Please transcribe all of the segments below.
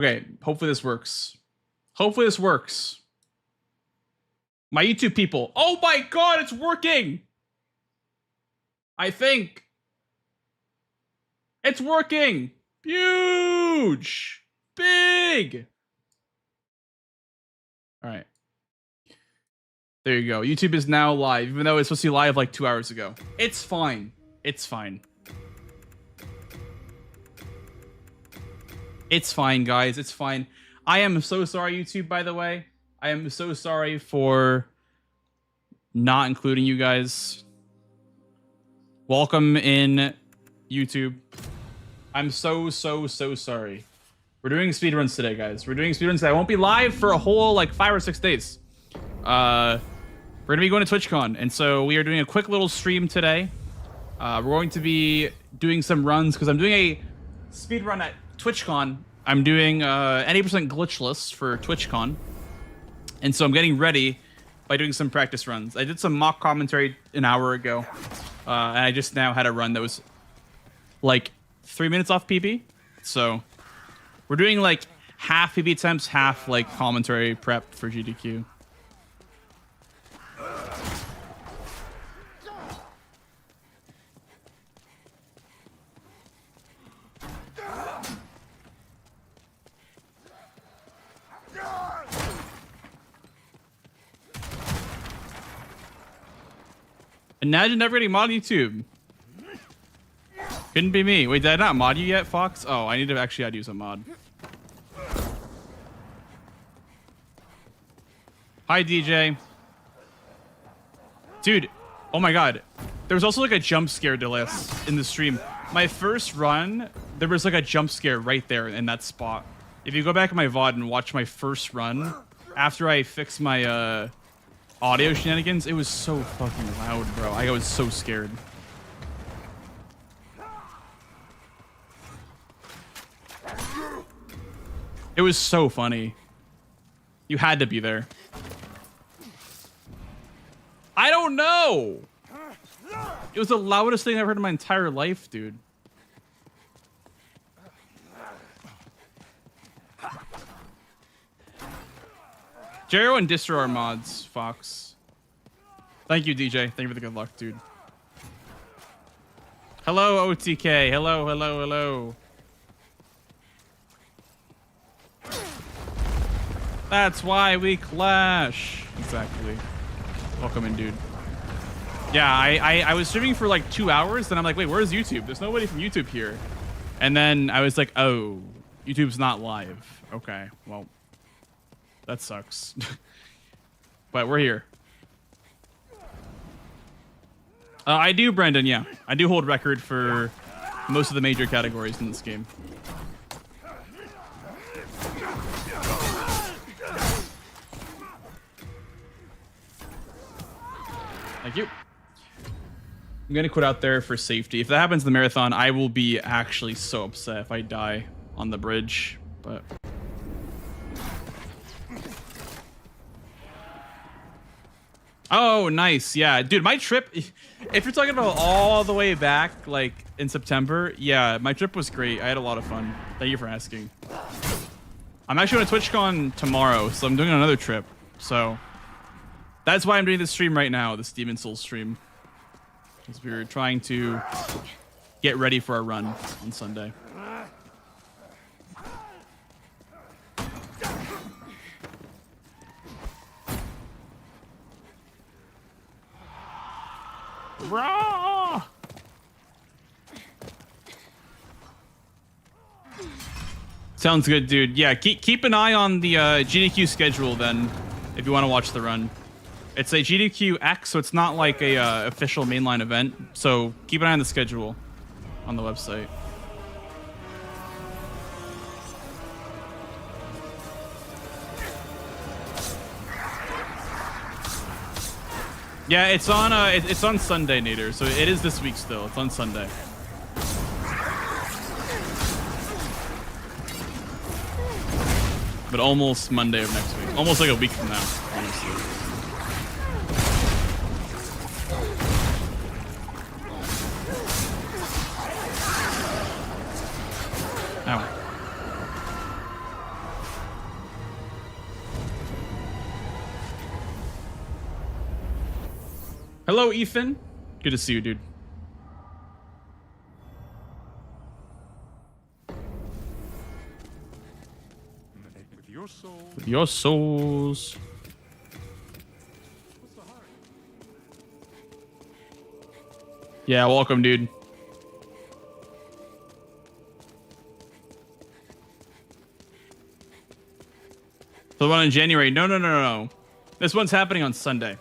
Okay, hopefully this works. Hopefully this works. My YouTube people. Oh my god, it's working! I think. It's working! Huge! Big! Alright. There you go. YouTube is now live, even though it's supposed to be live like 2 hours ago. It's fine. It's fine. It's fine, guys. It's fine. I am so sorry, YouTube, by the way. I am so sorry for not including you guys. Welcome in, YouTube. I'm so sorry. We're doing speedruns today, guys. We're doing speedruns today. I won't be live for a whole, like, 5 or 6 days. We're gonna be going to TwitchCon, and so we are doing a quick little stream today. We're going to be doing some runs, because I'm doing a speedrun at TwitchCon. I'm doing 80% glitchless for TwitchCon. And so I'm getting ready by doing some practice runs. I did some mock commentary an hour ago. And I just now had a run that was like 3 minutes off PB. So we're doing like half PB attempts, half like commentary prep for GDQ. Imagine never getting mod YouTube. Couldn't be me. Wait, did I not mod you yet, Fox? Oh, I need to actually add you some mod. Hi, DJ. Dude, oh my god. There was also like a jump scare delay in the stream. My first run, there was like a jump scare right there in that spot. If you go back in my VOD and watch my first run, after I fixed my audio shenanigans, it was so fucking loud, bro. I was so scared. It was so funny. You had to be there. I don't know. It was the loudest thing I've heard in my entire life, dude. Jero and Distro are mods, Fox. Thank you, DJ. Thank you for the good luck, dude. Hello, OTK. Hello, hello, hello. That's why we clash. Exactly. Welcome in, dude. Yeah, I was streaming for like 2 hours, then I'm like, wait, where's YouTube? There's nobody from YouTube here. And then I was like, oh, YouTube's not live. Okay, well, that sucks. But we're here. I do, Brendan, yeah. I do hold record for most of the major categories in this game. Thank you. I'm gonna quit out there for safety. If that happens in the marathon, I will be actually so upset if I die on the bridge, but... Oh, nice. Yeah, dude, my trip, if you're talking about all the way back, like in September, yeah, my trip was great. I had a lot of fun. Thank you for asking. I'm actually going to TwitchCon tomorrow, so I'm doing another trip. So that's why I'm doing this stream right now, this Demon's Souls stream. Because we're trying to get ready for our run on Sunday. Raw! Sounds good, dude. Yeah, keep an eye on the GDQ schedule then, if you want to watch the run. It's a GDQx, so it's not like a official mainline event. So keep an eye on the schedule on the website. Yeah, it's on Sunday, Nader. So it is this week still. It's on Sunday. But almost Monday of next week. Almost like a week from now, honestly. Ow. Hello, Ethan. Good to see you, dude. With your soul. With your souls. Yeah, welcome, dude. The one in January. No. This one's happening on Sunday.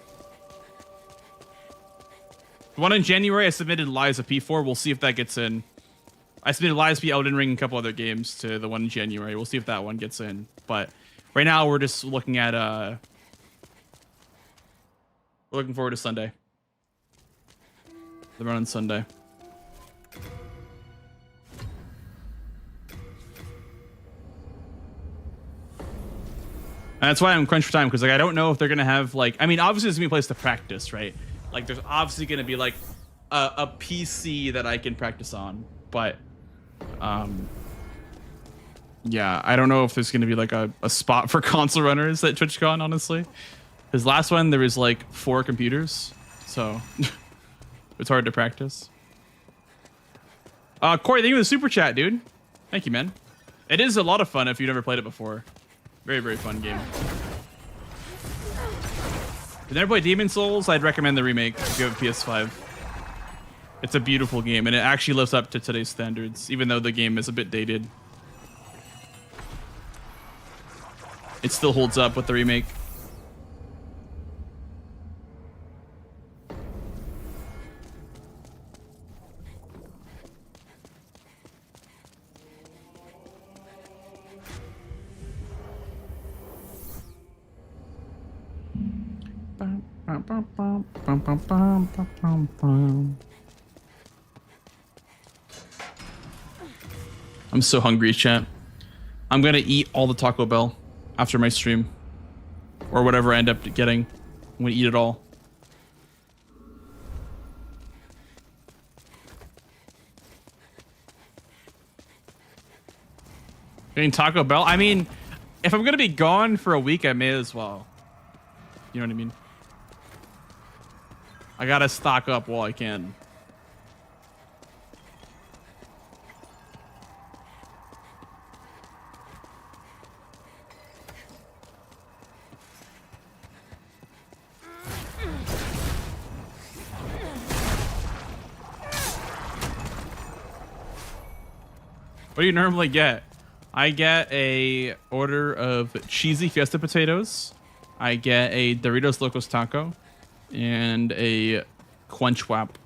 The one in January, I submitted Lies of P4. We'll see if that gets in. I submitted Lies P, Elden Ring, and a couple other games to the one in January. We'll see if that one gets in. But right now, we're just looking at... we're looking forward to Sunday. The run on Sunday. And that's why I'm crunched for time, because like I don't know if they're gonna have like, I mean, obviously there's gonna be a place to practice, right? Like there's obviously gonna be like a PC that I can practice on, but yeah, I don't know if there's gonna be like a spot for console runners at TwitchCon, honestly. Because last one there was like 4 computers, so it's hard to practice. Corey, thank you for the super chat, dude. Thank you, man. It is a lot of fun if you've never played it before. Very, very fun game. If you never played Demon Souls, I'd recommend the remake if you have a PS5. It's a beautiful game, and it actually lives up to today's standards, even though the game is a bit dated. It still holds up with the remake. I'm so hungry, chat. I'm gonna eat all the Taco Bell after my stream. Or whatever I end up getting. I'm gonna eat it all. Getting Taco Bell? I mean, if I'm gonna be gone for a week, I may as well. You know what I mean? I gotta stock up while I can. What do you normally get? I get a order of cheesy Fiesta potatoes. I get a Doritos Locos Taco. And a Quench Wap.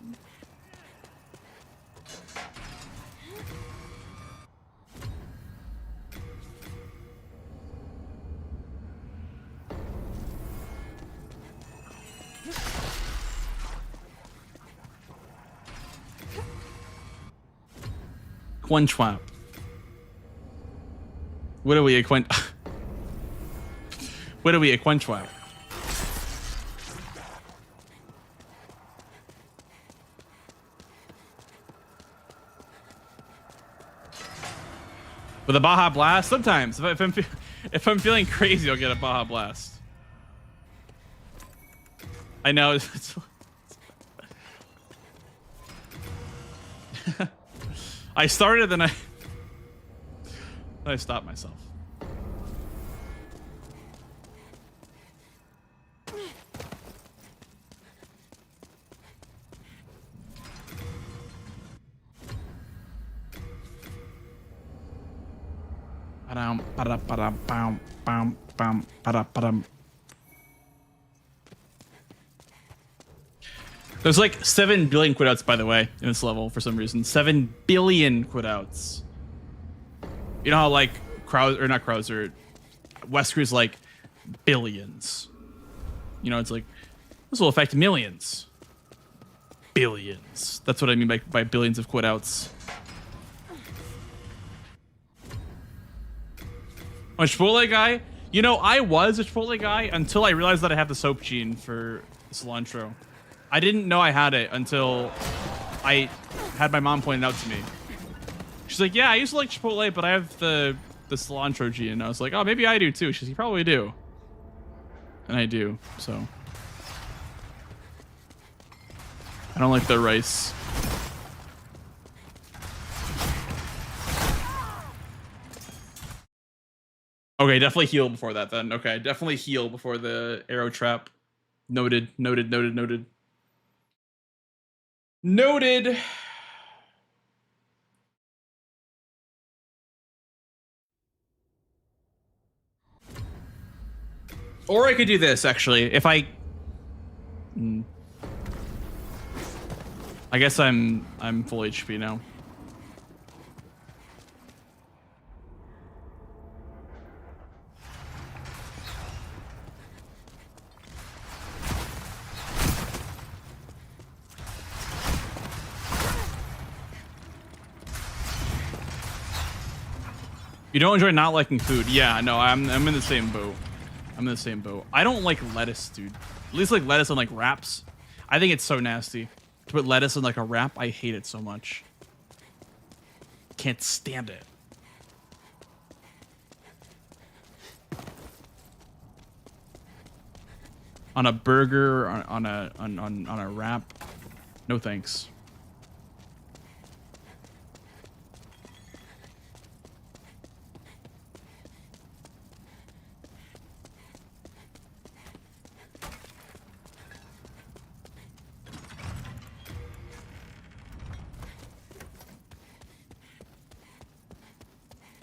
Quench Wap. What are we a Quench? What are we a Quench Wap? With a Baja Blast? Sometimes. If I'm feeling crazy, I'll get a Baja Blast. I know. I started, then I stopped myself. There's like 7 billion quit-outs, by the way, in this level for some reason. 7 billion quit-outs. You know how like Wesker's like billions. You know, it's like this will affect millions. Billions. That's what I mean by billions of quit-outs. A Chipotle guy? You know, I was a Chipotle guy until I realized that I have the soap gene for cilantro. I didn't know I had it until I had my mom point it out to me. She's like, yeah, I used to like Chipotle, but I have the cilantro gene. And I was like, oh, maybe I do too. She's like, you probably do. And I do, so. I don't like the rice. Okay, definitely heal before that then. Okay, definitely heal before the arrow trap. Noted, noted, noted, noted. Noted. Or I could do this actually. If I I guess I'm full HP now. You don't enjoy not liking food. Yeah, no, I'm in the same boat. I'm in the same boat. I don't like lettuce, dude. At least like lettuce on like wraps. I think it's so nasty. To put lettuce in like a wrap, I hate it so much. Can't stand it. On a burger, on a wrap. No thanks.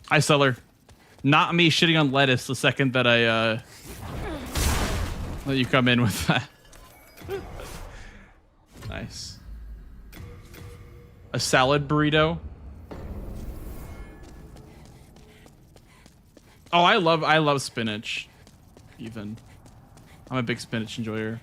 Hi, Seller. Not me shitting on lettuce the second that I let you come in with that. Nice. A salad burrito. Oh, I love spinach. Even. I'm a big spinach enjoyer.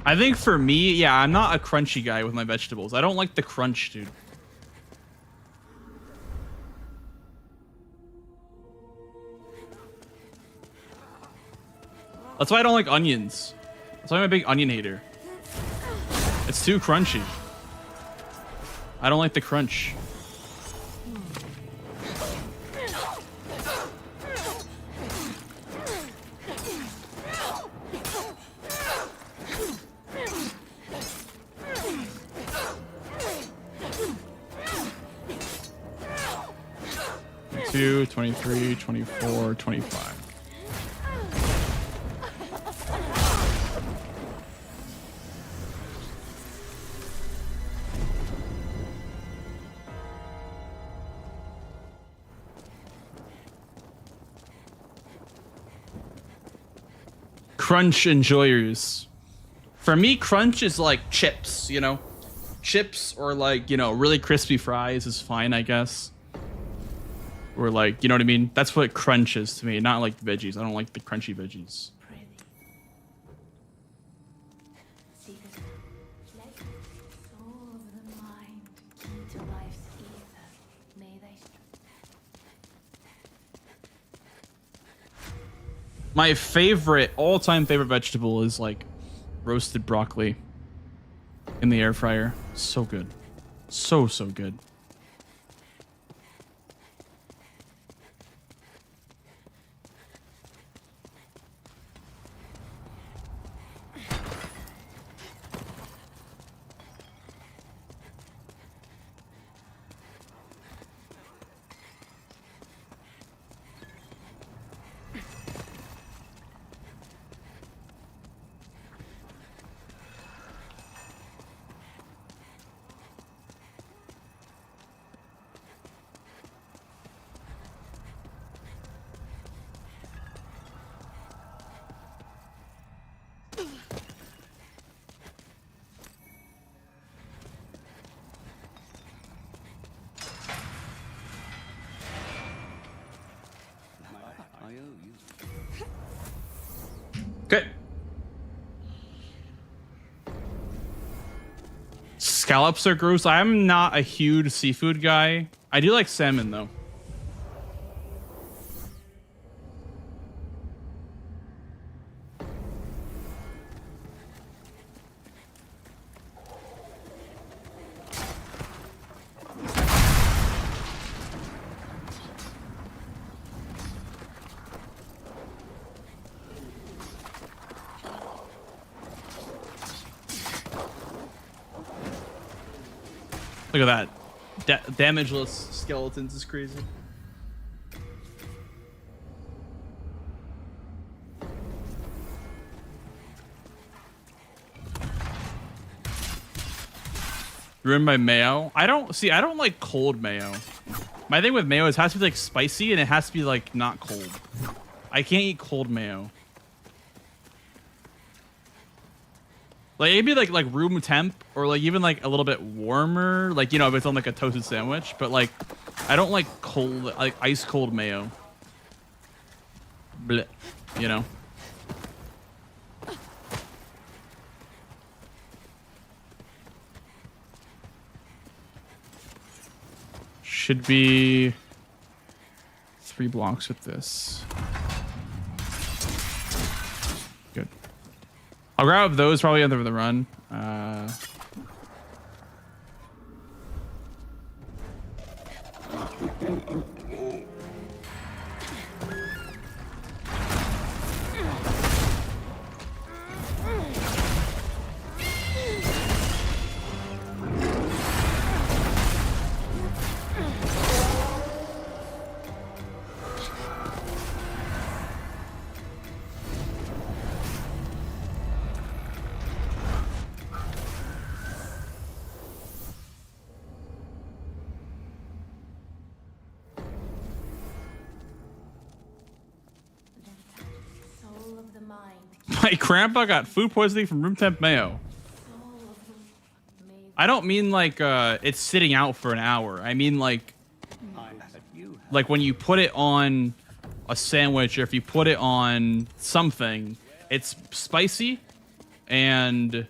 I think for me, yeah, I'm not a crunchy guy with my vegetables. I don't like the crunch, dude. That's why I don't like onions. That's why I'm a big onion hater. It's too crunchy. I don't like the crunch. Two, 23, 24, 25. Crunch enjoyers. For me, crunch is like chips, you know? Chips or like, you know, really crispy fries is fine, I guess. Or like, you know what I mean? That's what crunch is to me, not like veggies. I don't like the crunchy veggies. My favorite, all-time favorite vegetable is like roasted broccoli in the air fryer. So good. So good. Okay. Scallops are gross. I'm not a huge seafood guy. I do like salmon though. Look at that. Damageless skeletons is crazy. Ruined by mayo. I don't like cold mayo. My thing with mayo is it has to be like spicy and it has to be like not cold. I can't eat cold mayo. Like it'd be like room temp or like even like a little bit warmer, like you know if it's on like a toasted sandwich. But like I don't like cold, like ice cold mayo. Blech, you know. Should be 3 blocks with this. Good. I'll grab those probably under the run. My grandpa got food poisoning from room temp mayo. I don't mean like it's sitting out for an hour. I mean like when you put it on a sandwich or if you put it on something, it's spicy and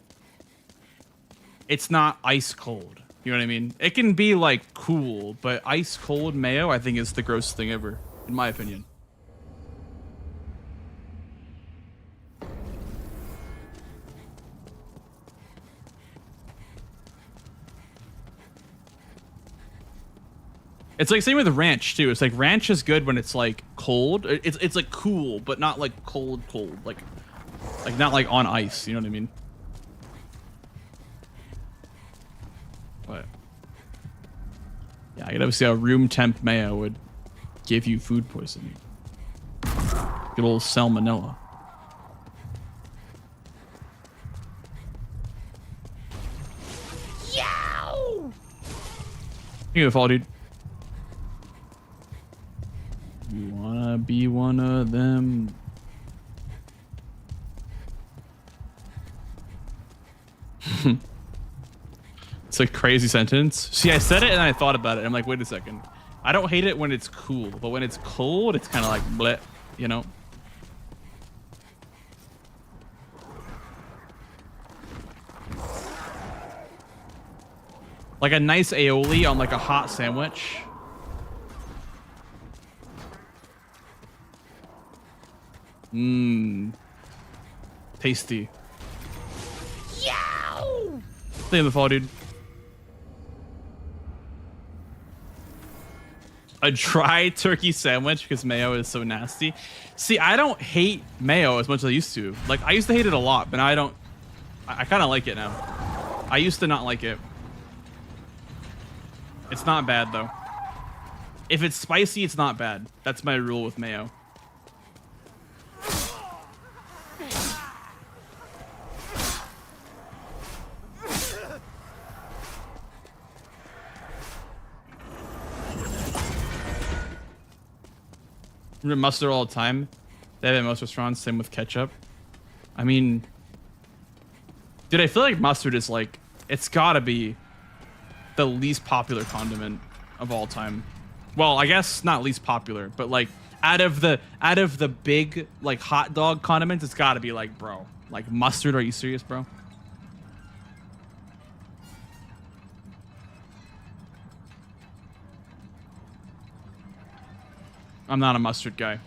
it's not ice cold. You know what I mean? It can be like cool, but ice cold mayo I think is the grossest thing ever, in my opinion. It's like same with ranch too. It's like ranch is good when it's like cold. It's like cool, but not like cold. Like not like on ice. You know what I mean? But yeah, I gotta see how room temp mayo would give you food poisoning. Good old salmonella. Yow! You gonna fall, dude. You wanna be one of them? It's a crazy sentence. See, I said it and I thought about it. I'm like, wait a second. I don't hate it when it's cool, but when it's cold, it's kind of like bleh, you know? Like a nice aioli on like a hot sandwich. Mmm. Tasty. Yow! Stay in the fall, dude. A dry turkey sandwich because mayo is so nasty. See, I don't hate mayo as much as I used to. Like, I used to hate it a lot, but now I don't. I kind of like it now. I used to not like it. It's not bad, though. If it's spicy, it's not bad. That's my rule with mayo. Mustard all the time. They have it in most restaurants. Same with ketchup. I mean, dude, I feel like mustard is like, it's gotta be the least popular condiment of all time. Well, I guess not least popular, but like out of the big like hot dog condiments, it's gotta be like, bro, like mustard. Are you serious, bro? I'm not a mustard guy.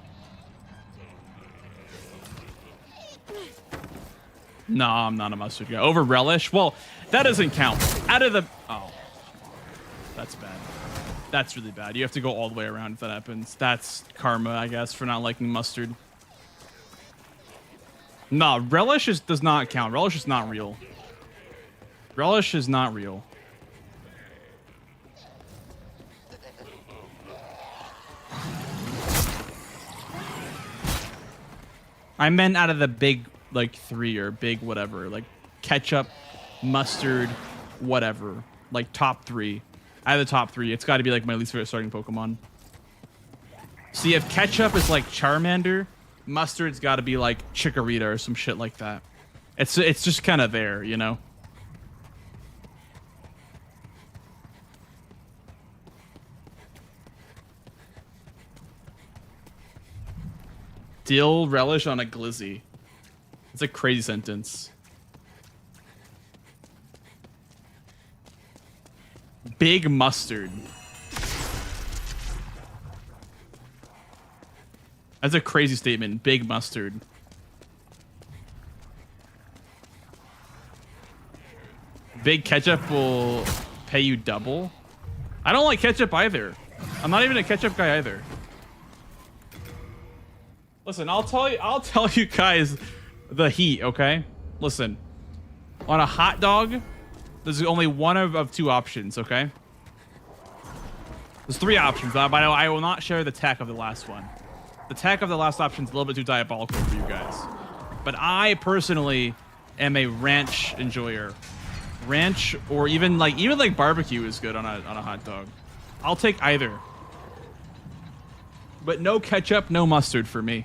No, I'm not a mustard guy. Over relish? Well, that doesn't count. Out of the... Oh. That's bad. That's really bad. You have to go all the way around if that happens. That's karma, I guess, for not liking mustard. No, relish does not count. Relish is not real. Relish is not real. I meant out of the big like 3 or big whatever, like ketchup, mustard, whatever, like top 3. Out of the top 3, it's got to be like my least favorite starting Pokemon. See, if ketchup is like Charmander, mustard's got to be like Chikorita or some shit like that. It's just kind of there, you know. Dill relish on a glizzy. It's a crazy sentence. Big mustard. That's a crazy statement. Big mustard. Big ketchup will pay you double. I don't like ketchup either. I'm not even a ketchup guy either. Listen, I'll tell you guys the heat, okay? Listen. On a hot dog, there's only one of 2 options, okay? There's 3 options, but I will not share the tech of the last one. The tech of the last option is a little bit too diabolical for you guys. But I personally am a ranch enjoyer. Ranch or even like barbecue is good on a hot dog. I'll take either. But no ketchup, no mustard for me.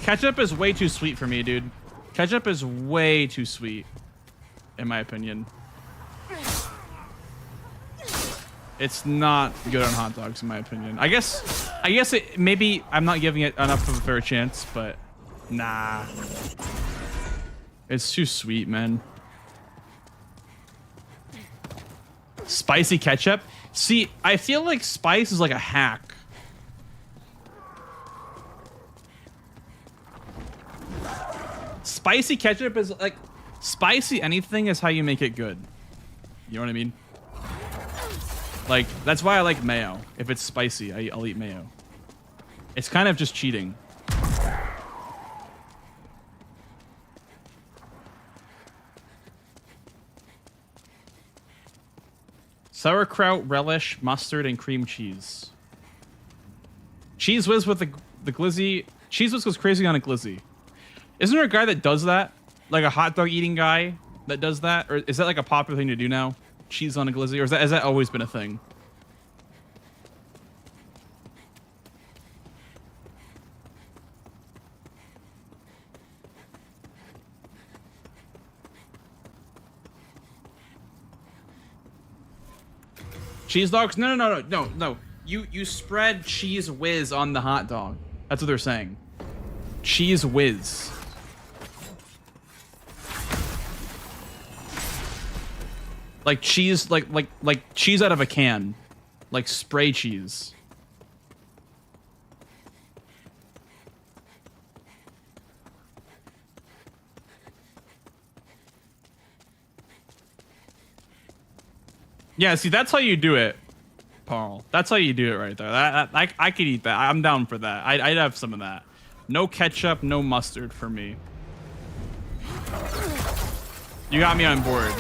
Ketchup is way too sweet for me, dude. Ketchup is way too sweet, in my opinion. It's not good on hot dogs, in my opinion. I guess maybe I'm not giving it enough of a fair chance, but nah. It's too sweet, man. Spicy ketchup? See, I feel like spice is like a hack. Spicy ketchup is like... Spicy anything is how you make it good. You know what I mean? Like, that's why I like mayo. If it's spicy, I'll eat mayo. It's kind of just cheating. Sauerkraut, relish, mustard, and cream cheese. Cheese Whiz with the glizzy. Cheese Whiz goes crazy on a glizzy. Isn't there a guy that does that? Like a hot dog eating guy that does that? Or is that like a popular thing to do now? Cheese on a glizzy? Or has that always been a thing? Cheese dogs? No. You spread Cheese Whiz on the hot dog. That's what they're saying. Cheese Whiz. Like cheese, like cheese out of a can. Like spray cheese. Yeah, see, that's how you do it, Paul. That's how you do it right there. I could eat that. I'm down for that. I'd have some of that. No ketchup, no mustard for me. You got me on board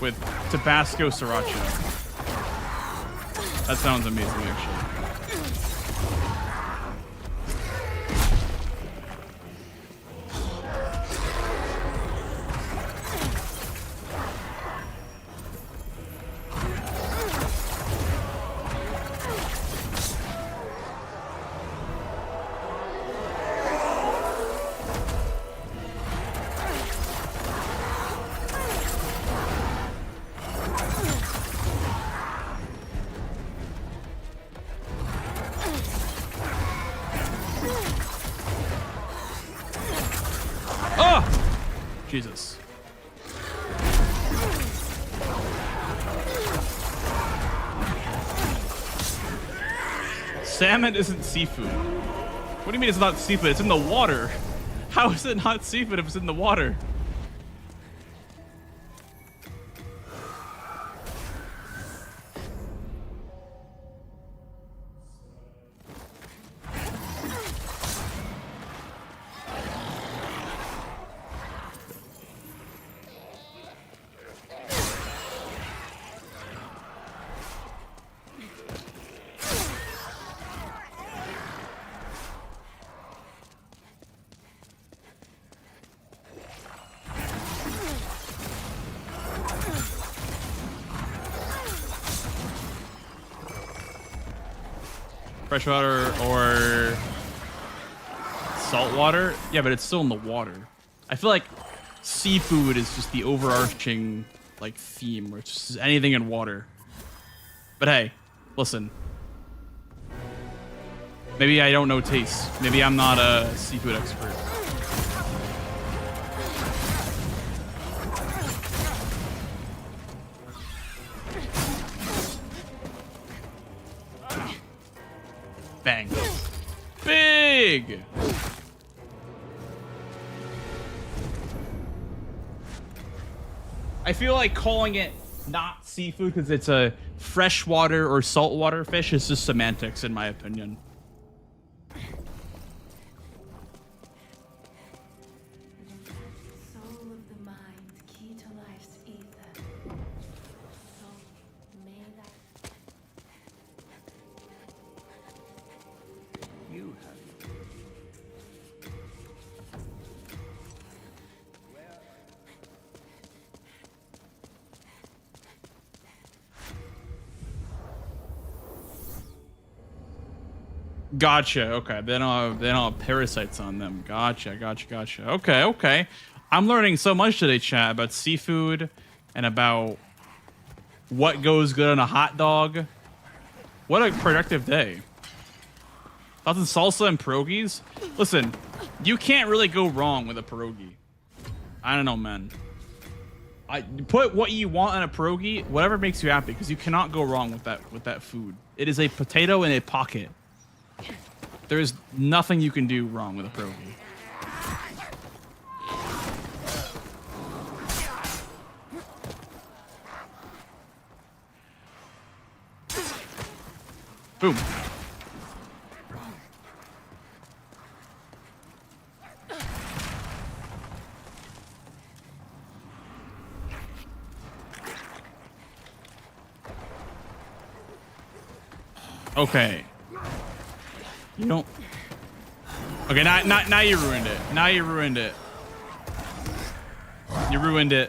with Tabasco Sriracha. That sounds amazing, actually. Jesus. Salmon isn't seafood. What do you mean it's not seafood? It's in the water. How is it not seafood if it's in the water? Freshwater or saltwater? Yeah, but it's still in the water. I feel like seafood is just the overarching like theme, where it's just anything in water. But hey, listen. Maybe I don't know taste. Maybe I'm not a seafood expert. Bang. Big! I feel like calling it not seafood because it's a freshwater or saltwater fish is just semantics, in my opinion. Soul of the mind, key to life's ether. Soul, may that You have. Gotcha. Okay. They don't have parasites on them. Gotcha. Okay. Okay. I'm learning so much today, chat, about seafood and about what goes good on a hot dog. What a productive day. Thoughts on salsa and pierogies? Listen, you can't really go wrong with a pierogi. I don't know, man. I put what you want on a pierogi, whatever makes you happy, because you cannot go wrong with that food. It is a potato in a pocket. There is nothing you can do wrong with a pierogi. Boom. Okay. You don't. Okay, now you ruined it. Now you ruined it. You ruined it.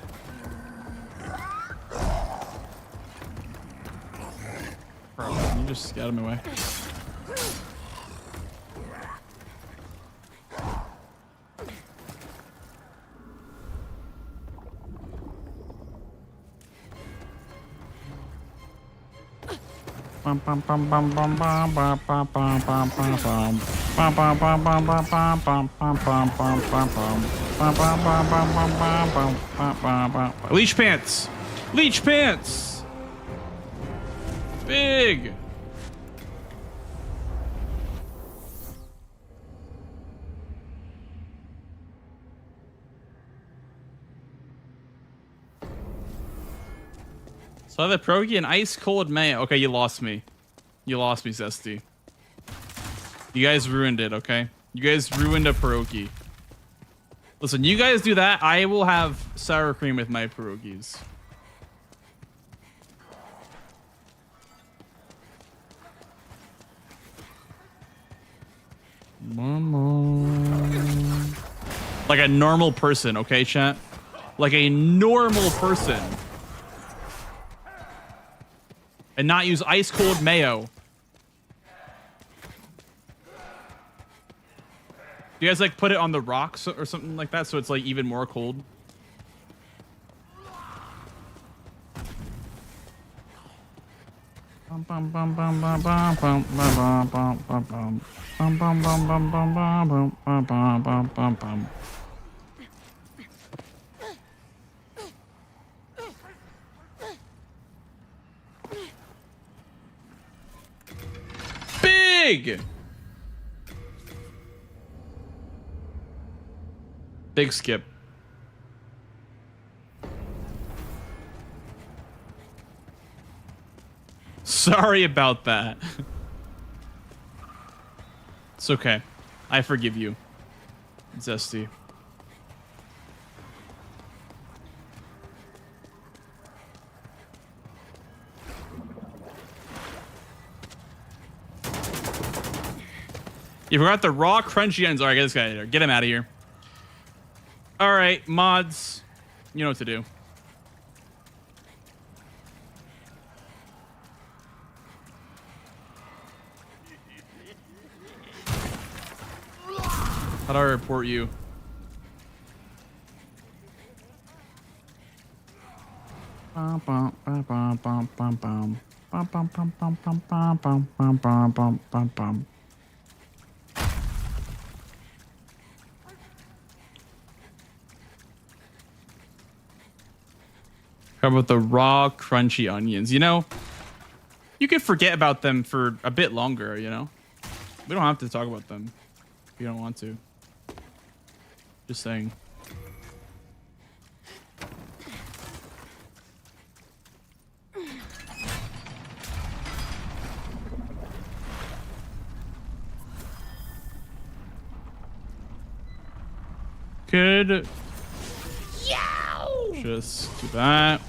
Bro, can you just get out of my way? Leech pants! Leech pants! Big! So the pierogi and ice cold mayo. Okay, you lost me. You lost me, Zesty. You guys ruined it, okay? You guys ruined a pierogi. Listen, you guys do that, I will have sour cream with my pierogis. Like a normal person, okay, chat? Like a normal person. And not use ice cold mayo. Do you guys like put it on the rocks or something like that so it's like even more cold? Big! Big skip. Sorry about that. It's okay. I forgive you, Zesty. You forgot the raw crunchy ends. All right, get this guy out of here. Get him out of here. All right, mods. You know what to do. How do I report you? Bum, bum, bum, bum, bum, bum, bum. Bum, bum, bum, bum, bum, bum, bum, bum, bum, bum, bum, bum. How about the raw, crunchy onions? You know, you could forget about them for a bit longer, you know? We don't have to talk about them if you don't want to. Just saying. Could just do that.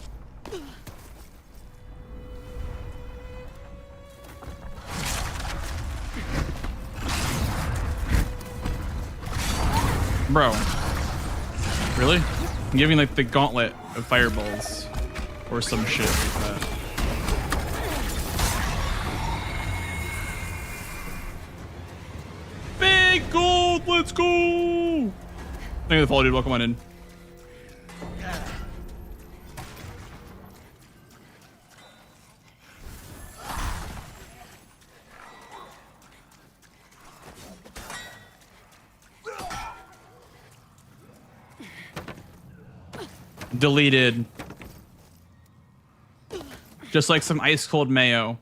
Bro. Really? I'm giving like the gauntlet of fireballs or some shit like that. Big gold, let's go! Thank you for the follow, dude. Welcome on in. Deleted. Just like some ice cold mayo.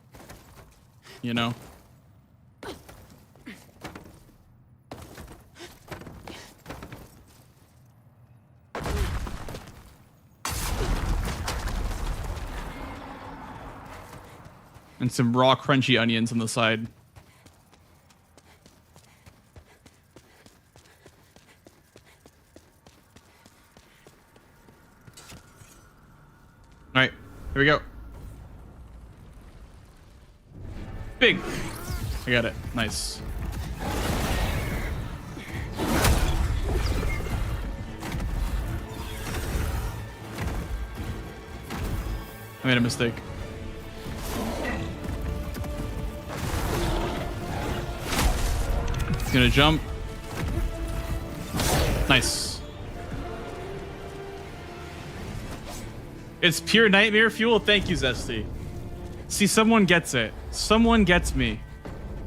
You know? And some raw crunchy onions on the side. All right, here we go. Big. I got it. Nice. I made a mistake. He's gonna jump. Nice. It's pure nightmare fuel. Thank you, Zesty. See, someone gets it. Someone gets me.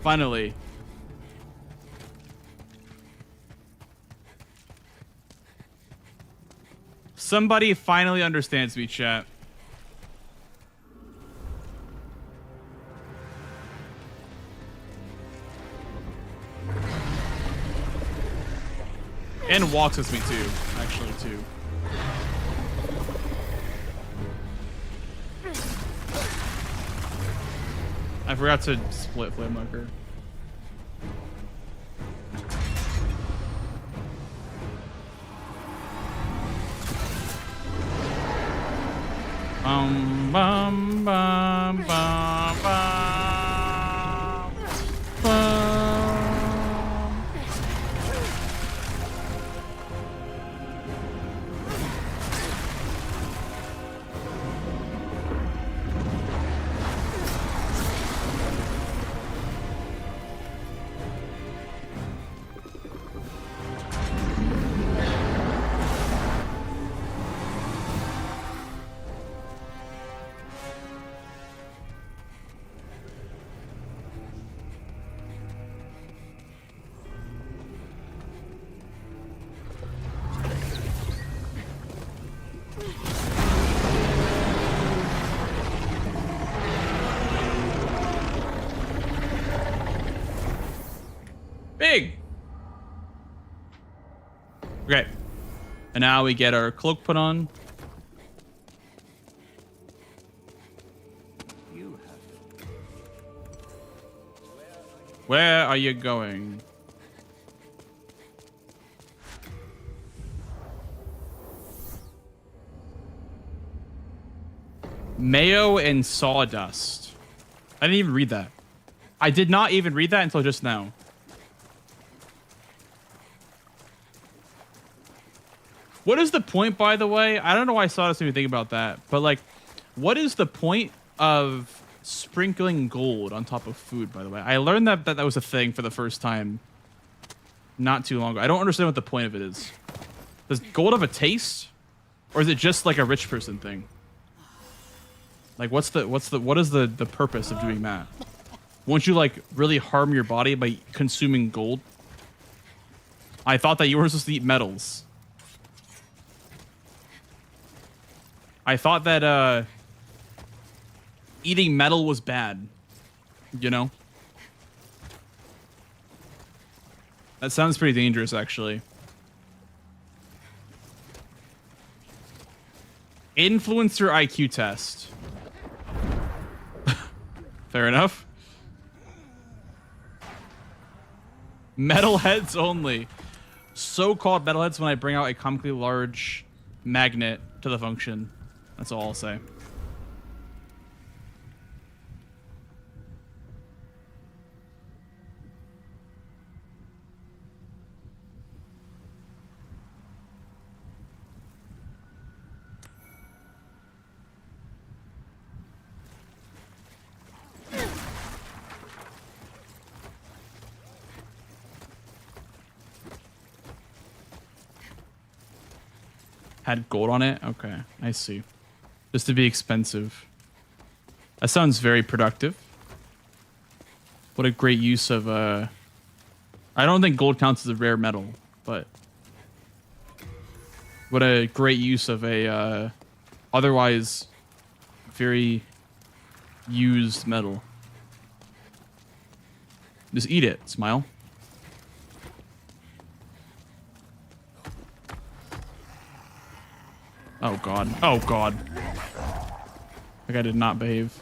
Finally. Somebody finally understands me, chat. And walks with me too, actually too. I forgot to split Flame Marker. Bum bum bum bum bum bum. Big. Okay. And now we get our cloak put on. Where are you going? Mayo and sawdust. I didn't even read that. I did not even read that until just now. What is the point, by the way? I don't know why I saw this and think about that, but like, what is the point of sprinkling gold on top of food, by the way? I learned that was a thing for the first time not too long ago. I don't understand what the point of it is. Does gold have a taste, or is it just like a rich person thing? Like, what is the purpose of doing that? Won't you like really harm your body by consuming gold? I thought that you were supposed to eat metals. I thought that eating metal was bad. You know? That sounds pretty dangerous, actually. Influencer IQ test. Fair enough. Metalheads only. So-called metalheads when I bring out a comically large magnet to the function. That's all I'll say. Had gold on it? Okay, I see. Just to be expensive. That sounds very productive. What a great use of I don't think gold counts as a rare metal, but what a great use of a otherwise very used metal. Just eat it, smile. Oh god. Oh god. That guy did not behave.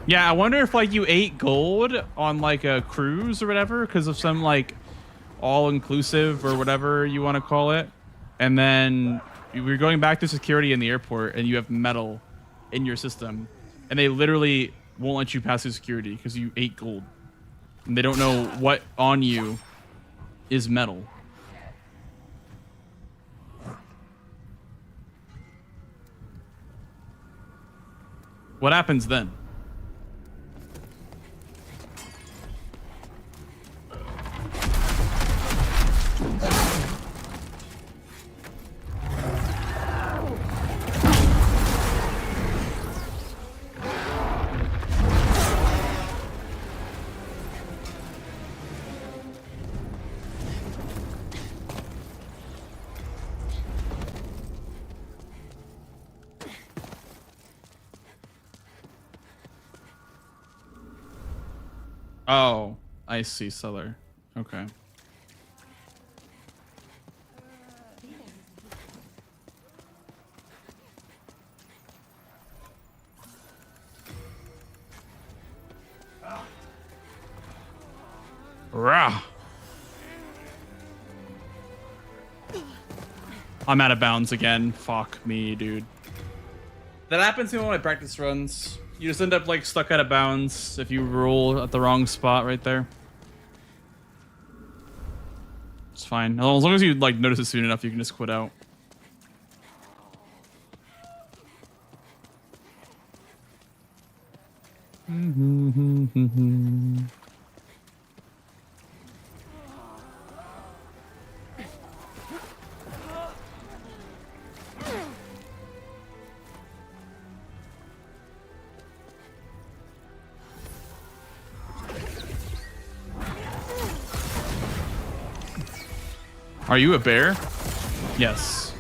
Yeah, I wonder if like you ate gold on like a cruise or whatever because of some like all-inclusive or whatever you want to call it. And then you're going back to security in the airport and you have metal in your system. And they literally won't let you pass through security because you ate gold. And they don't know what on you is metal. What happens then? Oh, I see, seller. Okay. Rah. I'm out of bounds again. Fuck me, dude. That happens to me when I practice runs. You just end up like stuck out of bounds if you roll at the wrong spot right there. It's fine. As long as you like notice it soon enough, you can just quit out. Are you a bear? Yes.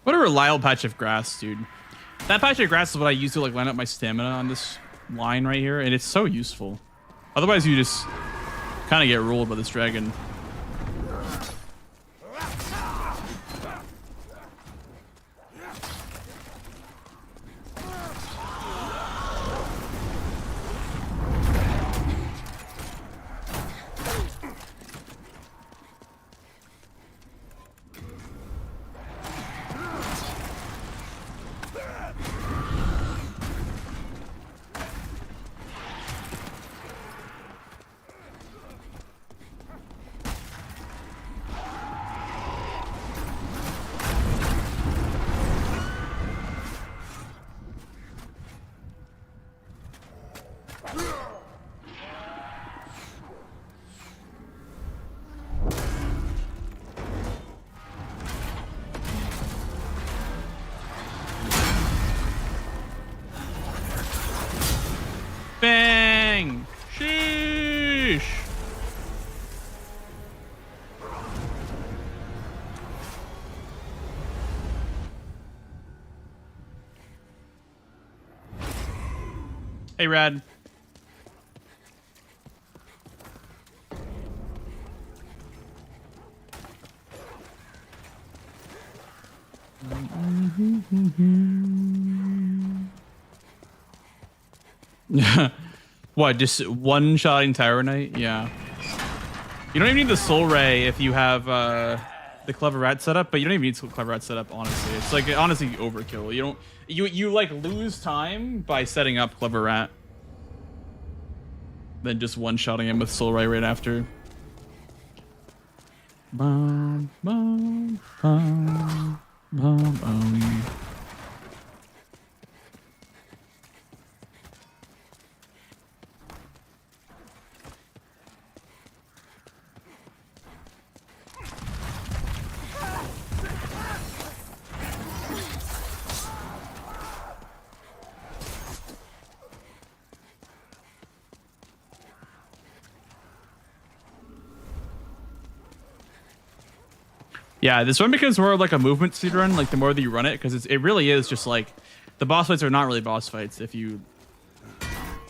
What a reliable patch of grass, dude. That patch of grass is what I use to like line up my stamina on this line right here, and it's so useful. Otherwise, you just kind of get ruled by this dragon. Bang! Sheesh! Hey, Rad. What, just one-shotting Tower Knight? Yeah. You don't even need the Soul Ray if you have the Clever Rat setup, but you don't even need Clever Rat setup, honestly. It's like, honestly, overkill. You like lose time by setting up Clever Rat. Then just one-shotting him with Soul Ray right after. Bum, bum, bum, bum, bum. Yeah, this one becomes more of like a movement speedrun, like the more that you run it, because it really is just like, the boss fights are not really boss fights if you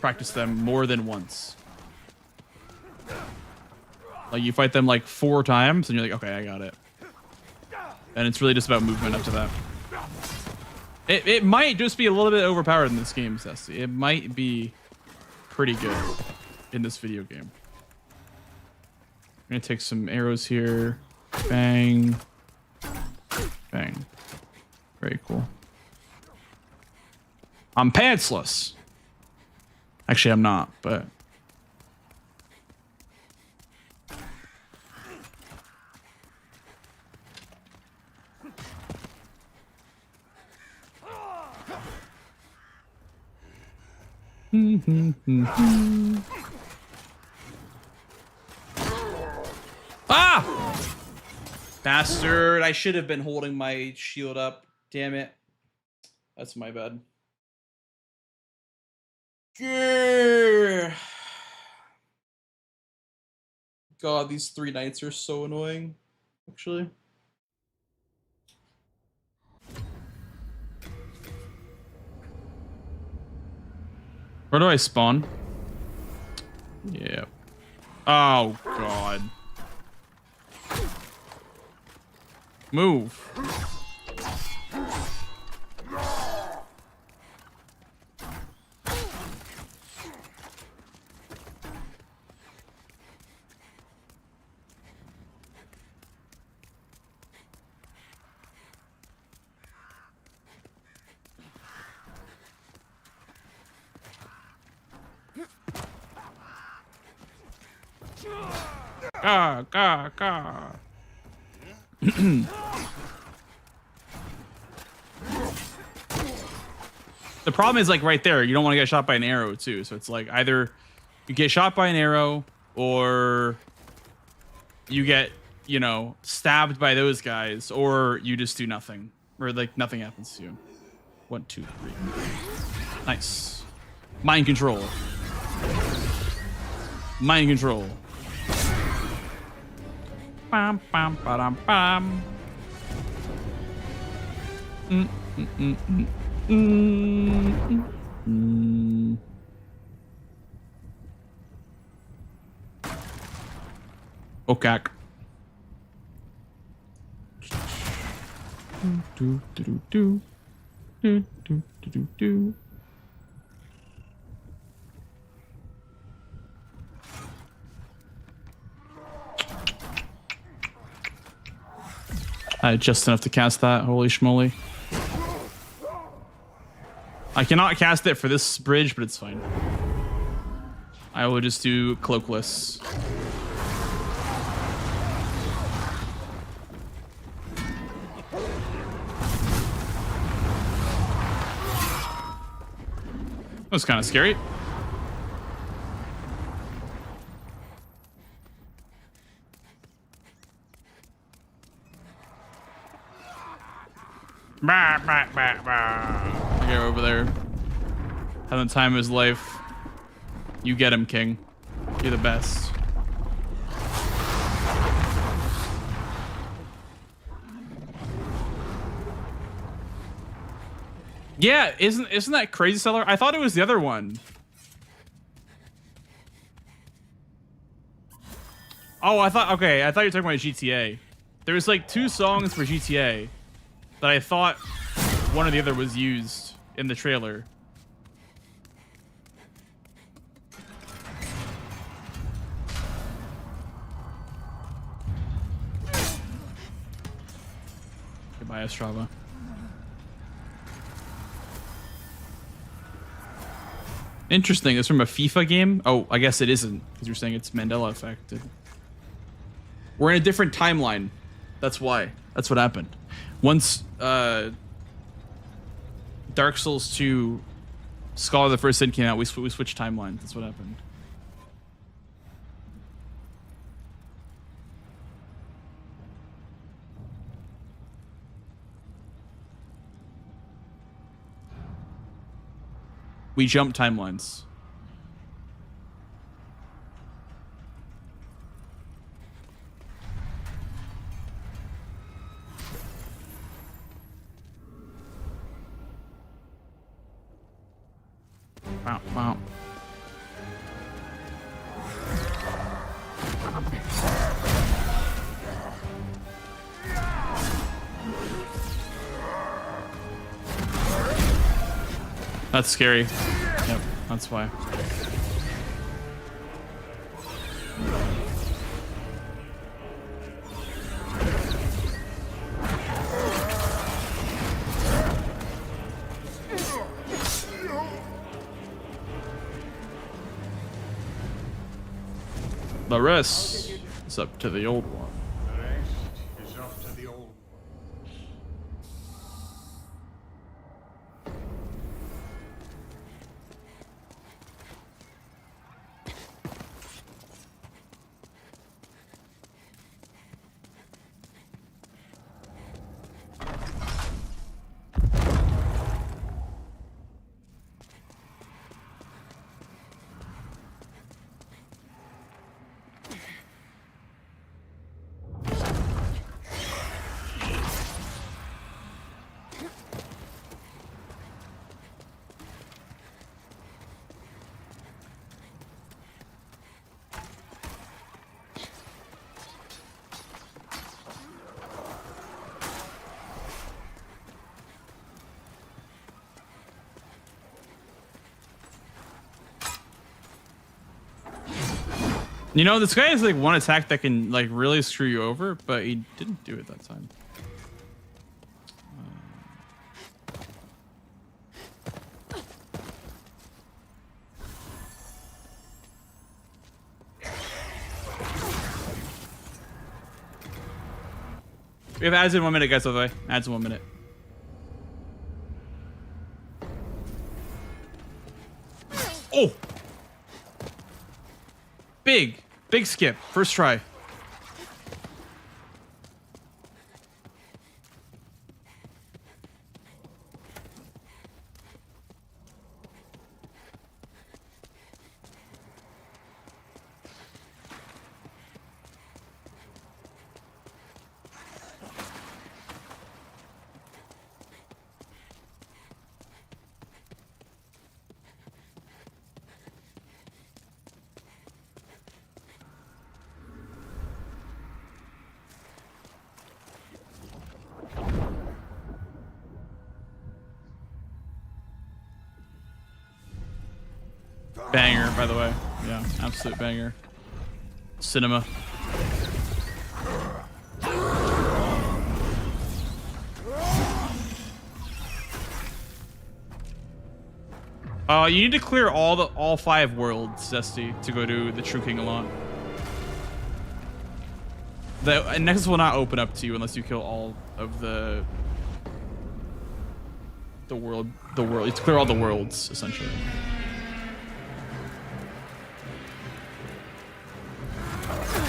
practice them more than once. Like you fight them like 4 times and you're like, okay, I got it. And it's really just about movement up to that. It might just be a little bit overpowered in this game, Ceci. It might be pretty good in this video game. I'm gonna take some arrows here. Bang. Bang. Very cool. I'm pantsless. Actually, I'm not, but... Ah! Bastard, I should have been holding my shield up. Damn it. That's my bad. Grr. God, these 3 knights are so annoying, actually. Where do I spawn? Yeah. Oh, God. Move. Gah. The problem is like right there, you don't want to get shot by an arrow too. So it's like either you get shot by an arrow or you get, you know, stabbed by those guys, or you just do nothing, or like nothing happens to you. 1, 2, 3. Nice. Mind control. Mind control. Bam, bam, ba-dam, bam. Okay. Do, do, do, do. Do, do, do, do, do. I had just enough to cast that. Holy schmoly. I cannot cast it for this bridge, but it's fine. I will just do cloakless. That was kind of scary. Bah, bah, bah, bah. I go over there. Having the time of his life. You get him, King. You're the best. Yeah, isn't that Crazy Seller? I thought it was the other one. Oh, I thought you were talking about GTA. There was like 2 songs for GTA that I thought one or the other was used in the trailer. Goodbye, Estrava. Interesting. It's from a FIFA game? Oh, I guess it isn't, because you're saying it's Mandela affected. We're in a different timeline. That's why. That's what happened. Once Dark Souls 2 Scholar of the First Sin came out, we switched timelines. That's what happened. We jumped timelines. Wow, wow. That's scary. Yep, that's why. The rest is up to the old one. The rest is up to the old one. You know, this guy has like one attack that can like really screw you over, but he didn't do it that time. We have ads in 1 minute, guys, by the way. Ads in 1 minute. Oh! Big skip. First try. Banger, by the way. Yeah, absolute banger. Cinema. You need to clear all 5 worlds, Zesty, to go to the True King alone. The Nexus will not open up to you unless you kill all of the world. You have to clear all the worlds, essentially.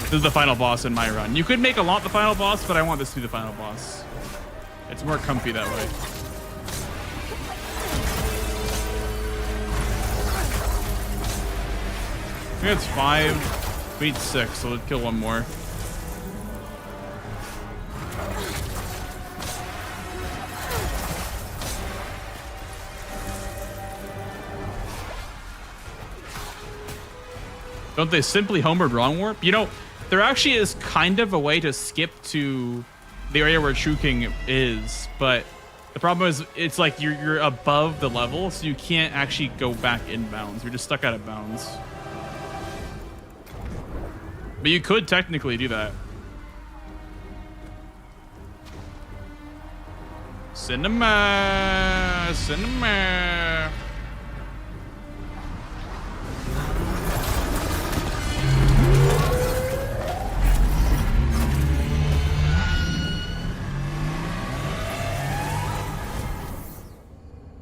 This is the final boss in my run. You could make a lot the final boss, but I want this to be the final boss. It's more comfy that way. I think it's 5. We need 6, so let's kill one more. Don't they simply homered wrong warp? You know, there actually is kind of a way to skip to the area where True King is, but the problem is it's like you're above the level, so you can't actually go back inbounds. You're just stuck out of bounds. But you could technically do that. Cinema! Cinema!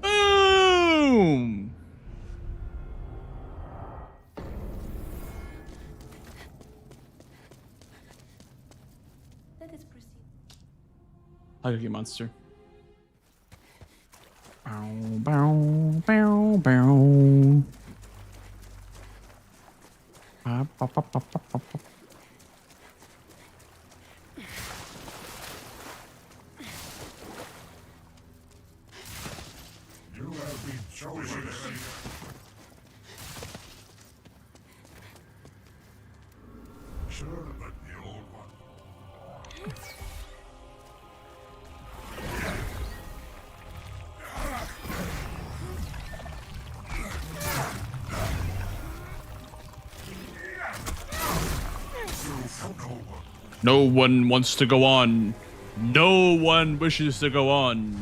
Boom! Let us proceed. Cookie monster. Bow, bow, bow, bow. Ba, ba, ba, ba, ba, ba, ba. You have been chosen. Sure, but the old one. No one wants to go on. No one wishes to go on.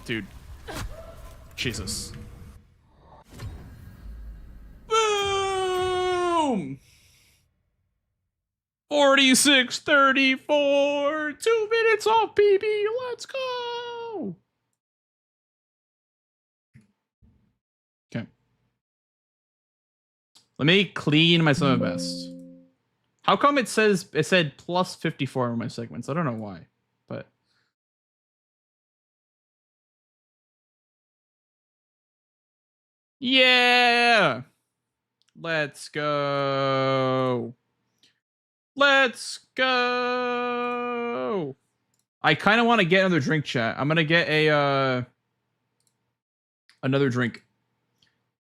Dude. Jesus. Boom! 46-34. 2 minutes off, BB. Let's go. Okay. Let me clean my summon vest. How come it said plus 54 in my segments? I don't know why, but yeah. Let's go. Let's go. I kind of want to get another drink, chat. I'm gonna get a another drink.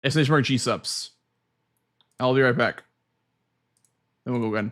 Exclamation mark G subs. I'll be right back. Then we'll go again.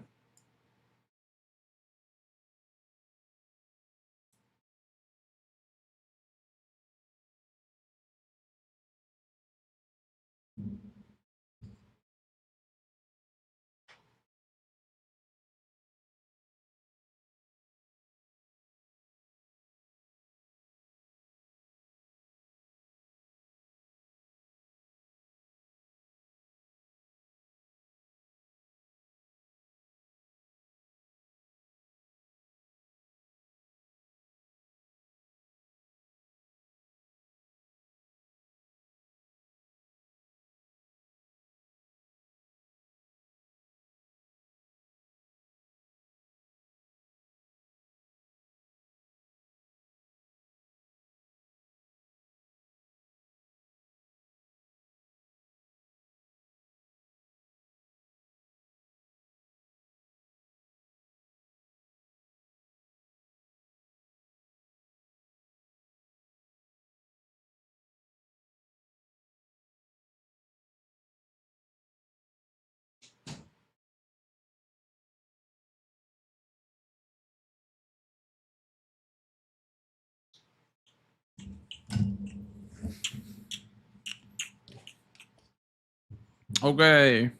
Okay.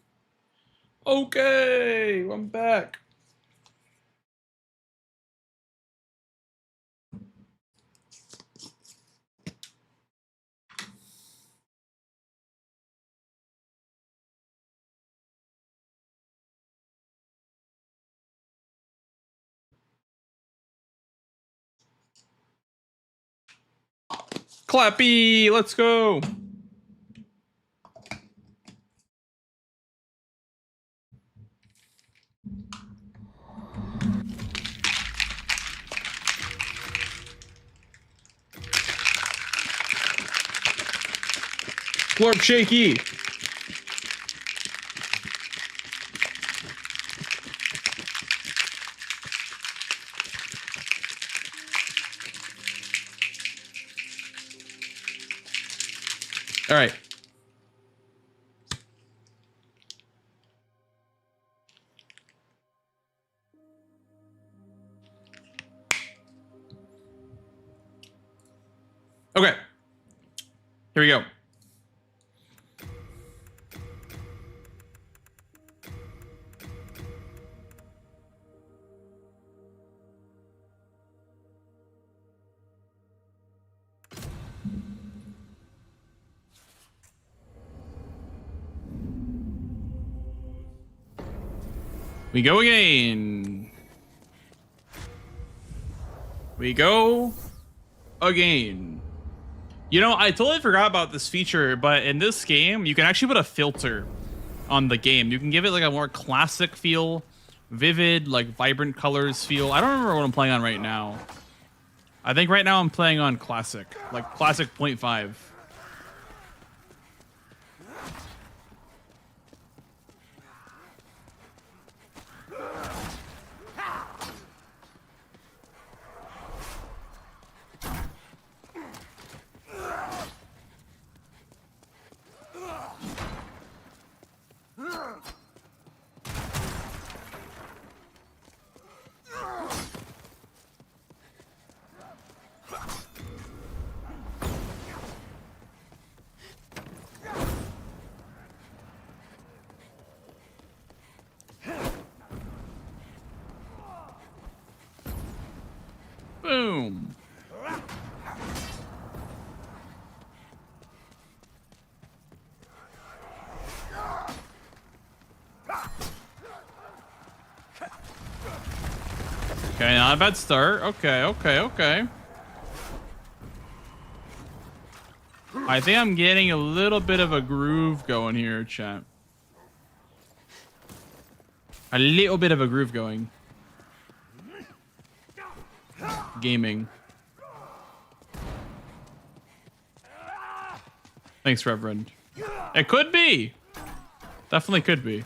Okay, I'm back. Clappy, let's go. Glorp shaky. All right. Okay. Here we go. We go again. We go again. You know, I totally forgot about this feature, but in this game, you can actually put a filter on the game. You can give it like a more classic feel, vivid, like vibrant colors feel. I don't remember what I'm playing on right now. I think right now I'm playing on classic, like classic 0.5. Boom. Okay, not a bad start. Okay, okay, okay. I think I'm getting a little bit of a groove going here, chat. A little bit of a groove going. Gaming. Thanks, Reverend. It could be. Definitely could be.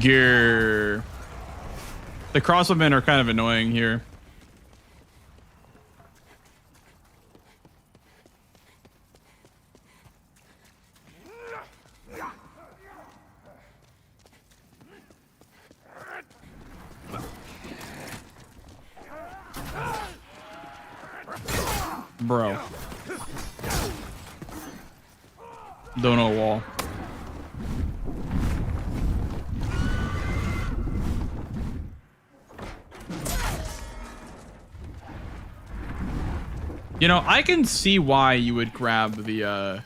Gear. The crossbowmen are kind of annoying here. Bro. Don't know wall. You know, I can see why you would grab the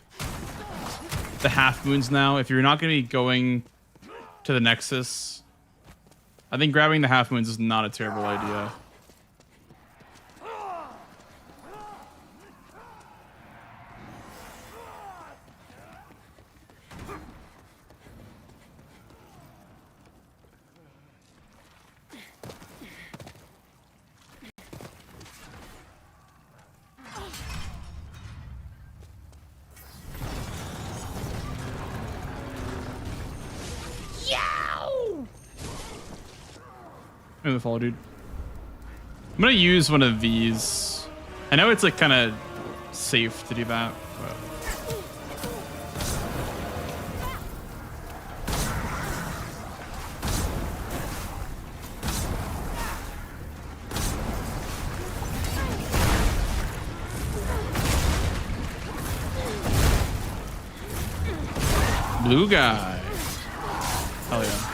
half moons now if you're not going to be going to the Nexus. I think grabbing the half moons is not a terrible idea. I'm gonna follow, dude. I'm gonna use one of these. I know it's like kind of safe to do that, but blue guy. Hell yeah.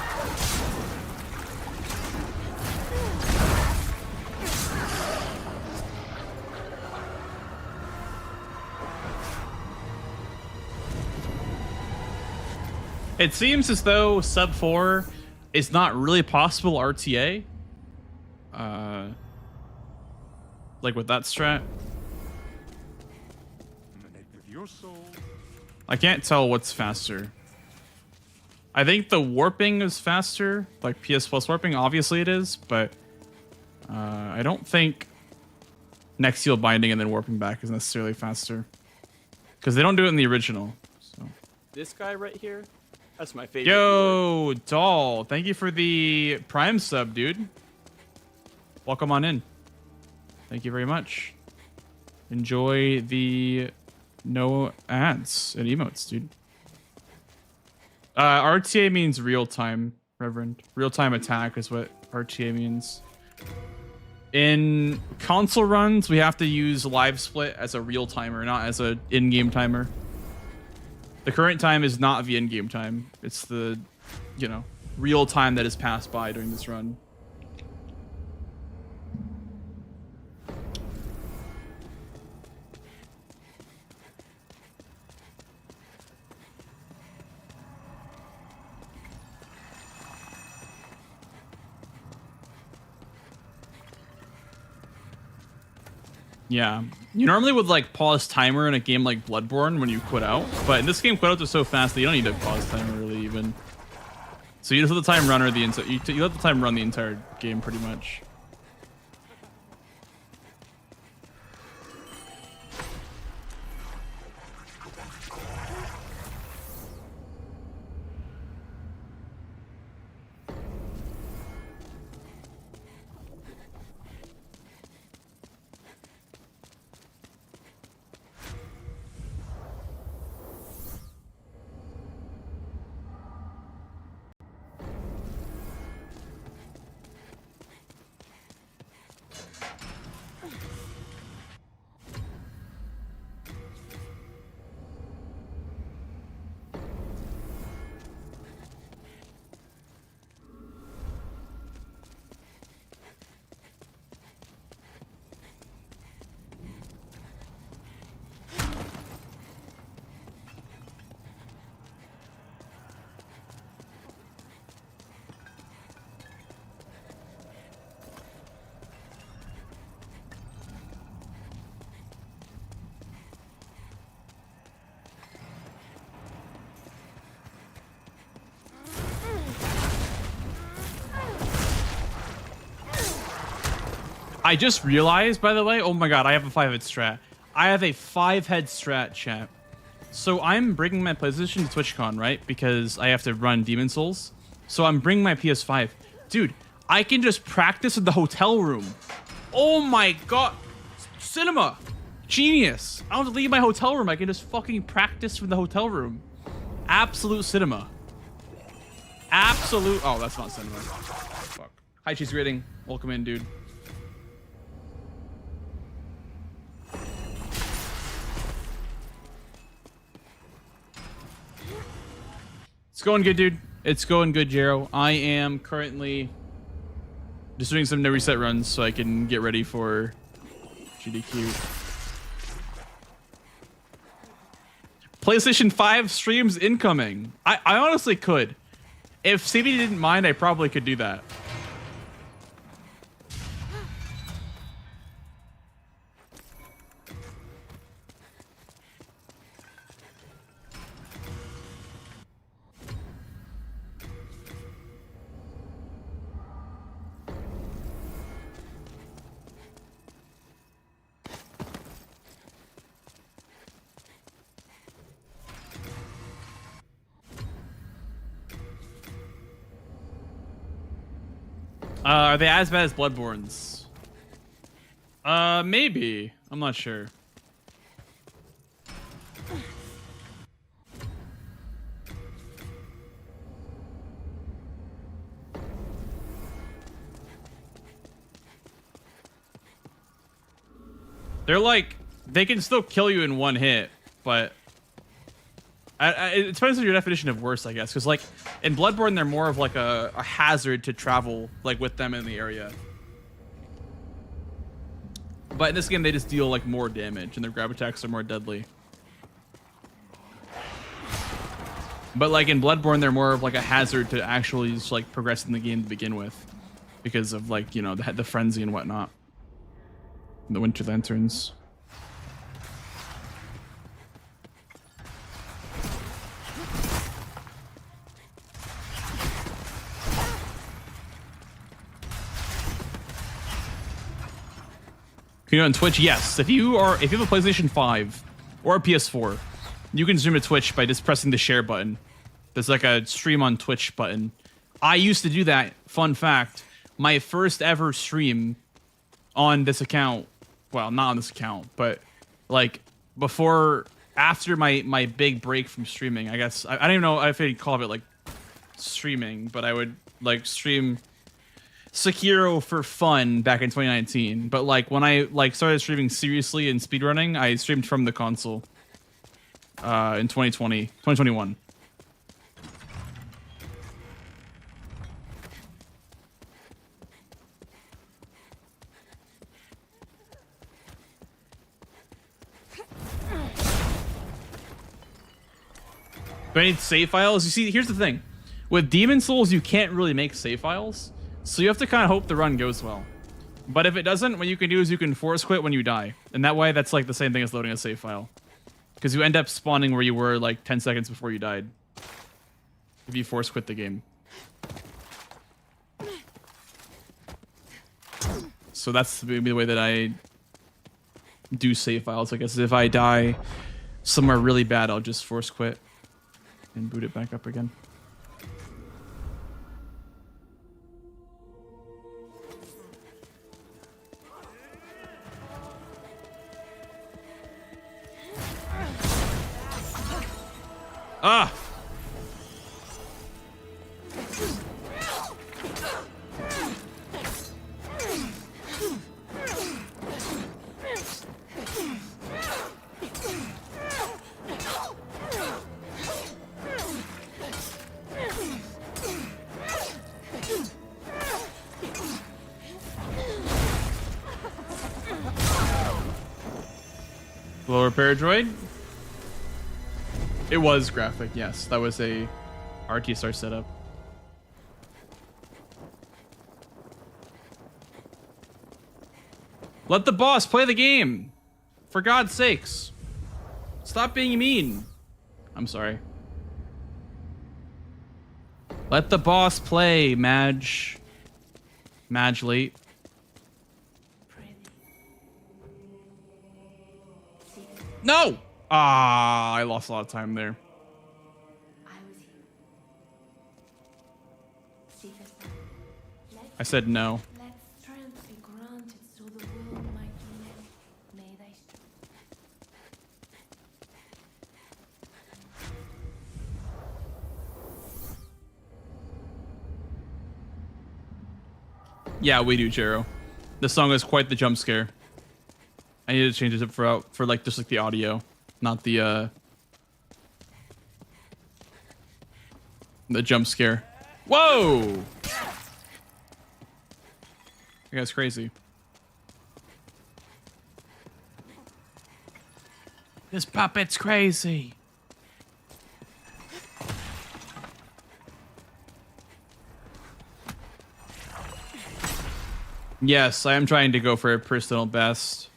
It seems as though sub 4 is not really possible RTA. Like with that strat. I can't tell what's faster. I think the warping is faster, like PS Plus warping, obviously it is, but I don't think next heal binding and then warping back is necessarily faster. Because they don't do it in the original. So. This guy right here, that's my favorite. Yo, Doll, thank you for the Prime sub, dude. Welcome on in. Thank you very much. Enjoy the no ads and emotes, dude. RTA means real time, Reverend. Real time attack is what RTA means. In console runs, we have to use live split as a real timer, not as a in-game timer. The current time is not the in-game time. It's the, you know, real time that has passed by during this run. Yeah, you normally would like pause timer in a game like Bloodborne when you quit out, but in this game quit outs are so fast that you don't need to pause timer really even. So you just let the time run or you let the time run the entire game pretty much. I just realized, by the way, oh my god, I have a 5-head strat. I have a 5-head strat, chat. So I'm bringing my PlayStation to TwitchCon, right? Because I have to run Demon Souls. So I'm bringing my PS5. Dude, I can just practice in the hotel room. Oh my god. Cinema. Genius. I don't have to leave my hotel room. I can just fucking practice from the hotel room. Absolute cinema. Absolute. Oh, that's not cinema. Fuck. Hi, Cheese Grading. Welcome in, dude. It's going good, dude. It's going good, Jero. I am currently just doing some no reset runs so I can get ready for GDQ. PlayStation 5 streams incoming. I honestly could. If CB didn't mind, I probably could do that. Are they as bad as Bloodborne's? Maybe. I'm not sure. They're like, they can still kill you in one hit, but it depends on your definition of worse, I guess. Because like in Bloodborne, they're more of like a hazard to travel like with them in the area. But in this game, they just deal like more damage, and their grab attacks are more deadly. But like in Bloodborne, they're more of like a hazard to actually just like progress in the game to begin with, because of like, you know, the frenzy and whatnot. The Winter Lanterns. Can you on Twitch? Yes. If you have a PlayStation 5 or a PS4, you can stream to Twitch by just pressing the share button. There's like a stream on Twitch button. I used to do that. Fun fact: my first ever stream on this account. Well, not on this account, but like after my big break from streaming, I guess I don't even know if I'd call it like streaming, but I would like stream Sekiro for fun back in 2019. But like when I like started streaming seriously in speedrunning, I streamed from the console in 2021. Do I need save files? You see, here's the thing. With Demon Souls, you can't really make save files. So you have to kind of hope the run goes well. But if it doesn't, what you can do is you can force quit when you die. And that way, that's like the same thing as loading a save file. Because you end up spawning where you were like 10 seconds before you died. If you force quit the game. So that's maybe the way that I do save files. I guess if I die somewhere really bad, I'll just force quit and boot it back up again. Ah! Low repair droid? It was graphic, yes. That was a RTSR setup. Let the boss play the game! For God's sakes. Stop being mean. I'm sorry. Let the boss play, Madge. Madge late. No! Ah, I lost a lot of time there. I said no. Let strength be granted so the world might live. May they. Yeah, we do, Jero. The song is quite the jump scare. I need to change it for like just like the audio, not the jump scare. Whoa! That guy's crazy. This puppet's crazy. Yes, I am trying to go for a personal best.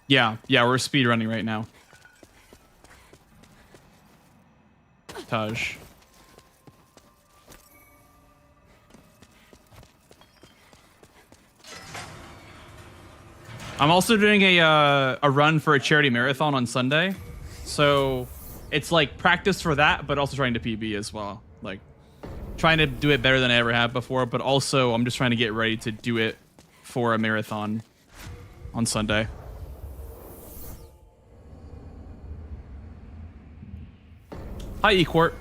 Yeah, we're speedrunning right now. Taj. I'm also doing a run for a charity marathon on Sunday. So it's like practice for that, but also trying to PB as well. Like, trying to do it better than I ever have before, but also I'm just trying to get ready to do it for a marathon on Sunday. Hi, Equart.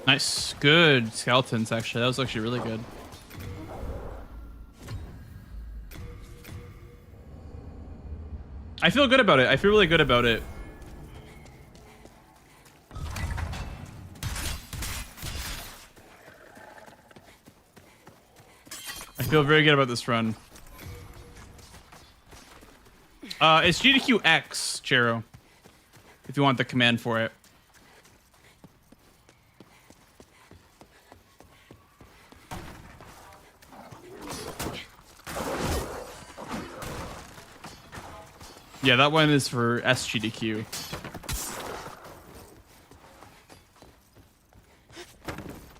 Nice. Good skeletons, actually. That was actually really good. I feel good about it. I feel really good about it. I feel very good about this run. It's GDQx, Chero, if you want the command for it. Yeah, that one is for SGDQ.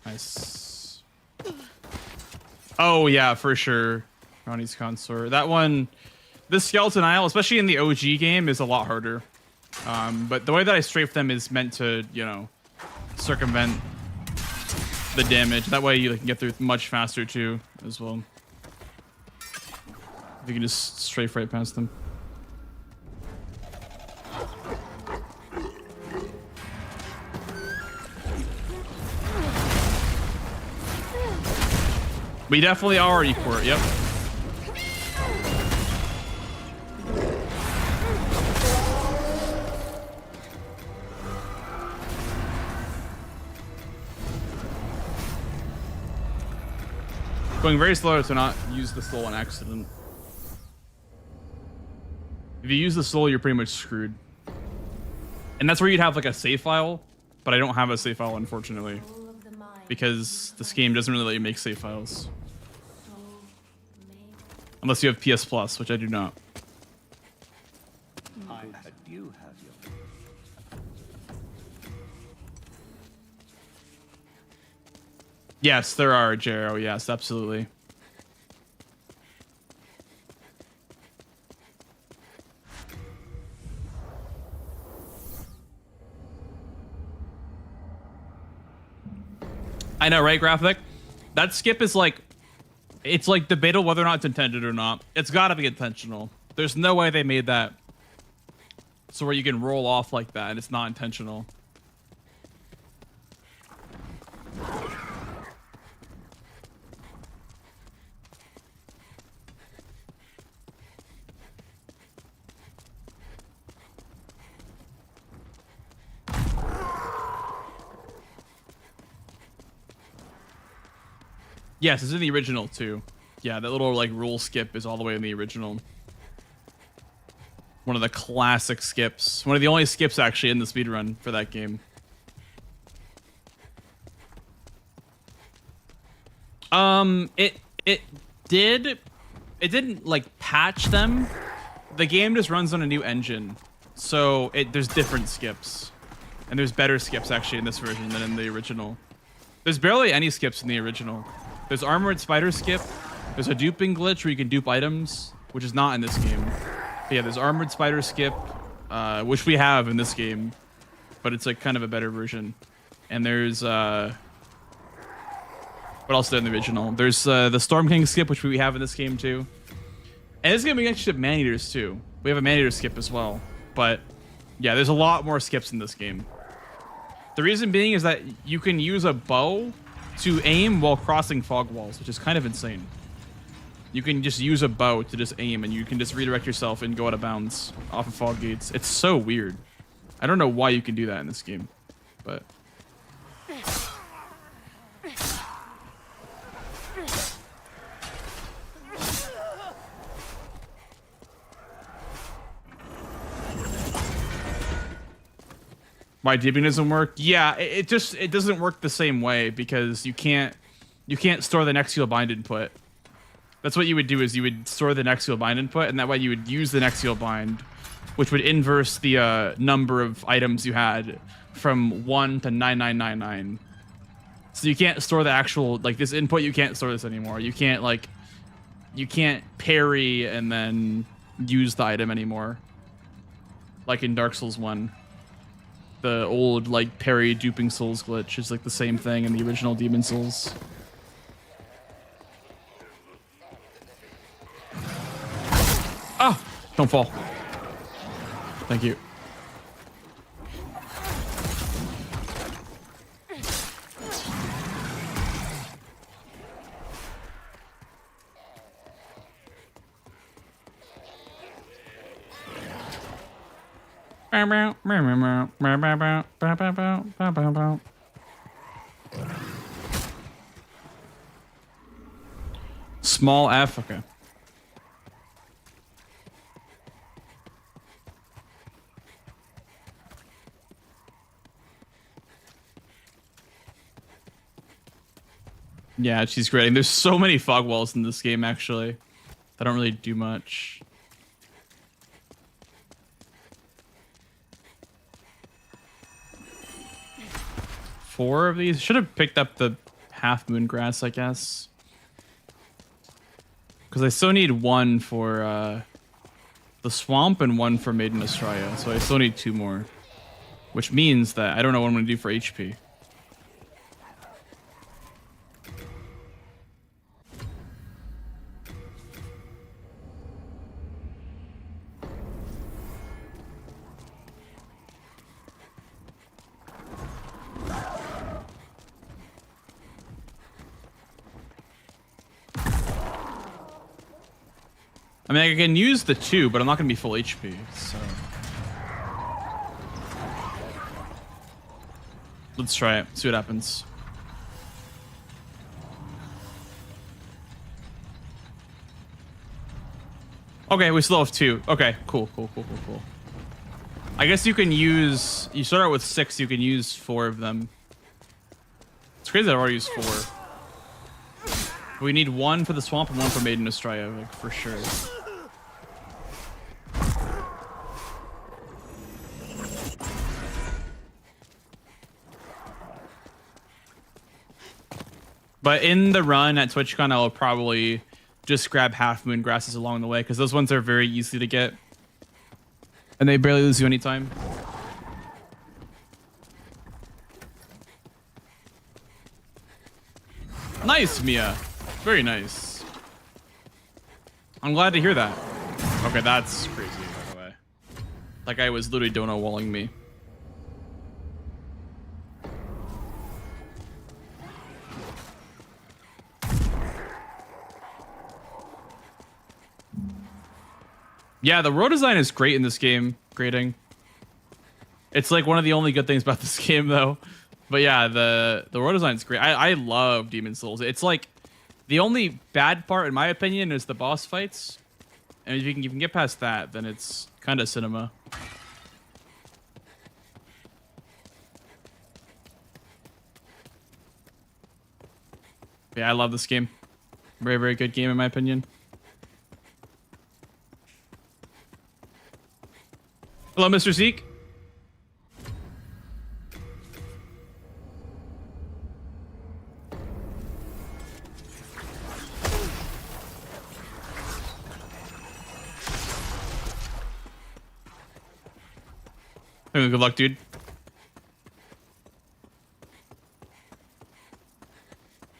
Nice. Oh, yeah, for sure. Ronnie's Consort. That one, this Skeleton Isle, especially in the OG game, is a lot harder. But the way that I strafe them is meant to, you know, circumvent the damage. That way you can get through much faster, too, as well. If you can just strafe right past them. We definitely are equal. Yep. Going very slow to not use the soul on accident. If you use the soul, you're pretty much screwed. And that's where you'd have like a save file, but I don't have a save file, unfortunately, because this game doesn't really let you make save files. Unless you have PS Plus, which I do not. I bet you have your... Yes, there are, Jero. Yes, absolutely. I know, right, Graphic? That skip is like... It's like debatable whether or not it's intended or not. It's got to be intentional. There's no way they made that so where you can roll off like that and it's not intentional. Yes, it's in the original too. Yeah, that little like rule skip is all the way in the original. One of the classic skips. One of the only skips actually in the speedrun for that game. It didn't like patch them. The game just runs on a new engine. So there's different skips. And there's better skips actually in this version than in the original. There's barely any skips in the original. There's Armored Spider skip. There's a duping glitch where you can dupe items, which is not in this game. But yeah, there's Armored Spider skip, which we have in this game, but it's like kind of a better version. And there's what else is there in the original? There's the Storm King skip, which we have in this game too. And this game we actually have man-eaters too. We have a man-eater skip as well. But yeah, there's a lot more skips in this game. The reason being is that you can use a bow to aim while crossing fog walls, which is kind of insane. You can just use a bow to just aim, and you can just redirect yourself and go out of bounds off of fog gates. It's so weird. I don't know why you can do that in this game, but... Why dipping doesn't work? Yeah, it doesn't work the same way because you can't store the next bind input. That's what you would do is you would store the next bind input, and that way you would use the next bind which would inverse the number of items you had from 1 to 9999. So you can't store the actual, like this input, you can't store this anymore. You can't like, you can't parry and then use the item anymore. Like in Dark Souls 1. The old like parry duping souls glitch is like the same thing in the original Demon Souls. Ah! Don't fall. Thank you. Small F, okay. Yeah, she's great. There's so many fog walls in this game, actually. That don't really do much. Four of these. Should have picked up the half moon grass, I guess. Because I still need one for the swamp and one for Maiden Astraea. So I still need 2 more. Which means that I don't know what I'm going to do for HP. I mean, I can use the 2, but I'm not going to be full HP, so... Let's try it, see what happens. Okay, we still have 2. Okay, cool. I guess you can use... You start out with 6, you can use 4 of them. It's crazy that I already used 4. We need 1 for the swamp and 1 for Maiden Astraea, like, for sure. But in the run at Twitchcon, I'll probably just grab half moon grasses along the way, because those ones are very easy to get. And they barely lose you any time. Nice, Mia. Very nice. I'm glad to hear that. Okay, that's crazy, by the way. That guy was literally donut walling me. Yeah, the world design is great in this game. Grading. It's like one of the only good things about this game, though. But yeah, the world design is great. I love Demon Souls. It's like the only bad part, in my opinion, is the boss fights. And if you can get past that, then it's kind of cinema. Yeah, I love this game. Very, very good game, in my opinion. Hello, Mr. Zeke. Hey, good luck, dude.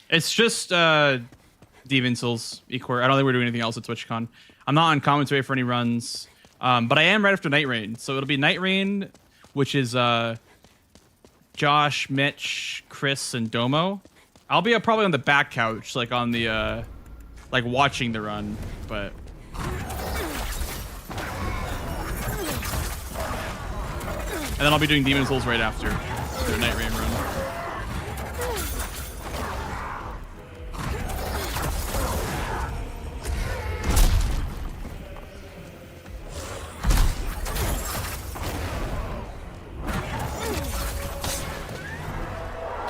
It's just Demon Souls, Ecor. I don't think we're doing anything else at TwitchCon. I'm not on commentary for any runs. But I am right after Night Rain. So it'll be Night Rain, which is Josh, Mitch, Chris, and Domo. I'll be probably on the back couch, like on the, like watching the run, but... And then I'll be doing Demon Souls right after the Night Rain run.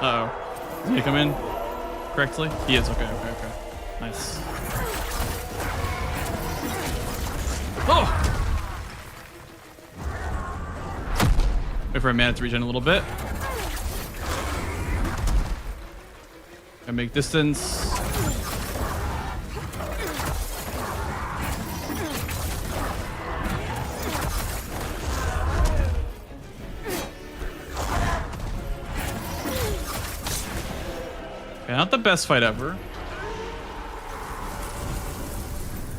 Uh-oh. Did he come in correctly? He is. Okay. Nice. Oh! Wait for a mana to regen a little bit. Gotta make distance. Okay, not the best fight ever.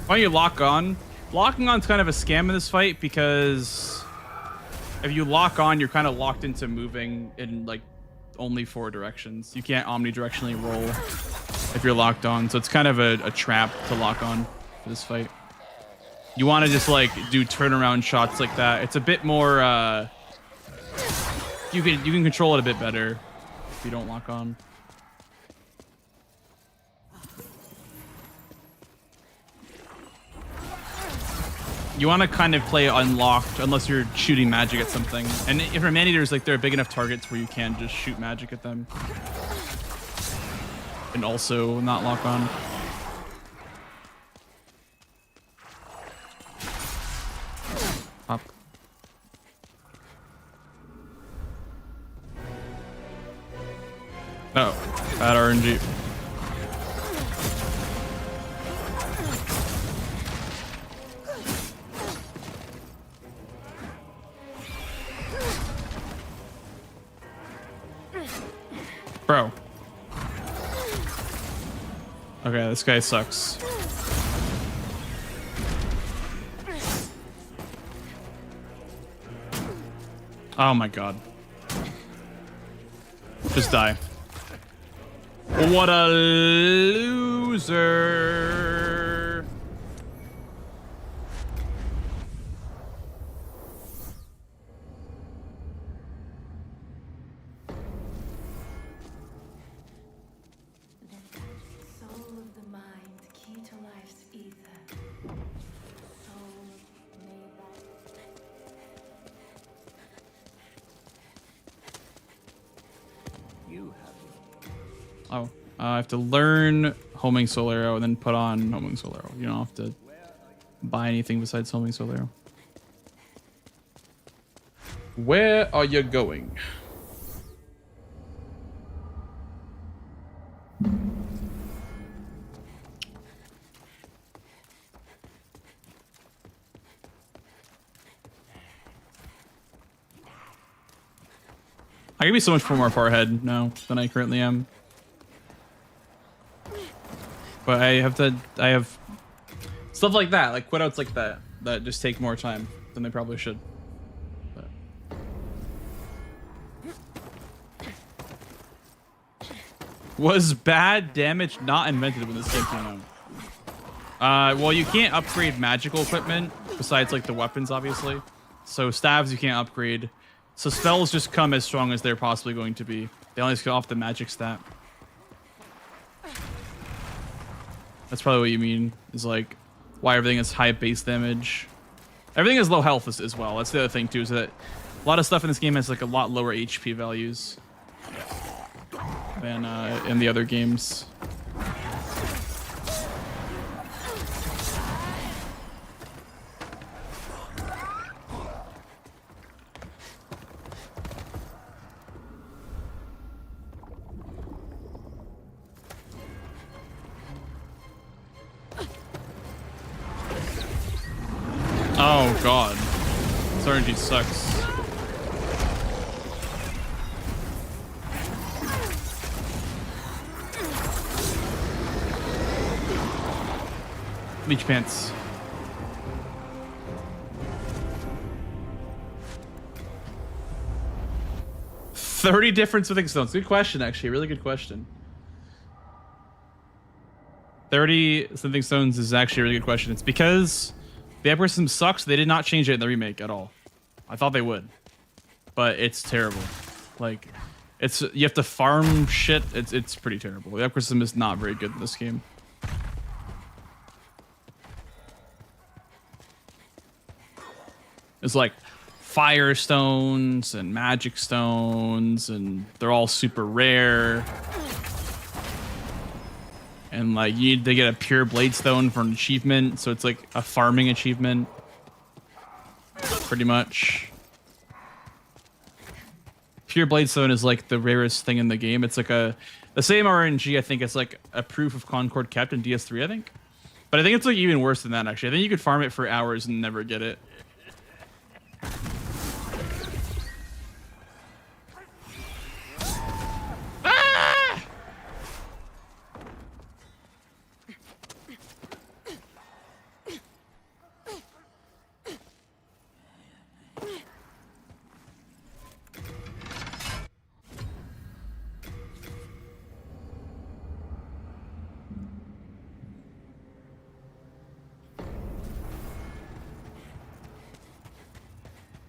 Why don't you lock on? Locking on's kind of a scam in this fight because if you lock on, you're kind of locked into moving in like only 4 directions. You can't omnidirectionally roll if you're locked on, so it's kind of a trap to lock on for this fight. You want to just like do turnaround shots like that. It's a bit more. You can control it a bit better if you don't lock on. You want to kind of play unlocked unless you're shooting magic at something. And if you're man-eaters, like, they're big enough targets where you can just shoot magic at them. And also not lock on. Pop. Oh, bad RNG. Bro. Okay, this guy sucks. Oh my god. Just die. What a loser. Soul of the mind, key to life's ether. Soul made by. You have your Oh, I have to learn Homing Soul Arrow and then put on Homing Soul Arrow. You don't have to buy anything besides Homing Soul Arrow. Where are you going? I could be so much more far ahead now than I currently am. But I have stuff like that, like quitouts like that just take more time than they probably should. But. Was bad damage not invented when this game came out? Well, you can't upgrade magical equipment besides like the weapons, obviously. So staves you can't upgrade. So spells just come as strong as they're possibly going to be. They only get off the magic stat. That's probably what you mean, is like why everything is high base damage. Everything is low health as well. That's the other thing too, is that a lot of stuff in this game has like a lot lower HP values than in the other games. Oh god. This RNG sucks. Leech pants. $30 different smithing stones. Good question, actually. Really good question. 30 smithing stones is actually a really good question. It's because the upgrade system sucks. They did not change it in the remake at all. I thought they would, but it's terrible. Like, you have to farm shit. It's pretty terrible. The upgrade system is not very good in this game. It's like fire stones and magic stones, and they're all super rare. And like you need to get a pure blade stone for an achievement, so it's like a farming achievement, pretty much. Pure Bladestone is like the rarest thing in the game. It's like the same RNG. I think it's like a proof of Concord kept in DS3. I think, but I think it's like even worse than that. Actually, I think you could farm it for hours and never get it. Ah!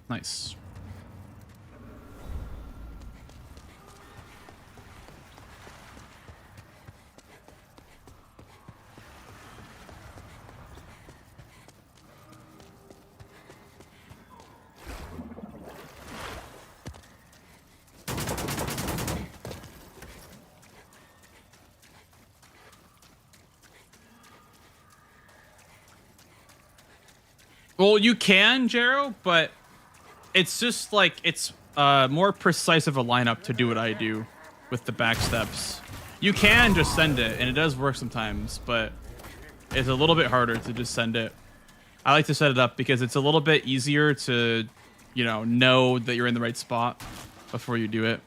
Nice. Well, you can, Jero, but it's just like it's more precise of a lineup to do what I do with the back steps. You can just send it, and it does work sometimes, but it's a little bit harder to just send it. I like to set it up because it's a little bit easier to, you know that you're in the right spot before you do it.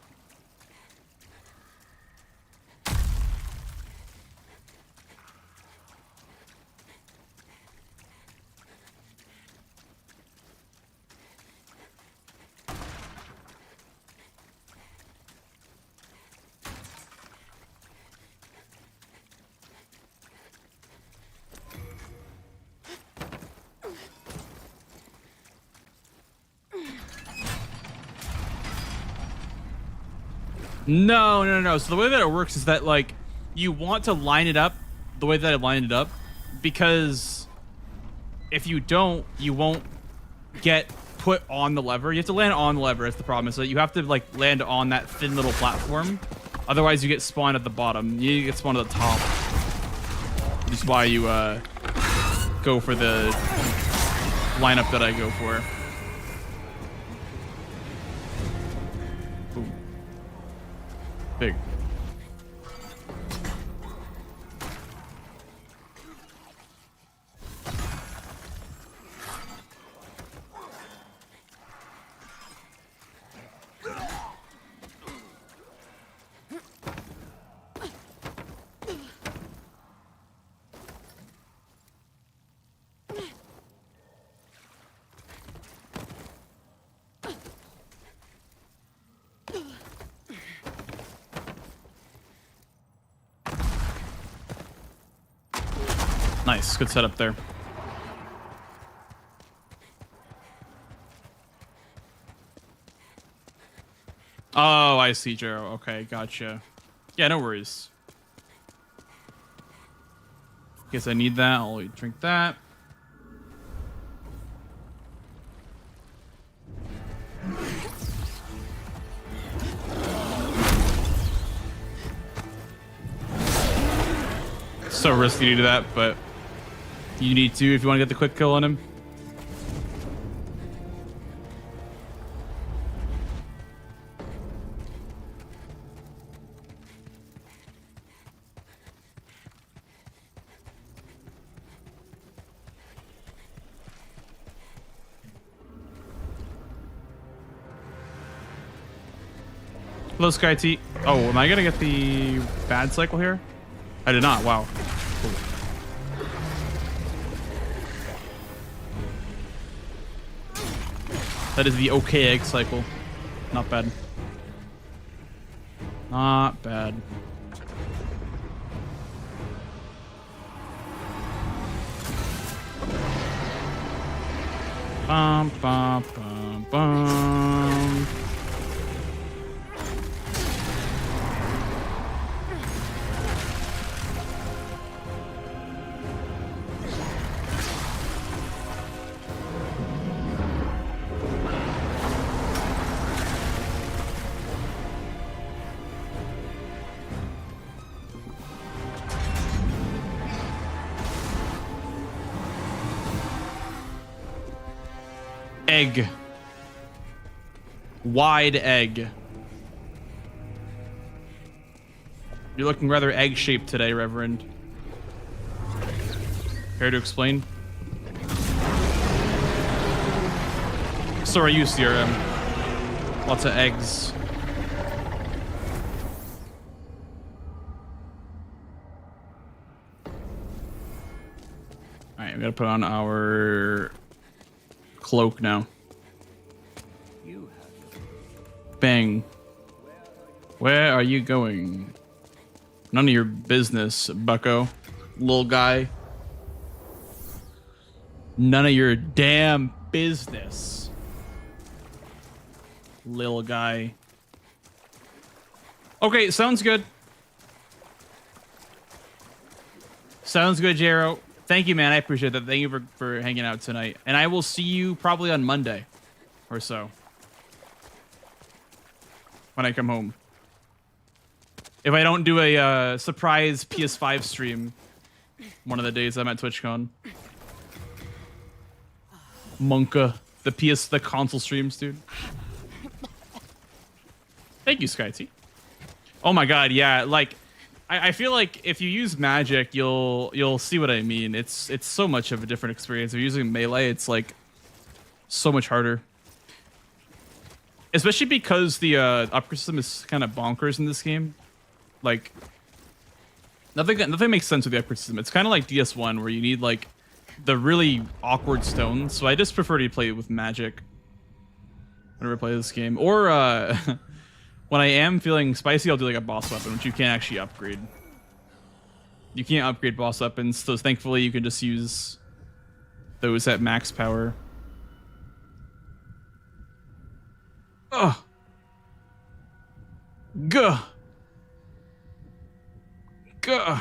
No. So the way that it works is that like you want to line it up the way that I lined it up, because if you don't, you won't get put on the lever. You have to land on the lever. That's the problem. So you have to like land on that thin little platform. Otherwise, you get spawned at the bottom. You get spawned at the top. Which is why you go for the lineup that I go for. Boom. Big. Nice, good setup there. Oh, I see, Jero. Okay, gotcha. Yeah, no worries. Guess I need that. I'll drink that. So risky to do that, but you need to if you want to get the quick kill on him. Hello, Sky T. Oh, am I gonna get the bad cycle here? I did not. Wow. Cool. That is the okay egg cycle. Not bad. Not bad. Bum, bum, bum, bum. Egg. Wide egg. You're looking rather egg-shaped today, Reverend. Care to explain? So are you, CRM. Lots of eggs. Alright, we gotta put on our cloak now. You have your Bang. Where are you going? None of your business, bucko. Little guy. None of your damn business. Little guy. Okay, sounds good. Sounds good, Jero. Thank you, man. I appreciate that. Thank you for hanging out tonight. And I will see you probably on Monday or so. When I come home. If I don't do a surprise PS5 stream one of the days I'm at TwitchCon. Monka. The console streams, dude. Thank you, SkyT. Oh my god, yeah, like I feel like if you use magic, you'll see what I mean. It's so much of a different experience. If you're using melee, it's like so much harder. Especially because the upgrade system is kind of bonkers in this game. Like nothing makes sense with the upgrade system. It's kind of like DS1 where you need like the really awkward stones. So I just prefer to play with magic whenever I play this game. Or when I am feeling spicy, I'll do like a boss weapon, which you can't actually upgrade. You can't upgrade boss weapons, so thankfully you can just use those at max power. Ugh. Gah. Gah.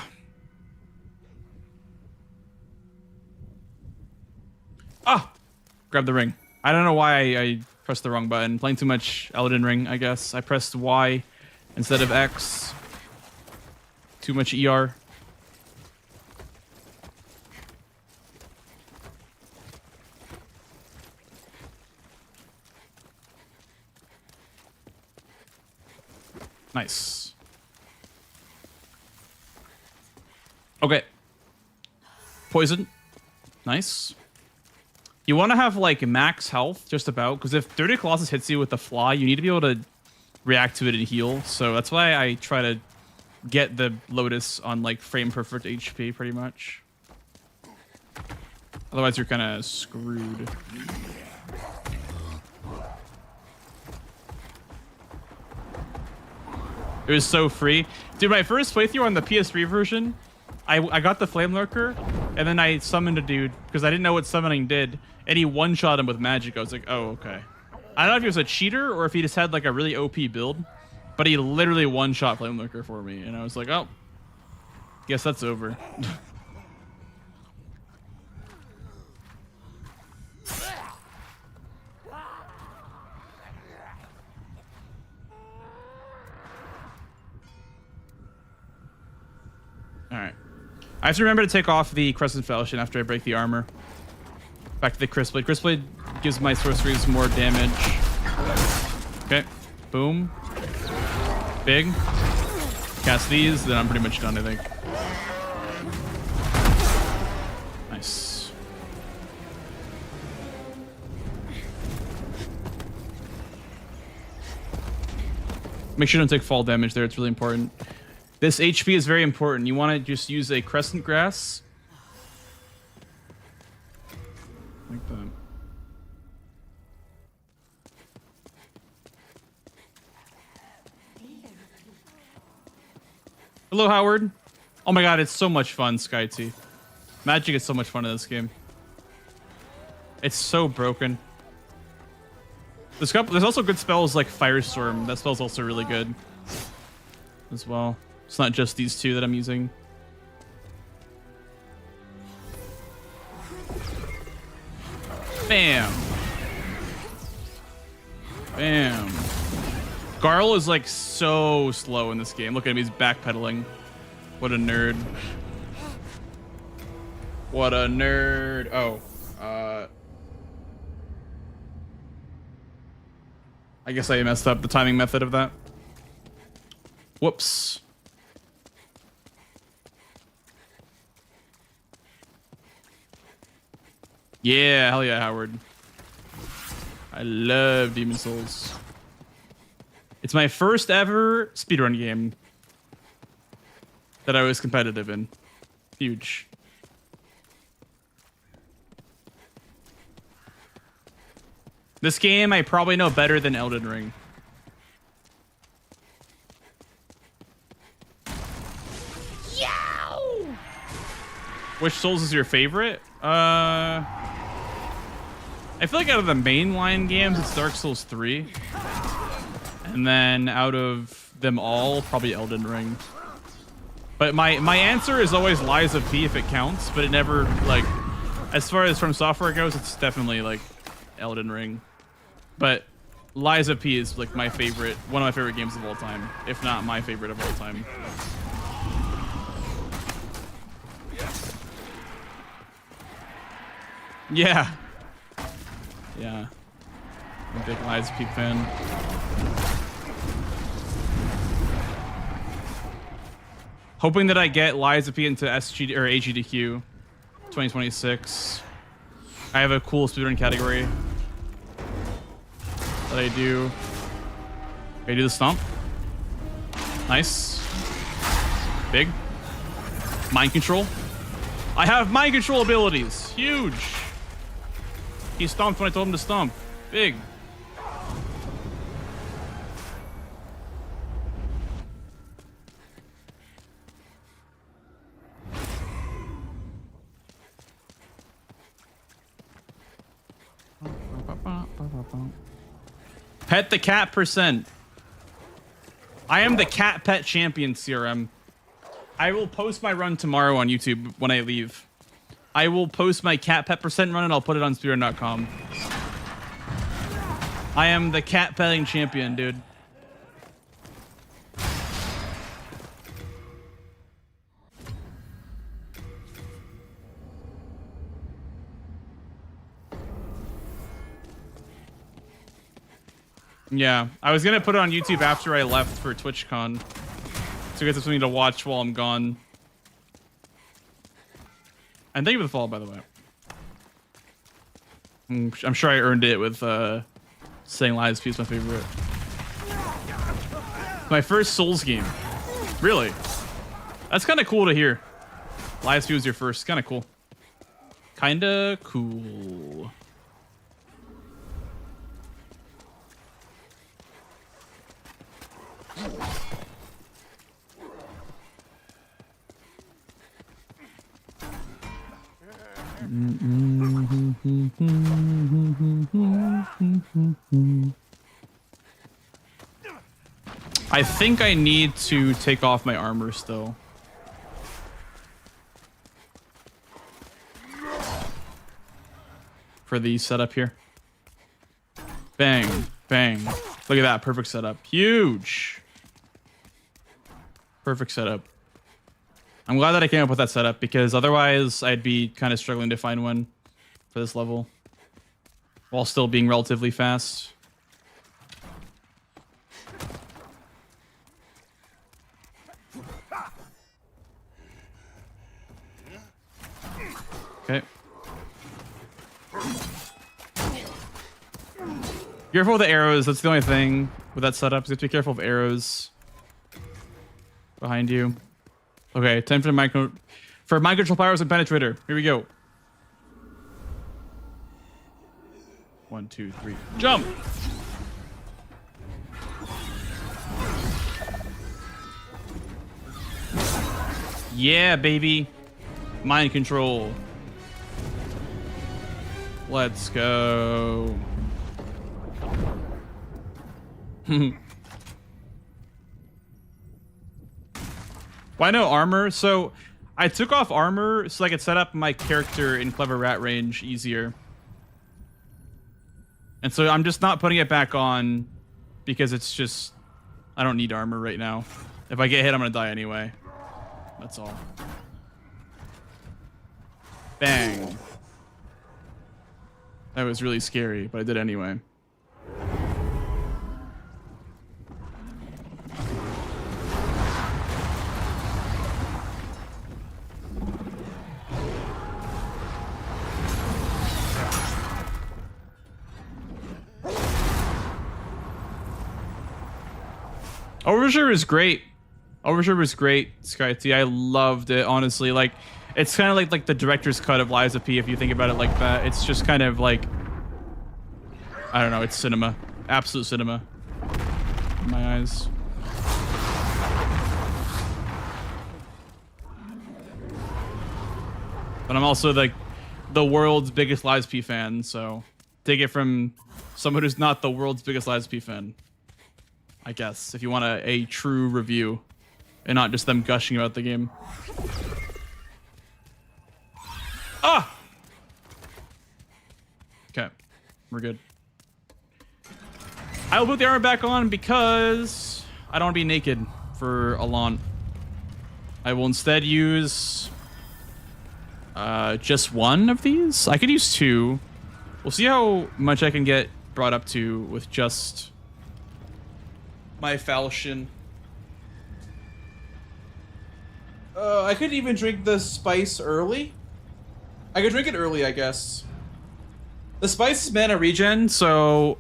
Ah! Grab the ring. I don't know why I pressed the wrong button. Playing too much Elden Ring, I guess. I pressed Y instead of X. Too much ER. Nice. Okay. Poison. Nice. You want to have like max health just about, because if Dirty Colossus hits you with the fly, you need to be able to react to it and heal. So that's why I try to get the Lotus on like frame perfect HP pretty much. Otherwise you're kind of screwed. It was so free. Dude, my first playthrough on the PS3 version, I got the Flame Lurker, and then I summoned a dude, because I didn't know what summoning did, and he one-shot him with magic. I was like, oh, okay. I don't know if he was a cheater, or if he just had like a really OP build, but he literally one-shot Flame Lurker for me, and I was like, oh, guess that's over. Alright. I have to remember to take off the Crescent Fellowship after I break the armor. Back to the Crystblade. Crystblade gives my sorceries more damage. Okay. Boom. Big. Cast these, then I'm pretty much done, I think. Nice. Make sure you don't take fall damage there, it's really important. This HP is very important. You want to just use a Crescent Grass. Like that. Hello, Howard. Oh my god, it's so much fun, SkyT. Magic is so much fun in this game. It's so broken. There's also good spells like Firestorm. That spell's also really good as well. It's not just these two that I'm using. Bam. Bam. Garl is like so slow in this game. Look at him, he's backpedaling. What a nerd. What a nerd. Oh, I guess I messed up the timing method of that. Whoops. Yeah, hell yeah, Howard. I love Demon Souls. It's my first ever speedrun game that I was competitive in. Huge. This game I probably know better than Elden Ring. Yow! Which Souls is your favorite? I feel like out of the mainline games, it's Dark Souls 3. And then out of them all, probably Elden Ring. But my answer is always Lies of P if it counts, but it never, like, as far as From Software goes, it's definitely, like, Elden Ring. But Lies of P is, like, my favorite, one of my favorite games of all time, if not my favorite of all time. Yeah. Yeah. I'm a big Lies of P fan. Hoping that I get Lies of P into SGD or AGDQ 2026. I have a cool speedrun category that I do. I do the stomp. Nice. Big. Mind control. I have mind control abilities. Huge. He stomped when I told him to stomp. Big. Pet the cat %. I am the cat pet champion, CRM. I will post my run tomorrow on YouTube when I leave. I will post my cat pet % run and I'll put it on speedrun.com. I am the cat petting champion, dude. Yeah, I was gonna put it on YouTube after I left for TwitchCon, so you guys have something to watch while I'm gone. And thank you for the follow, by the way. I'm sure I earned it with saying Lies P is my favorite. My first Souls game. Really? That's kind of cool to hear. Lies P was your first. Kind of cool. Kinda cool. I think I need to take off my armor still. For the setup here. Bang, bang. Look at that, perfect setup. Huge. Perfect setup. I'm glad that I came up with that setup because otherwise I'd be kind of struggling to find one for this level while still being relatively fast. Okay. Careful with the arrows. That's the only thing with that setup. You have to be careful of arrows behind you. Okay, time for the mind control powers and penetrator. Here we go. 1, 2, 3, jump! Yeah, baby. Mind control. Let's go. Why no armor? So I took off armor so I could set up my character in Clever Rat range easier. And so I'm just not putting it back on because it's just, I don't need armor right now. If I get hit, I'm gonna die anyway. That's all. Bang. That was really scary, but I did anyway. Overture is great. Overture was great, Sky T. I loved it, honestly. Like, it's kind of like the director's cut of Lies of P, if you think about it like that. It's just kind of like, I don't know, it's cinema. Absolute cinema. In my eyes. But I'm also like the world's biggest Lies P fan, so take it from someone who's not the world's biggest Lies P fan. I guess, if you want a true review and not just them gushing about the game. Ah! Okay, we're good. I will put the armor back on because I don't want to be naked for a lot. I will instead use just one of these. I could use two. We'll see how much I can get brought up to with just my falchion. I could even drink the spice early. I could drink it early, I guess. The spice is mana regen, so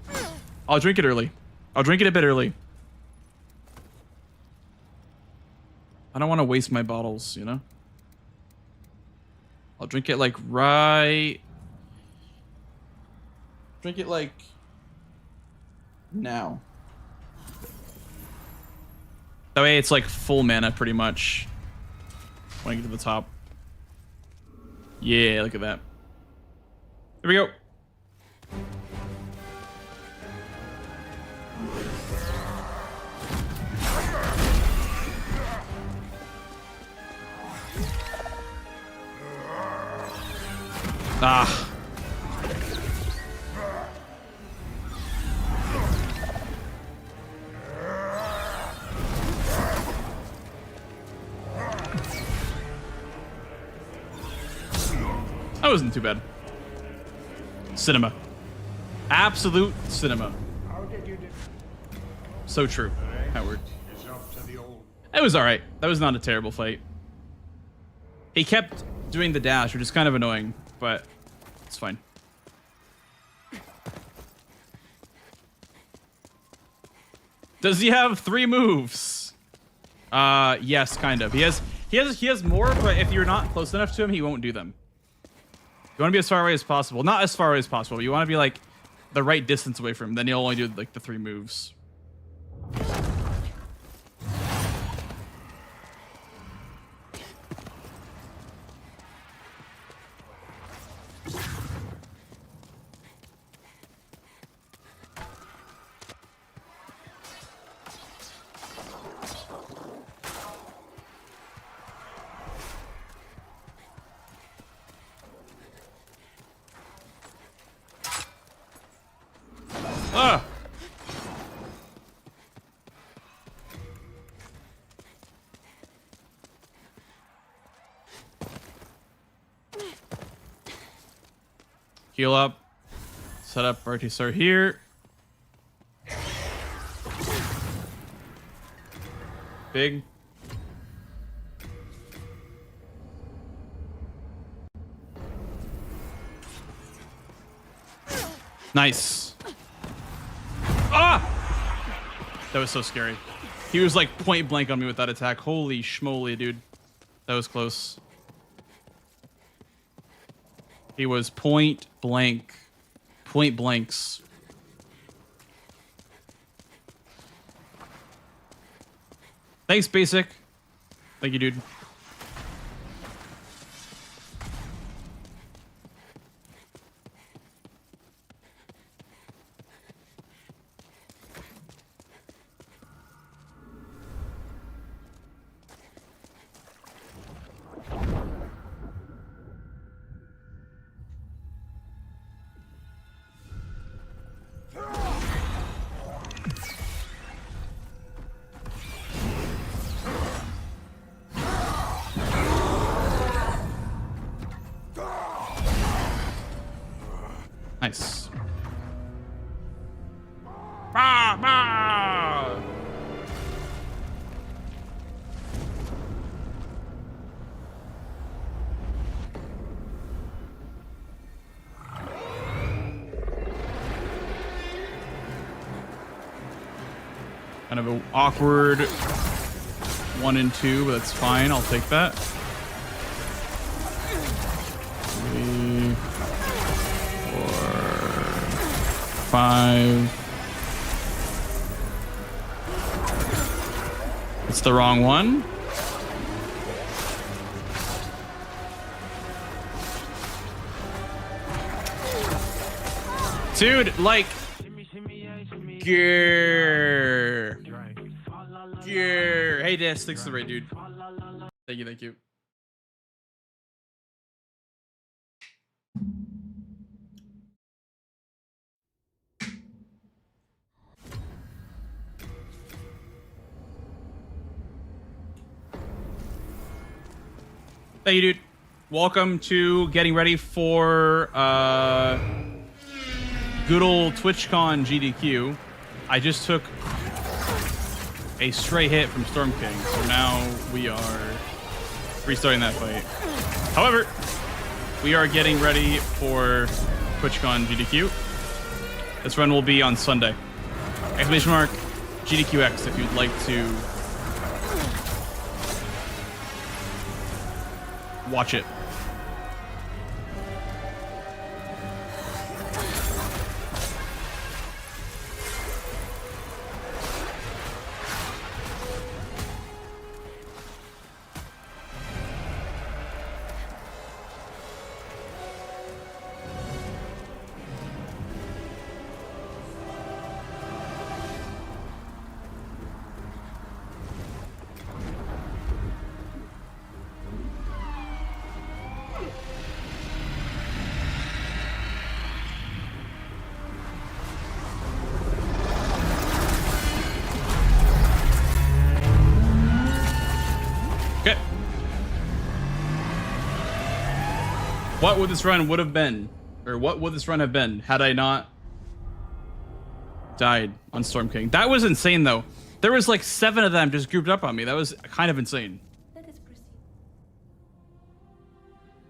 I'll drink it early. I'll drink it a bit early. I don't want to waste my bottles, you know? I'll drink it like right... Drink it like... now. That way it's like full mana pretty much. When I get to the top. Yeah, look at that. Here we go. Ah. That wasn't too bad. Cinema. Absolute cinema. So true, Howard. It was alright. That was not a terrible fight. He kept doing the dash, which is kind of annoying, but it's fine. Does he have 3 moves? Yes, kind of. He has more, but if you're not close enough to him, he won't do them. You want to be as far away as possible. Not as far away as possible, but you want to be like the right distance away from him. Then he'll only do like the 3 moves. Ah! Heal up. Set up Artisar here. Big. Nice. Ah! That was so scary. He was like point blank on me with that attack. Holy schmoly, dude. That was close. He was point blank. Point blanks. Thanks, Basic. Thank you, dude. Kind of an awkward 1 and 2, but that's fine. I'll take that. 3, 4, 5. It's the wrong one. Dude, like, gear. Hey, Des, thanks for the raid, dude. Thank you, thank you. Thank you, dude. Welcome to getting ready for good old Twitchcon GDQ. I just took a stray hit from Storm King, so now we are restarting that fight. However, we are getting ready for Twitchcon GDQ. This run will be on Sunday. Exclamation mark GDQx if you'd like to watch it. Okay. What would this run would have been, or what would this run have been had I not died on Storm King? That was insane, though. There was like 7 of them just grouped up on me. That was kind of insane. Let us proceed.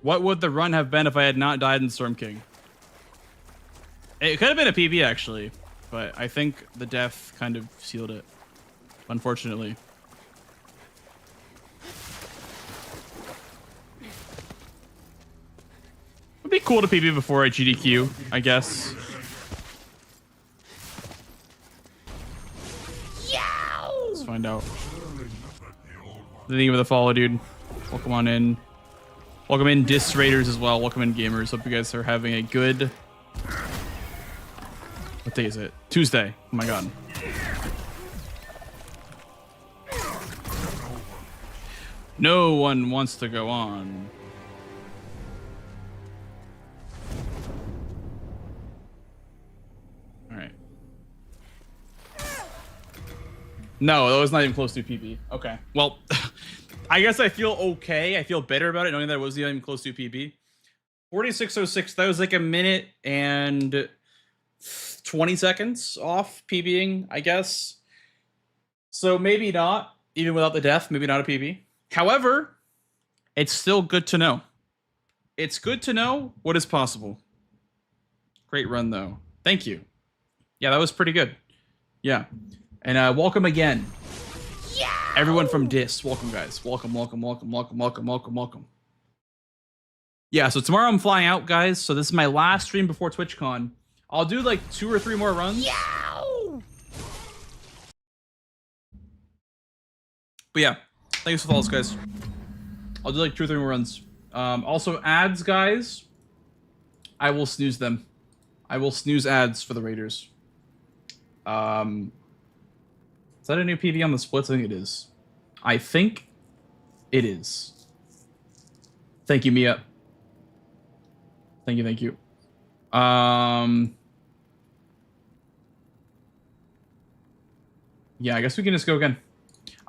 What would the run have been if I had not died in Storm King? It could have been a PB, actually, but I think the death kind of sealed it, unfortunately. It'd be cool to PB before I GDQ, I guess. Let's find out. The name of the follow, dude. Welcome on in. Welcome in, Dis Raiders as well. Welcome in, gamers. Hope you guys are having a good... What day is it? Tuesday. Oh my god. No one wants to go on. Alright. No, that was not even close to PB. Okay. Well, I guess I feel okay. I feel better about it knowing that it wasn't even close to PB. 4606, that was like a minute and 20 seconds off PBing, I guess. So maybe not, even without the death, maybe not a PB. However, it's still good to know. It's good to know what is possible. Great run, though. Thank you. Yeah, that was pretty good. Yeah. And welcome again. Yeah! Everyone from Dis, welcome, guys. Welcome, welcome, welcome, welcome, welcome, welcome, welcome. Yeah, so tomorrow I'm flying out, guys. So this is my last stream before TwitchCon. I'll do like 2 or 3 more runs. Yow! But yeah, thanks for the follows, guys. I'll do like 2 or 3 more runs. Also, ads, guys. I will snooze them. I will snooze ads for the Raiders. Is that a new PV on the splits? I think it is. I think it is. Thank you, Mia. Thank you, thank you. Yeah, I guess we can just go again.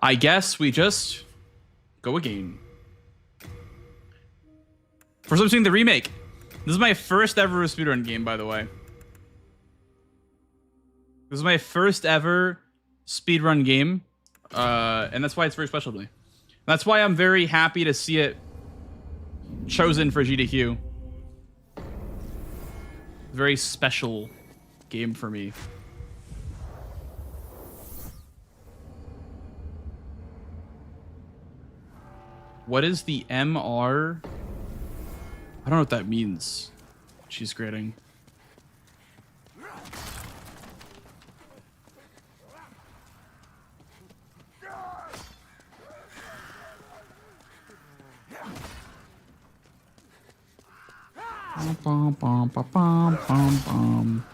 I guess we just go again. First time seeing the remake. This is my first ever speedrun game, by the way. This is my first ever speedrun game. And that's why it's very special to me. That's why I'm very happy to see it chosen for GDQ. Very special game for me. What is the MR? I don't know what that means. She's grading. Bum, bum, bum, bum, bum, bum.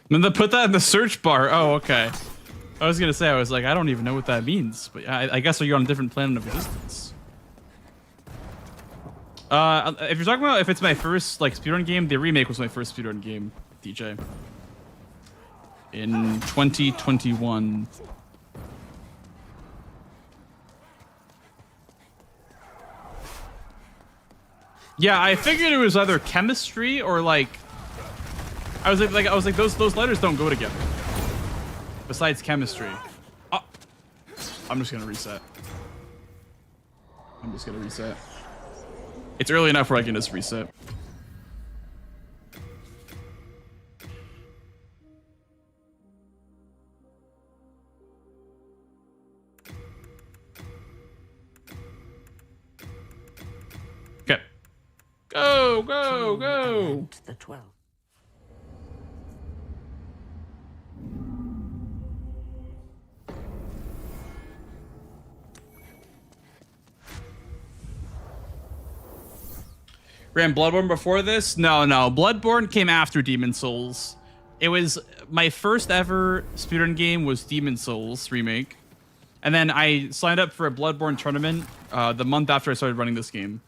And then put that in the search bar. Oh, okay. I was gonna say, I was like, I don't even know what that means, but I guess you're on a different planet of existence. If you're talking about if it's my first like speedrun game, the remake was my first speedrun game, DJ. In 2021. Yeah, I figured it was either chemistry or like I was like those letters don't go together. Besides chemistry. Oh, I'm just gonna reset. It's early enough where I can just reset. Okay. Go, go, go. The 12. Ran Bloodborne before this? No. Bloodborne came after Demon Souls. It was my first ever speedrun game was Demon Souls remake. And then I signed up for a Bloodborne tournament the month after I started running this game.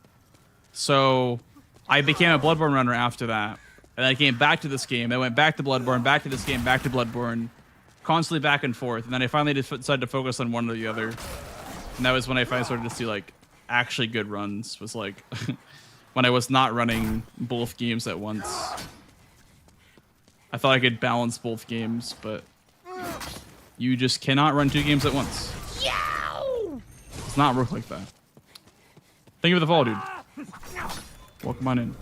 So I became a Bloodborne runner after that. And I came back to this game. I went back to Bloodborne, back to this game, back to Bloodborne. Constantly back and forth. And then I finally decided to focus on one or the other. And that was when I finally started to see like actually good runs. Was like when I was not running both games at once. I thought I could balance both games, but you just cannot run two games at once. It's not work like that. Thank you for the follow, dude. Welcome on in.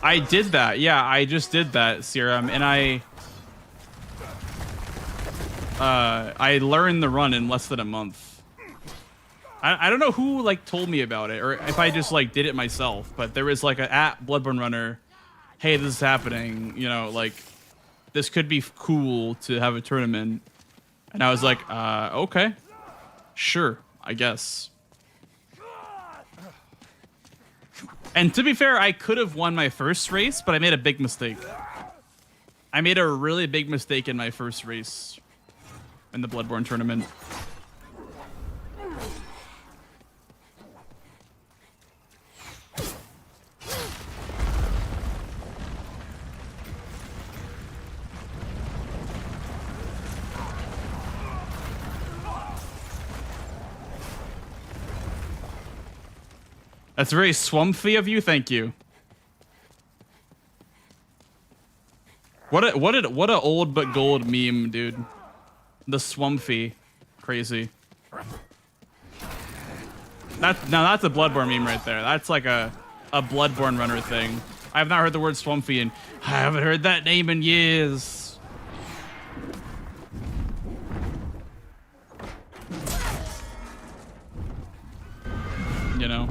I did that. Yeah, I just did that, Serum, and I learned the run in less than a month. I don't know who like told me about it or if I just like did it myself, but there was like a at Bloodborne runner, hey, this is happening, you know, like this could be cool to have a tournament. And I was like, okay, sure, I guess. And to be fair, I could have won my first race, but I made a big mistake. I made a really big mistake in my first race in the Bloodborne tournament. That's very swampy of you. Thank you. What a old but gold meme, dude. The swampy, crazy. That's a Bloodborne meme right there. That's like a Bloodborne runner thing. I have not heard the word swampy and I haven't heard that name in years. You know.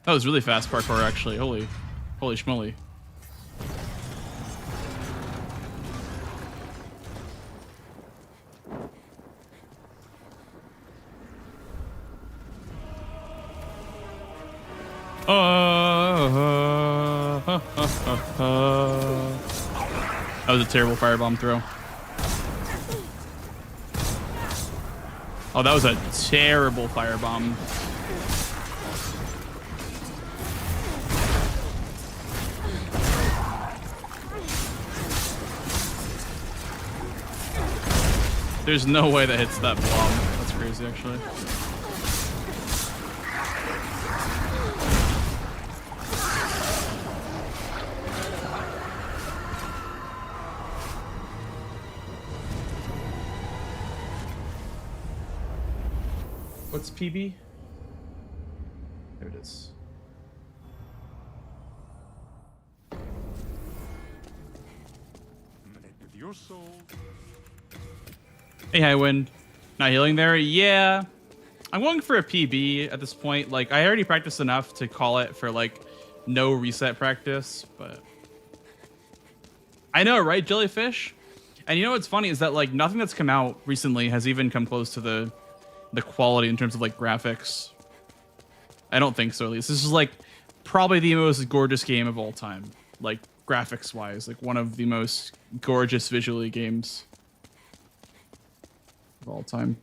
That was really fast parkour, actually. Holy schmoly. That was a terrible firebomb throw. Oh, that was a terrible firebomb. There's no way that hits that blob. That's crazy, actually. What's PB? There it is. With your soul. Hey, Highwind. Not healing there? Yeah. I'm going for a PB at this point. Like, I already practiced enough to call it for, like, no reset practice, but... I know, right, Jellyfish? And you know what's funny is that, like, nothing that's come out recently has even come close to the quality in terms of, like, graphics. I don't think so, at least. This is, like, probably the most gorgeous game of all time. Like, graphics-wise. Like, one of the most gorgeous visually games of all time.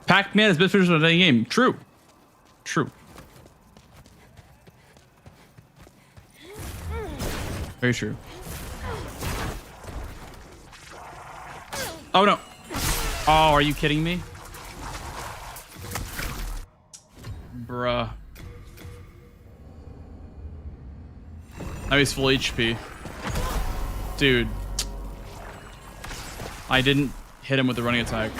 Pac-Man is best version of any game. True. True. Very true. Oh no. Oh, are you kidding me? Bruh. Now he's full HP. Dude. I didn't hit him with the running attack.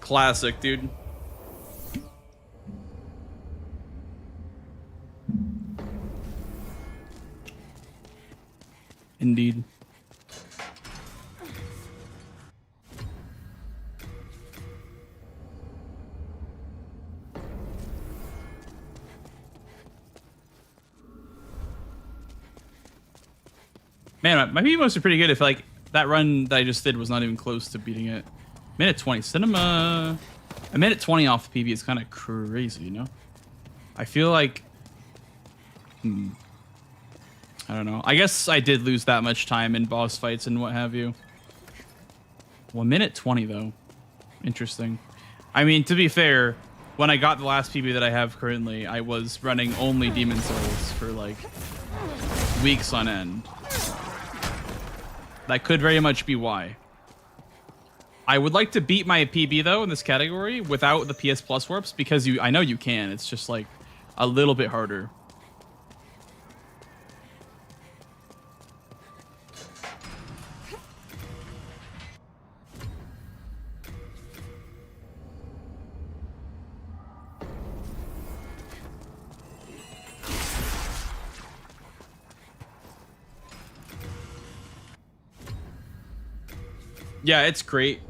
Classic, dude. Indeed. Man, my PB are pretty good if like that run that I just did was not even close to beating it. Minute 20 cinema. A minute 20 off the PB is kind of crazy, you know? I feel like I don't know. I guess I did lose that much time in boss fights and what have you. Well, minute 20 though. Interesting. I mean, to be fair, when I got the last PB that I have currently, I was running only Demon Souls for like weeks on end. That could very much be why. I would like to beat my PB though in this category without the PS Plus warps because I know you can. It's just like a little bit harder. Yeah, it's great.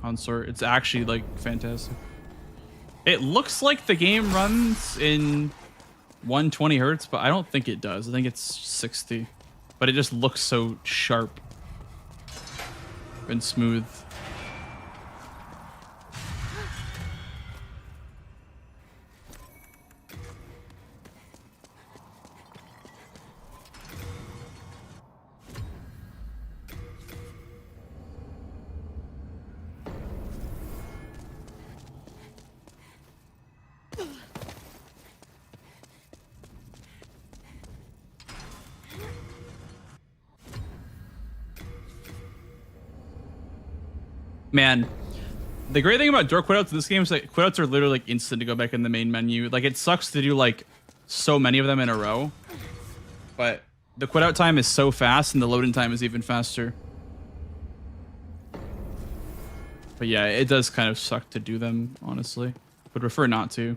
Consort. It's actually like fantastic. It looks like the game runs in 120 hertz, but I don't think it does. I think it's 60. But it just looks so sharp and smooth. Man, the great thing about door quitouts in this game is that quitouts are literally like instant to go back in the main menu. Like it sucks to do like so many of them in a row, but the quitout time is so fast and the loading time is even faster. But yeah, it does kind of suck to do them, honestly. Would prefer not to.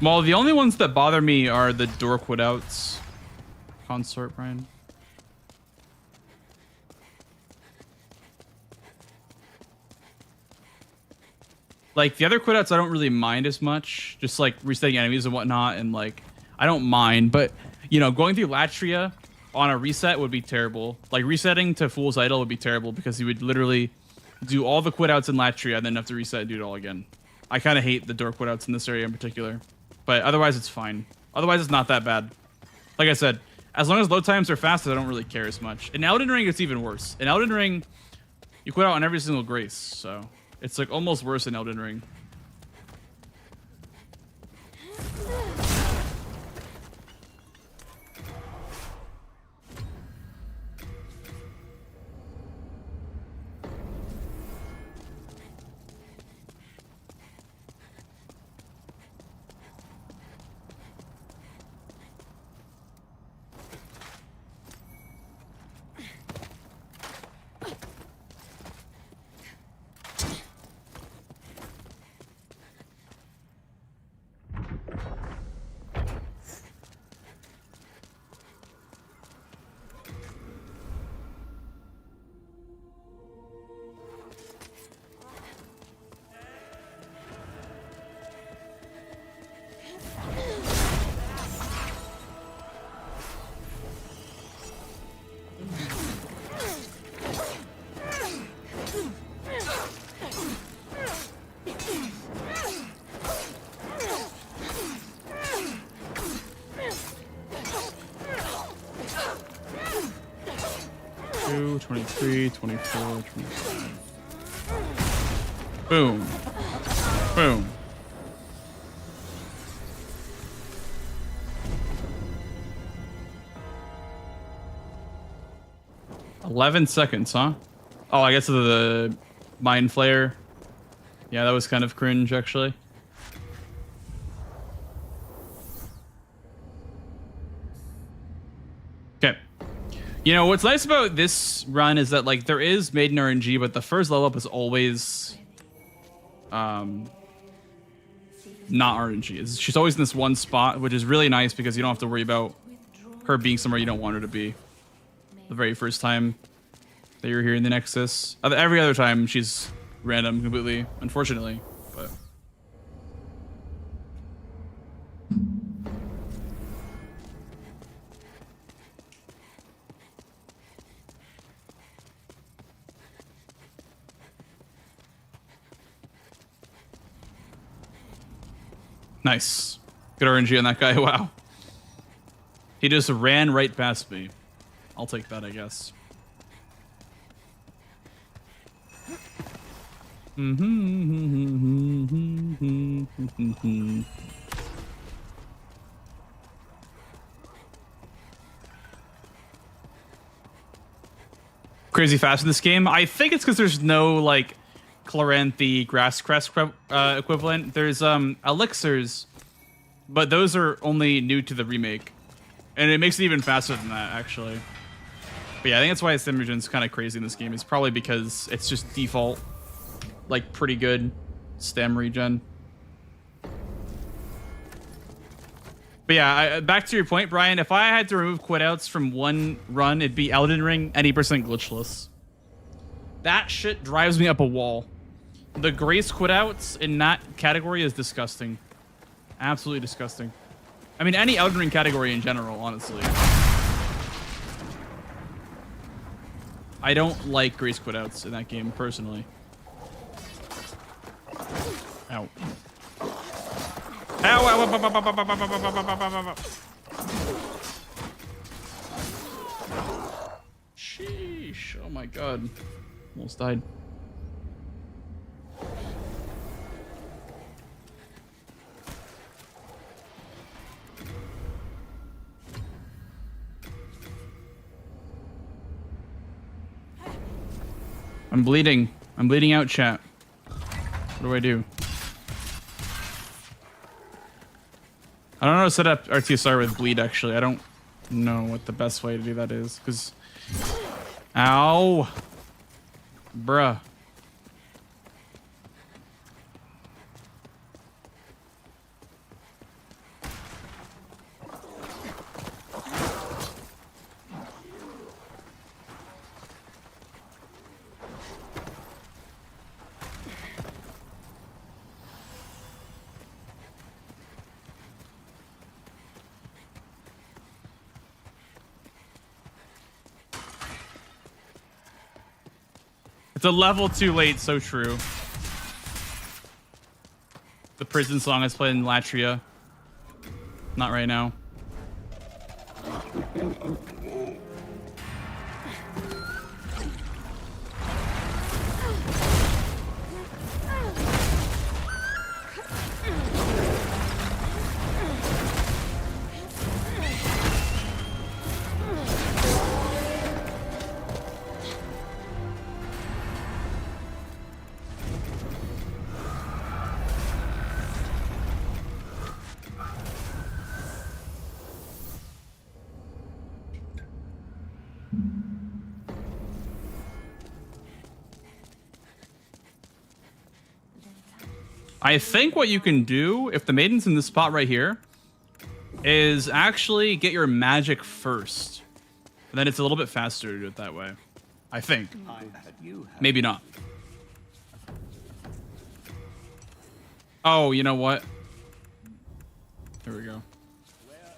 Well, the only ones that bother me are the door quitouts. Consort, Brian. Like, the other quitouts I don't really mind as much. Just, like, resetting enemies and whatnot. And, like, I don't mind. But, you know, going through Latria on a reset would be terrible. Like, resetting to Fool's Idol would be terrible because you would literally do all the quitouts in Latria and then have to reset and do it all again. I kind of hate the door quitouts in this area in particular. But otherwise, it's fine. Otherwise, it's not that bad. Like I said, as long as load times are fast, I don't really care as much. In Elden Ring, it's even worse. In Elden Ring, you quit out on every single grace, so it's like almost worse in Elden Ring. Two, 23, 24, 25. Boom. Boom. "11 seconds, huh?" Oh, I guess the Mind Flayer. Yeah, that was kind of cringe, actually. Okay. You know, what's nice about this run is that, like, there is Maiden RNG, but the first level up is always not RNG. She's always in this one spot, which is really nice because you don't have to worry about her being somewhere you don't want her to be. The very first time that you're here in the Nexus. Every other time, she's random completely, unfortunately. But nice. Good RNG on that guy. Wow. He just ran right past me. I'll take that, I guess. Crazy fast in this game. I think it's because there's no, like, Chloranthy grass crest equivalent. There's elixirs, but those are only new to the remake, and it makes it even faster than that, actually. But yeah, I think that's why stem regen's kind of crazy in this game. It's probably because it's just default, like, pretty good stem regen. But yeah, back to your point, Brian. If I had to remove quitouts from one run, it'd be Elden Ring, any % glitchless. That shit drives me up a wall. The Grace quit-outs in that category is disgusting. Absolutely disgusting. I mean, any Elden Ring category in general, honestly. I don't like Grace quit-outs in that game, personally. Ow. Ow, ow, ow, ow, ow, ow, ow, ow, ow, ow, ow, ow. Sheesh. Oh my god. Almost died. I'm bleeding. I'm bleeding out, chat. What do I do? I don't know how to set up RTSR with bleed, actually. I don't know what the best way to do that is, because... Ow! Bruh. It's a level too late, so true. The prison song is played in Latria. Not right now. I think what you can do, if the maiden's in this spot right here, is actually get your magic first. And then it's a little bit faster to do it that way. I think. Maybe not. Oh, you know what? There we go.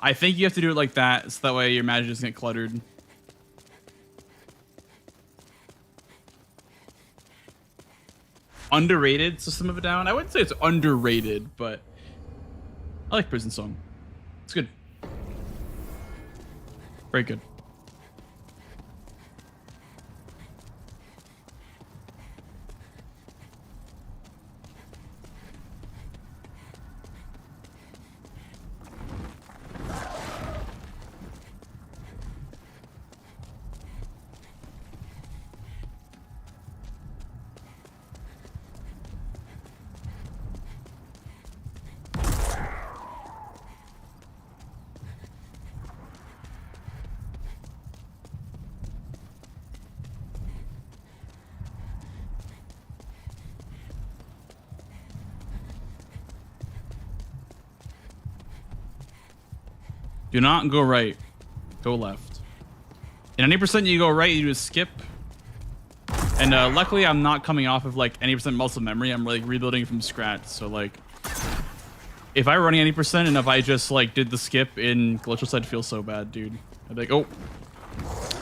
I think you have to do it like that, so that way your magic doesn't get cluttered. Underrated System of a Down. I wouldn't say it's underrated, but I like Prison Song. It's good. Very good. Do not go right. Go left. In 90% you go right, you do a skip. And luckily I'm not coming off of like 80% muscle memory. I'm like rebuilding from scratch. So like, if I were running 80% and if I just like did the skip in glitchless, I'd feel so bad, dude. I'd be like, oh,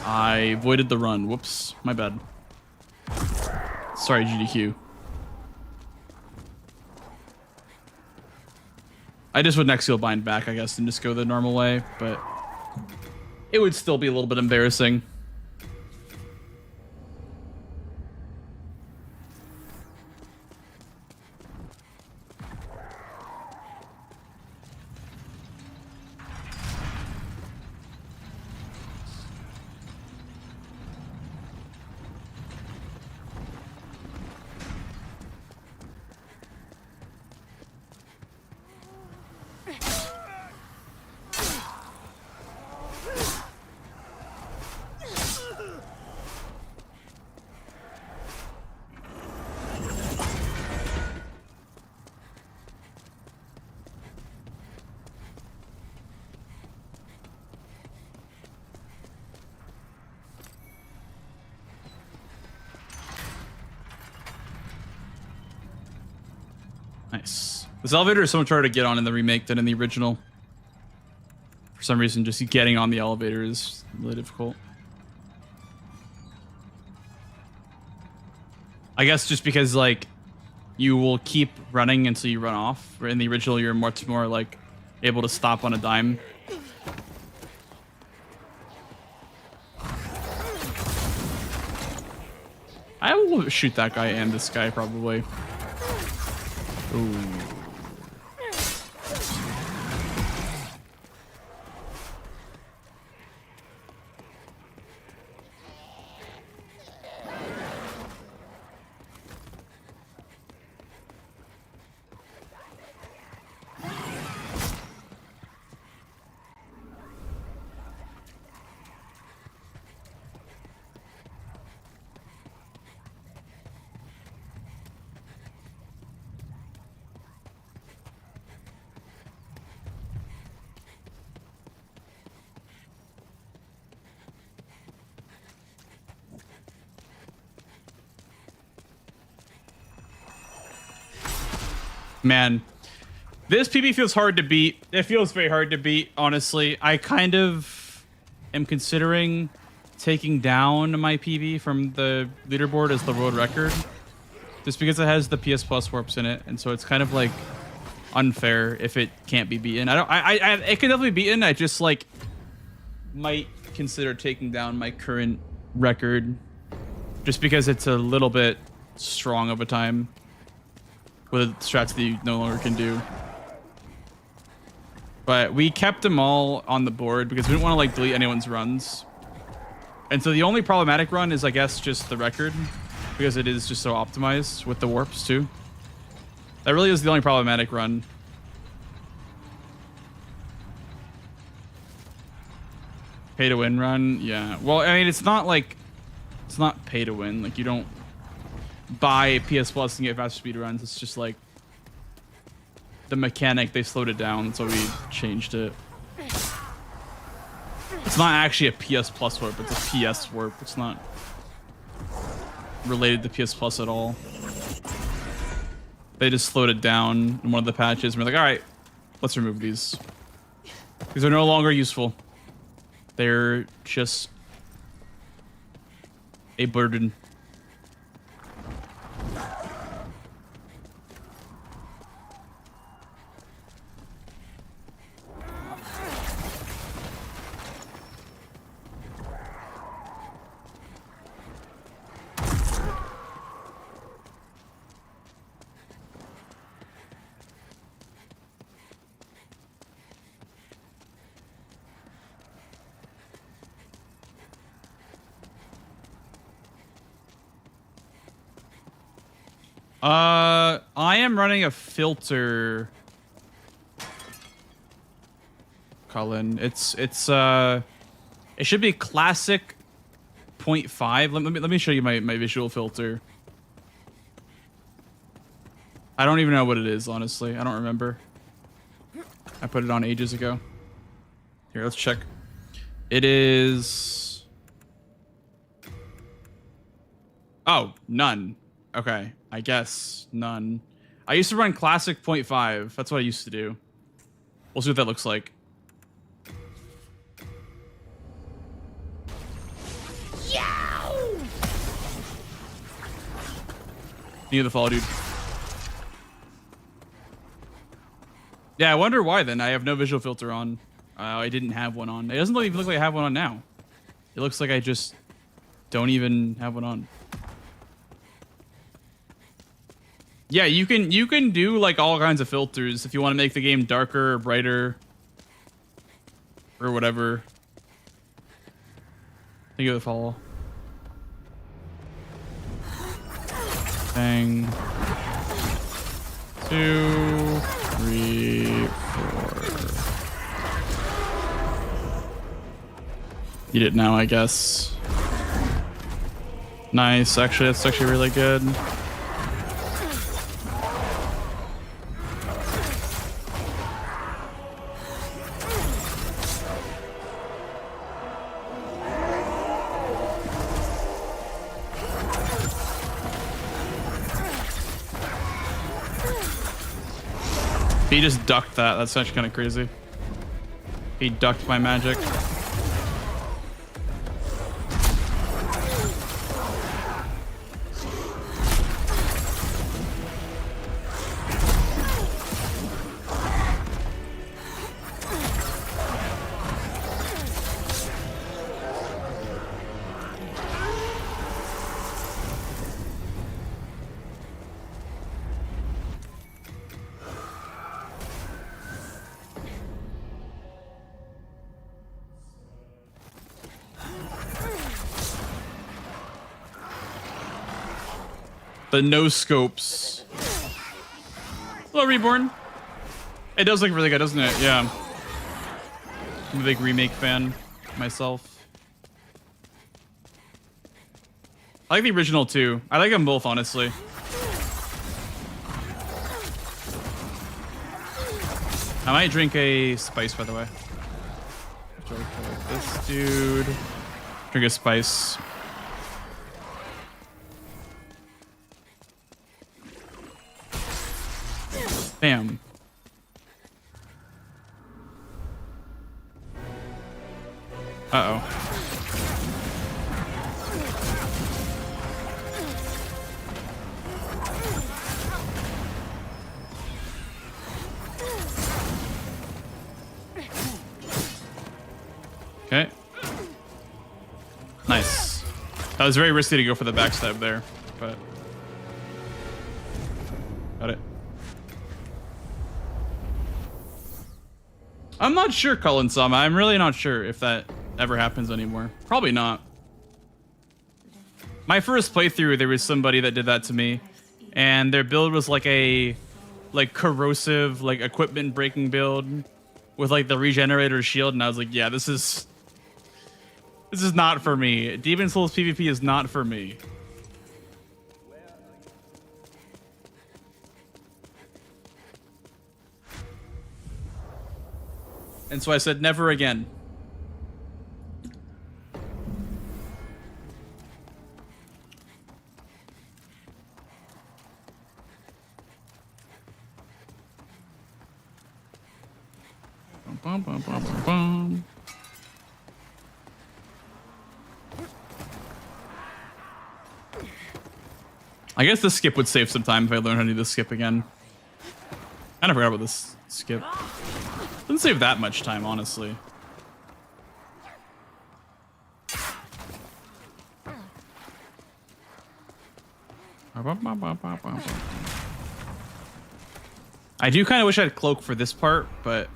I avoided the run. Whoops, my bad. Sorry, GDQ. I just would next bind back, I guess, and just go the normal way, but it would still be a little bit embarrassing. Nice. This elevator is so much harder to get on in the remake than in the original. For some reason, just getting on the elevator is really difficult. I guess just because, like, you will keep running until you run off. In the original, you're much more, like, able to stop on a dime. I will shoot that guy and this guy, probably. Ooh. Man, this PB feels hard to beat. It feels very hard to beat, honestly. I kind of am considering taking down my PB from the leaderboard as the world record, just because it has the PS Plus warps in it, and so it's kind of like unfair if it can't be beaten. It can definitely be beaten. I just like might consider taking down my current record, just because it's a little bit strong of a time with strats that you no longer can do. But we kept them all on the board because we didn't want to like delete anyone's runs. And so the only problematic run is, I guess, just the record, because it is just so optimized with the warps too. That really is the only problematic run. Pay to win run, yeah. Well, I mean, it's not like, it's not pay to win. Like, you don't buy PS Plus and get faster speed runs. It's just like the mechanic, they slowed it down, so we changed it. It's not actually a PS Plus warp, it's a PS warp. It's not related to PS Plus at all. They just slowed it down in one of the patches, and we're like, all right, let's remove these. These are no longer useful. They're just a burden. I am running a filter, Colin. It should be classic 0.5. Let me show you my visual filter. I don't even know what it is, honestly. I don't remember. I put it on ages ago. Here, let's check. It is... Oh, none. Okay, I guess none. I used to run classic 0.5. That's what I used to do. We'll see what that looks like. Need the follow, dude. Yeah, I wonder why then. I have no visual filter on. I didn't have one on. It doesn't even look like I have one on now. It looks like I just don't even have one on. Yeah, you can do like all kinds of filters if you want to make the game darker or brighter or whatever. Thank you for the follow. Bang. 2, 3, 4. Eat it now, I guess. Nice. Actually, that's actually really good. He just ducked that. That's actually kind of crazy. He ducked my magic. The no scopes. Hello, Reborn. It does look really good, doesn't it? Yeah. I'm a big remake fan myself. I like the original too. I like them both, honestly. I might drink a spice, by the way. This dude. Drink a spice. Bam. Uh-oh. Okay. Nice. That was very risky to go for the backstab there, but got it. I'm not sure, Cullen Sama. I'm really not sure if that ever happens anymore. Probably not. My first playthrough, there was somebody that did that to me, and their build was like a corrosive, like equipment breaking build with like the regenerator shield, and I was like, yeah, this is not for me. Demon Souls PvP is not for me. And so I said, never again. Bum, bum, bum, bum, bum. I guess this skip would save some time if I learn how to do this skip again. I never forgot about this skip. Doesn't save that much time, honestly. I do kind of wish I had cloak for this part, but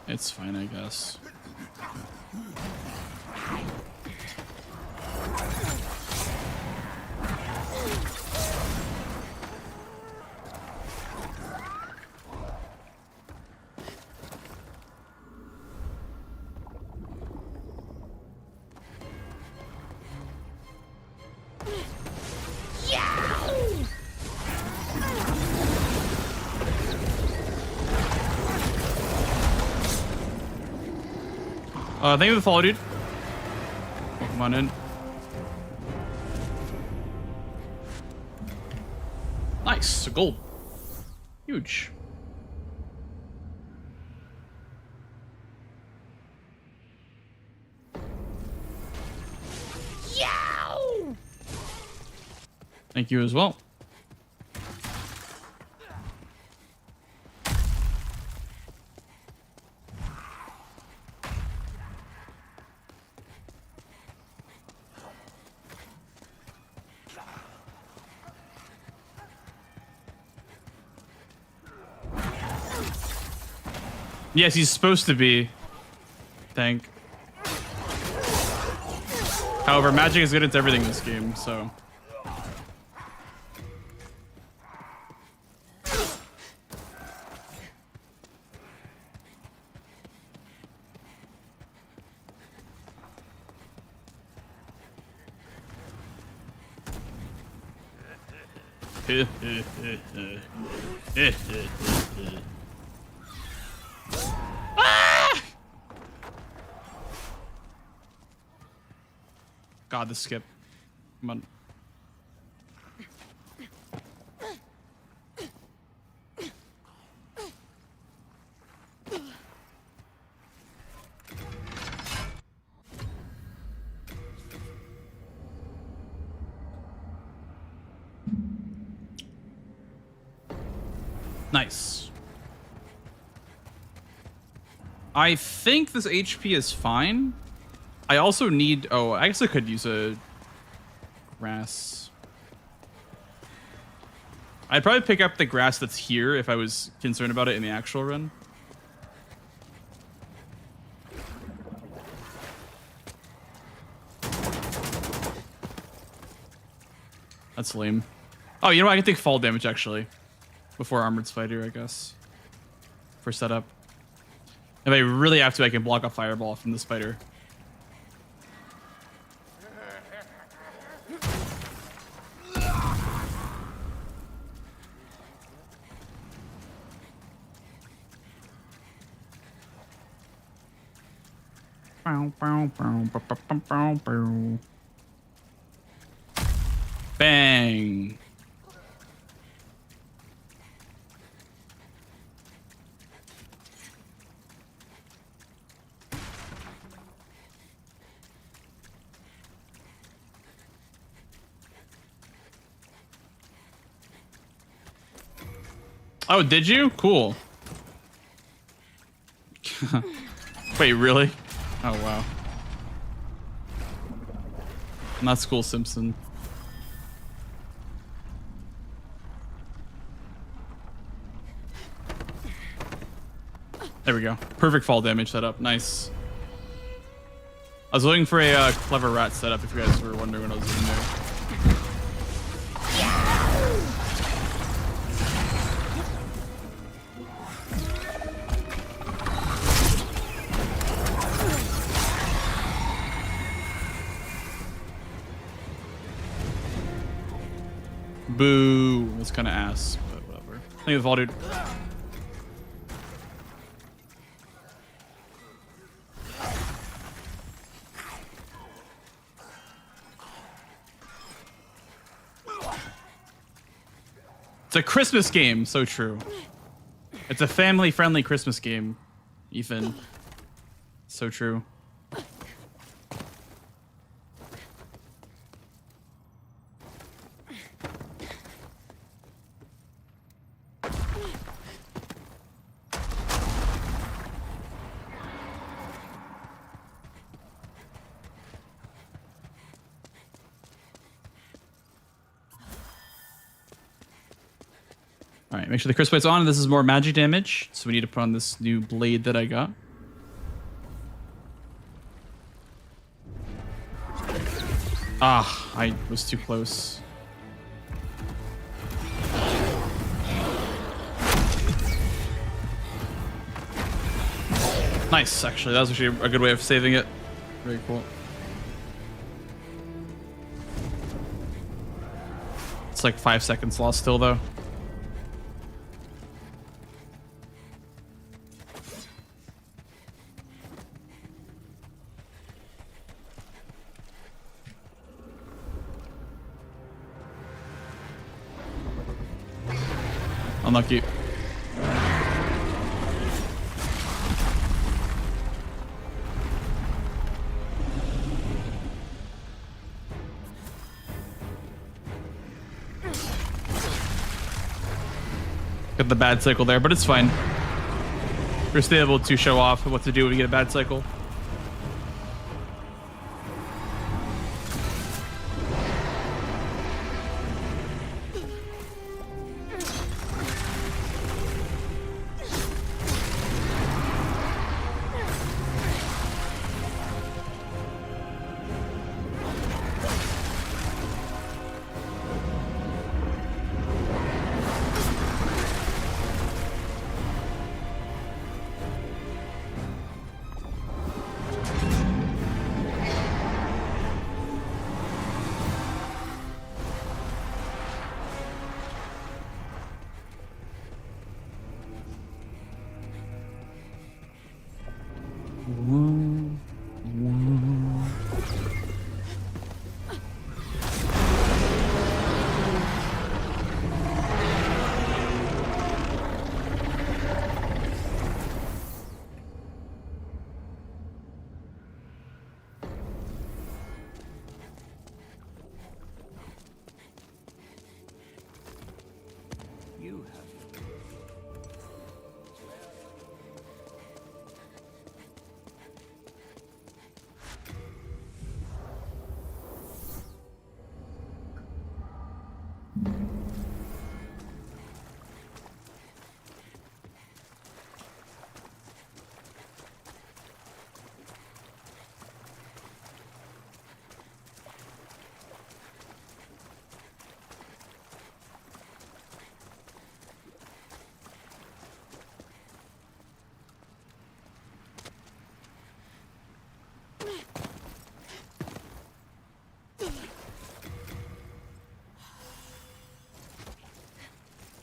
it's fine, I guess. Thank you for the follow, dude. Welcome on in. Nice, a gold. Huge. Yow! Thank you as well. Yes, he's supposed to be. Thank. However, magic is good at everything in this game, so. God, the skip. Come on. Nice. I think this HP is fine. I also need... Oh, I guess I could use a grass. I'd probably pick up the grass that's here if I was concerned about it in the actual run. That's lame. Oh, you know what? I can take fall damage, actually. Before Armored Spider, I guess. For setup. If I really have to, I can block a fireball from the spider. Bang. Oh, did you? Cool. Wait, really? Oh, wow. That's cool, Simpson. There we go. Perfect fall damage setup. Nice. I was looking for a clever rat setup if you guys were wondering what I was doing there. Boo. That's kind of ass, but whatever. Thank you, the fall, dude. It's a Christmas game. So true. It's a family-friendly Christmas game, Ethan. So true. Alright, make sure the crisp plate's on. This is more magic damage, so we need to put on this new blade that I got. Ah, I was too close. Nice, actually. That was actually a good way of saving it. Very cool. It's like 5 seconds lost still, though. Unlucky. Got the bad cycle there, but it's fine. We're still able to show off what to do when we get a bad cycle.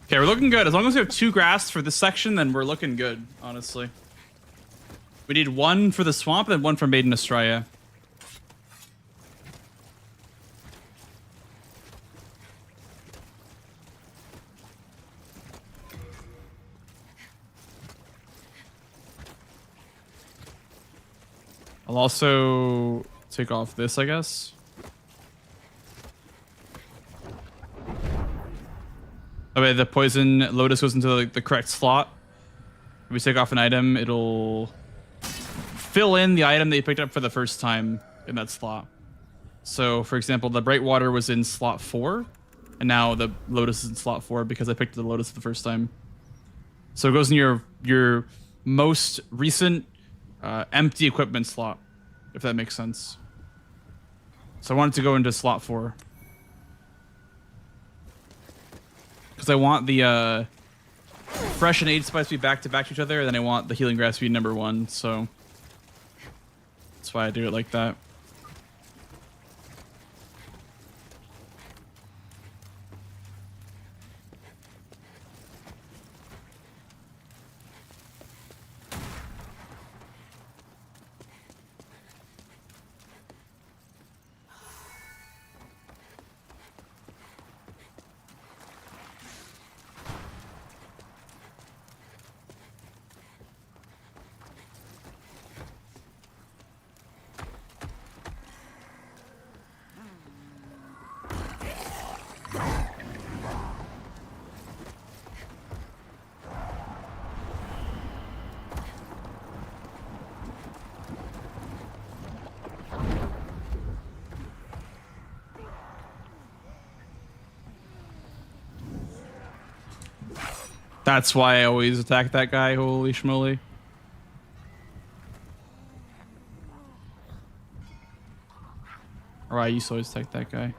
Okay, we're looking good. As long as we have 2 grass for this section, then we're looking good, honestly. We need 1 for the swamp and 1 for Maiden Estrella. I'll also take off this, I guess. Okay, the poison lotus goes into the correct slot. If we take off an item, it'll fill in the item that you picked up for the first time in that slot. So, for example, the bright water was in slot 4, and now the lotus is in slot 4 because I picked the lotus the first time. So it goes in your most recent empty equipment slot, if that makes sense. So I want it to go into slot 4. Because I want the fresh and aged spice to be back to each other, and then I want the healing grass to be number 1, so that's why I do it like that. That's why I always attack that guy, holy schmoly. Or I used to always attack that guy.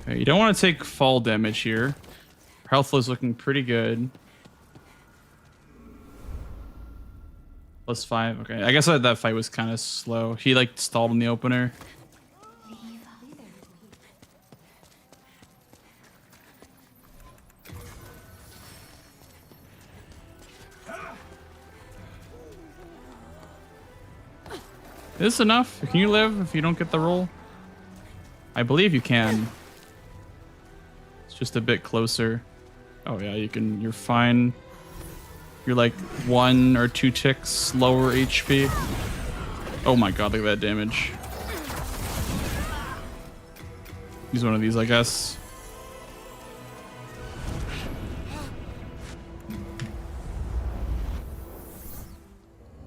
Okay, you don't want to take fall damage here. Our health is looking pretty good. +5. Okay, I guess that fight was kind of slow. He like stalled in the opener. Is this enough? Can you live if you don't get the roll? I believe you can. It's just a bit closer. Oh yeah, you can. You're fine. You're like 1 or 2 ticks lower HP. Oh my god, look at that damage. Use one of these, I guess.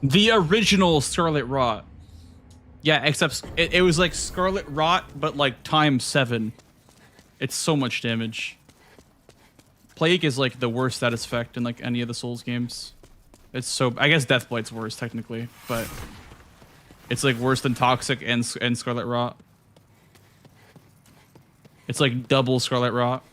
The original Scarlet Rot. Yeah, except it was like Scarlet Rot, but like ×7. It's so much damage. Plague is like the worst status effect in like any of the Souls games. It's so, I guess Deathblight's worse technically, but it's like worse than Toxic and Scarlet Rot. It's like double Scarlet Rot.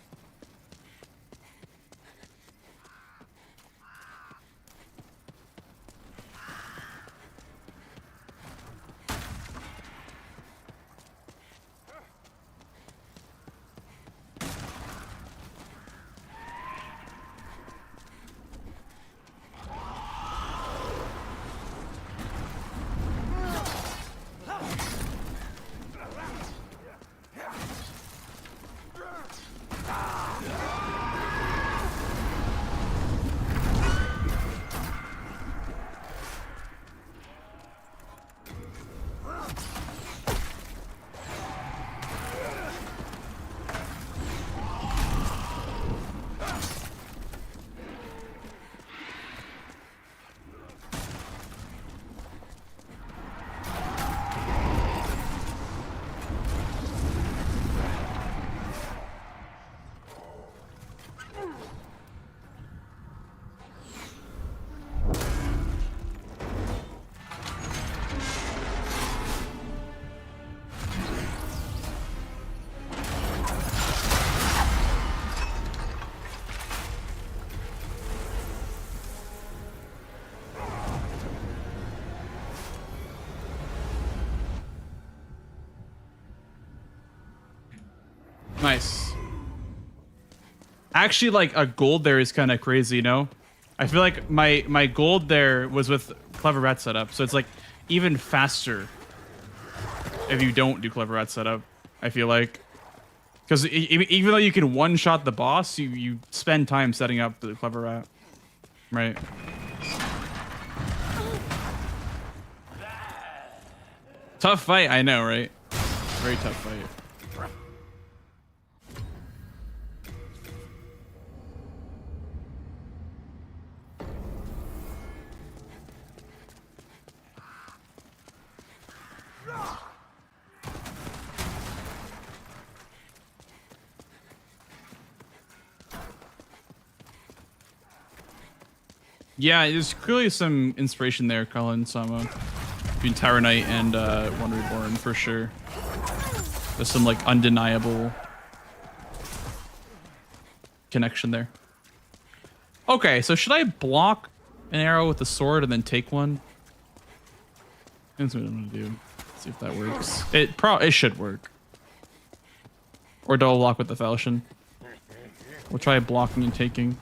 Nice. Actually, like a gold there is kind of crazy, you know? I feel like my gold there was with Clever Rat setup, so it's like even faster if you don't do Clever Rat setup, I feel like. Because even though you can one-shot the boss, you spend time setting up the Clever Rat. Right. Tough fight, I know, right? Very tough fight. Yeah, there's clearly some inspiration there, Colin, Sama. Between Tower Knight and One Reborn, for sure. There's some, like, undeniable connection there. Okay, so should I block an arrow with the sword and then take one? That's what I'm gonna do. See if that works. It should work. Or double block with the falchion. We'll try blocking and taking.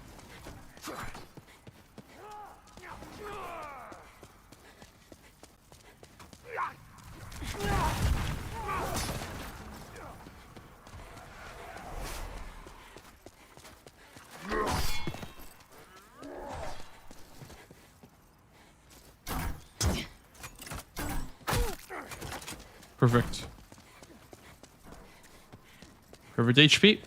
Perfect. Perfect HP.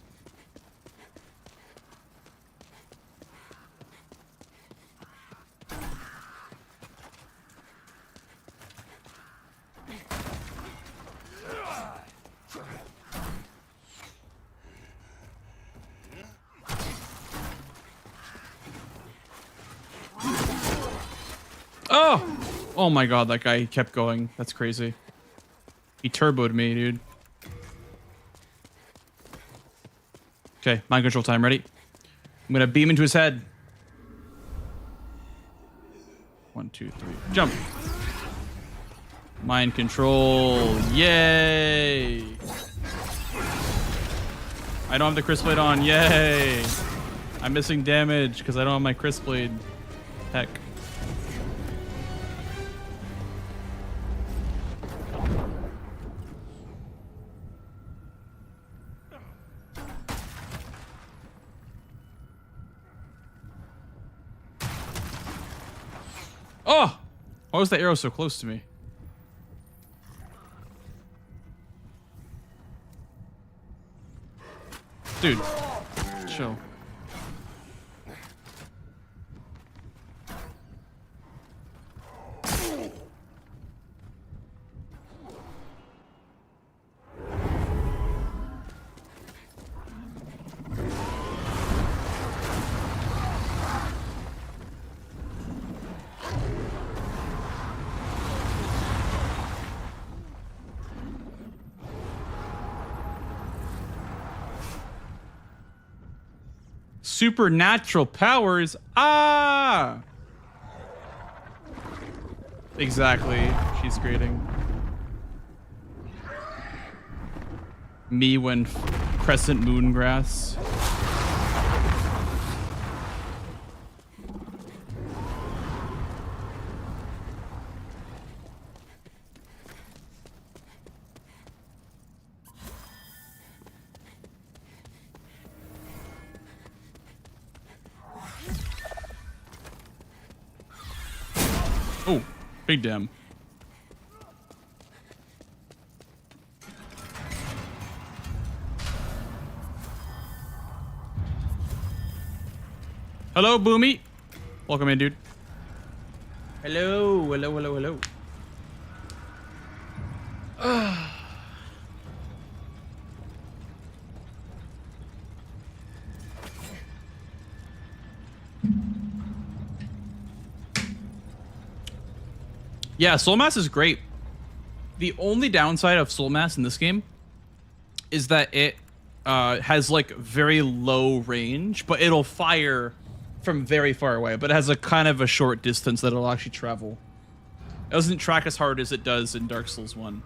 Oh! Oh my god, that guy kept going. That's crazy. He turboed me, dude. Okay, mind control time. Ready? I'm gonna beam into his head. 1, 2, 3. Jump. Mind control. Yay! I don't have the crisp blade on. Yay! I'm missing damage because I don't have my crisp blade. Heck. Oh! Why was the arrow so close to me? Dude, chill. Supernatural powers. Ah! Exactly. She's grading. Me when Crescent Moongrass. Oh, big damn. Hello, Boomy. Welcome in, dude. Hello, hello, hello, hello. Yeah, Soul Mass is great. The only downside of Soul Mass in this game is that it has like very low range, but it'll fire from very far away, but it has a kind of a short distance that it'll actually travel. It doesn't track as hard as it does in Dark Souls 1.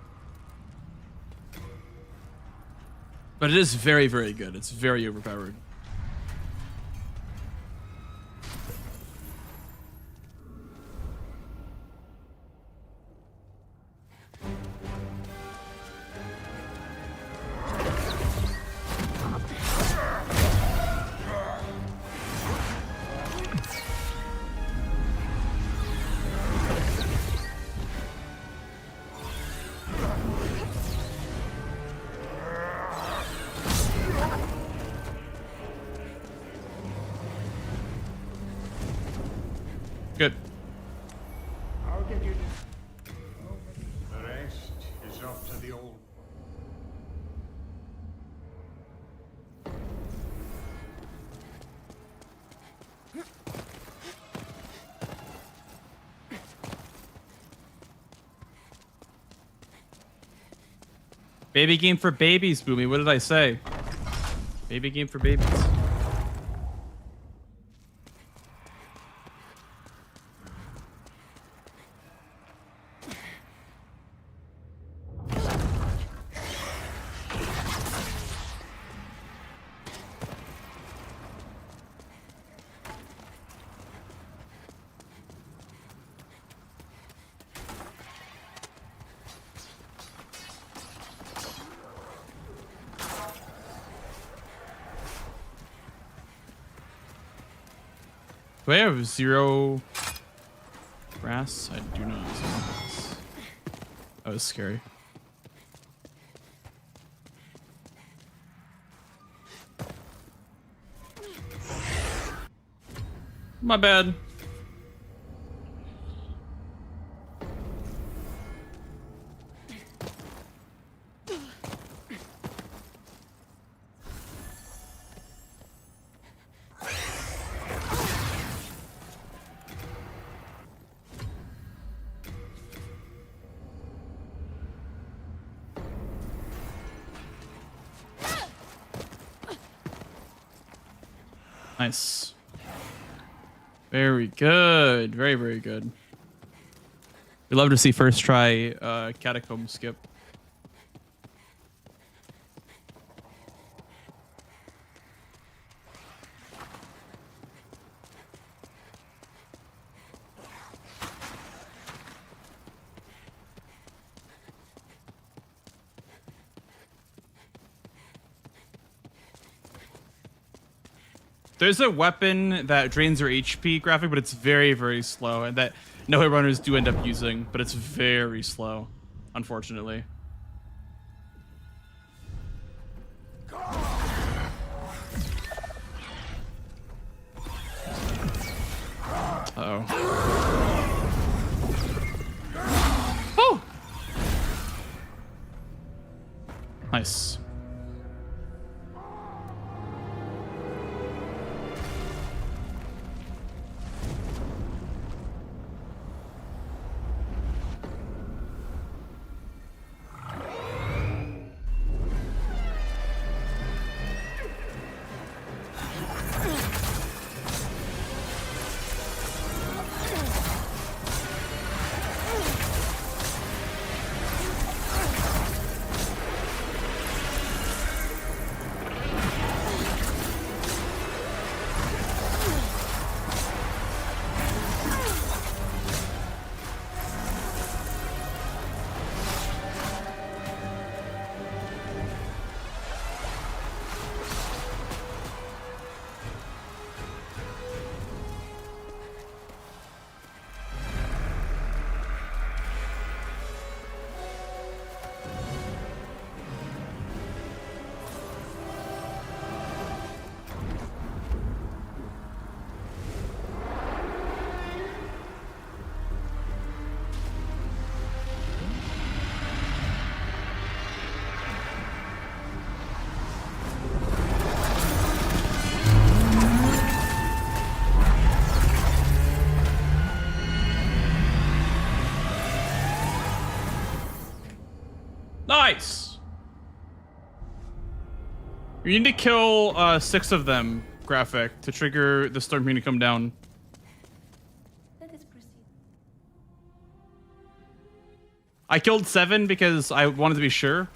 But it is very, very good. It's very overpowered. Good. I'll get you. The rest is up to the old. Baby game for babies, Boomy. What did I say? Baby game for babies. Do I have 0 brass? I do not have 0 brass. That was scary. My bad. Nice. Very good. Very, very good. We love to see first try catacomb skip. There's a weapon that drains your HP graphic, but it's very, very slow, and that no-hit runners do end up using, but it's very slow, unfortunately. Uh-oh. Oh! Nice. Nice! You need to kill 6 of them, Graphic, to trigger the Storm Queen to come down. Let us proceed. I killed 7 because I wanted to be sure.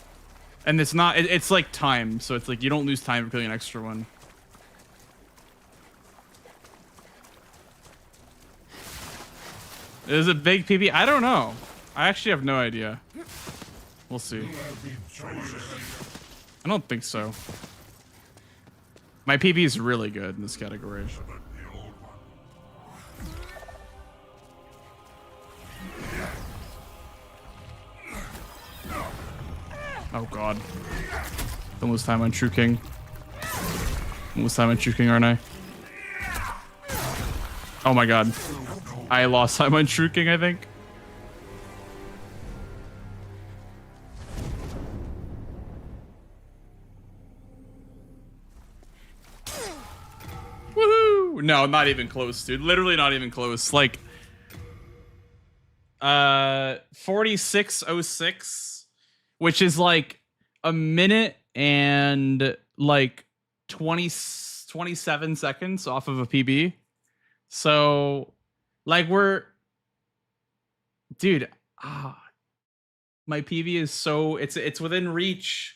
And it's not, it's like time. So it's like you don't lose time for killing an extra one. Is it big PB? I don't know. I actually have no idea. We'll see. I don't think so. My PB is really good in this category. Oh god. Don't lose time on True King. Don't lose time on True King, aren't I? Oh my god. I lost time on True King, I think. Woohoo! No, not even close, dude. Literally not even close. Like 46:06, which is like a minute and like 27 seconds off of a PB. So like dude, my PB is so it's within reach.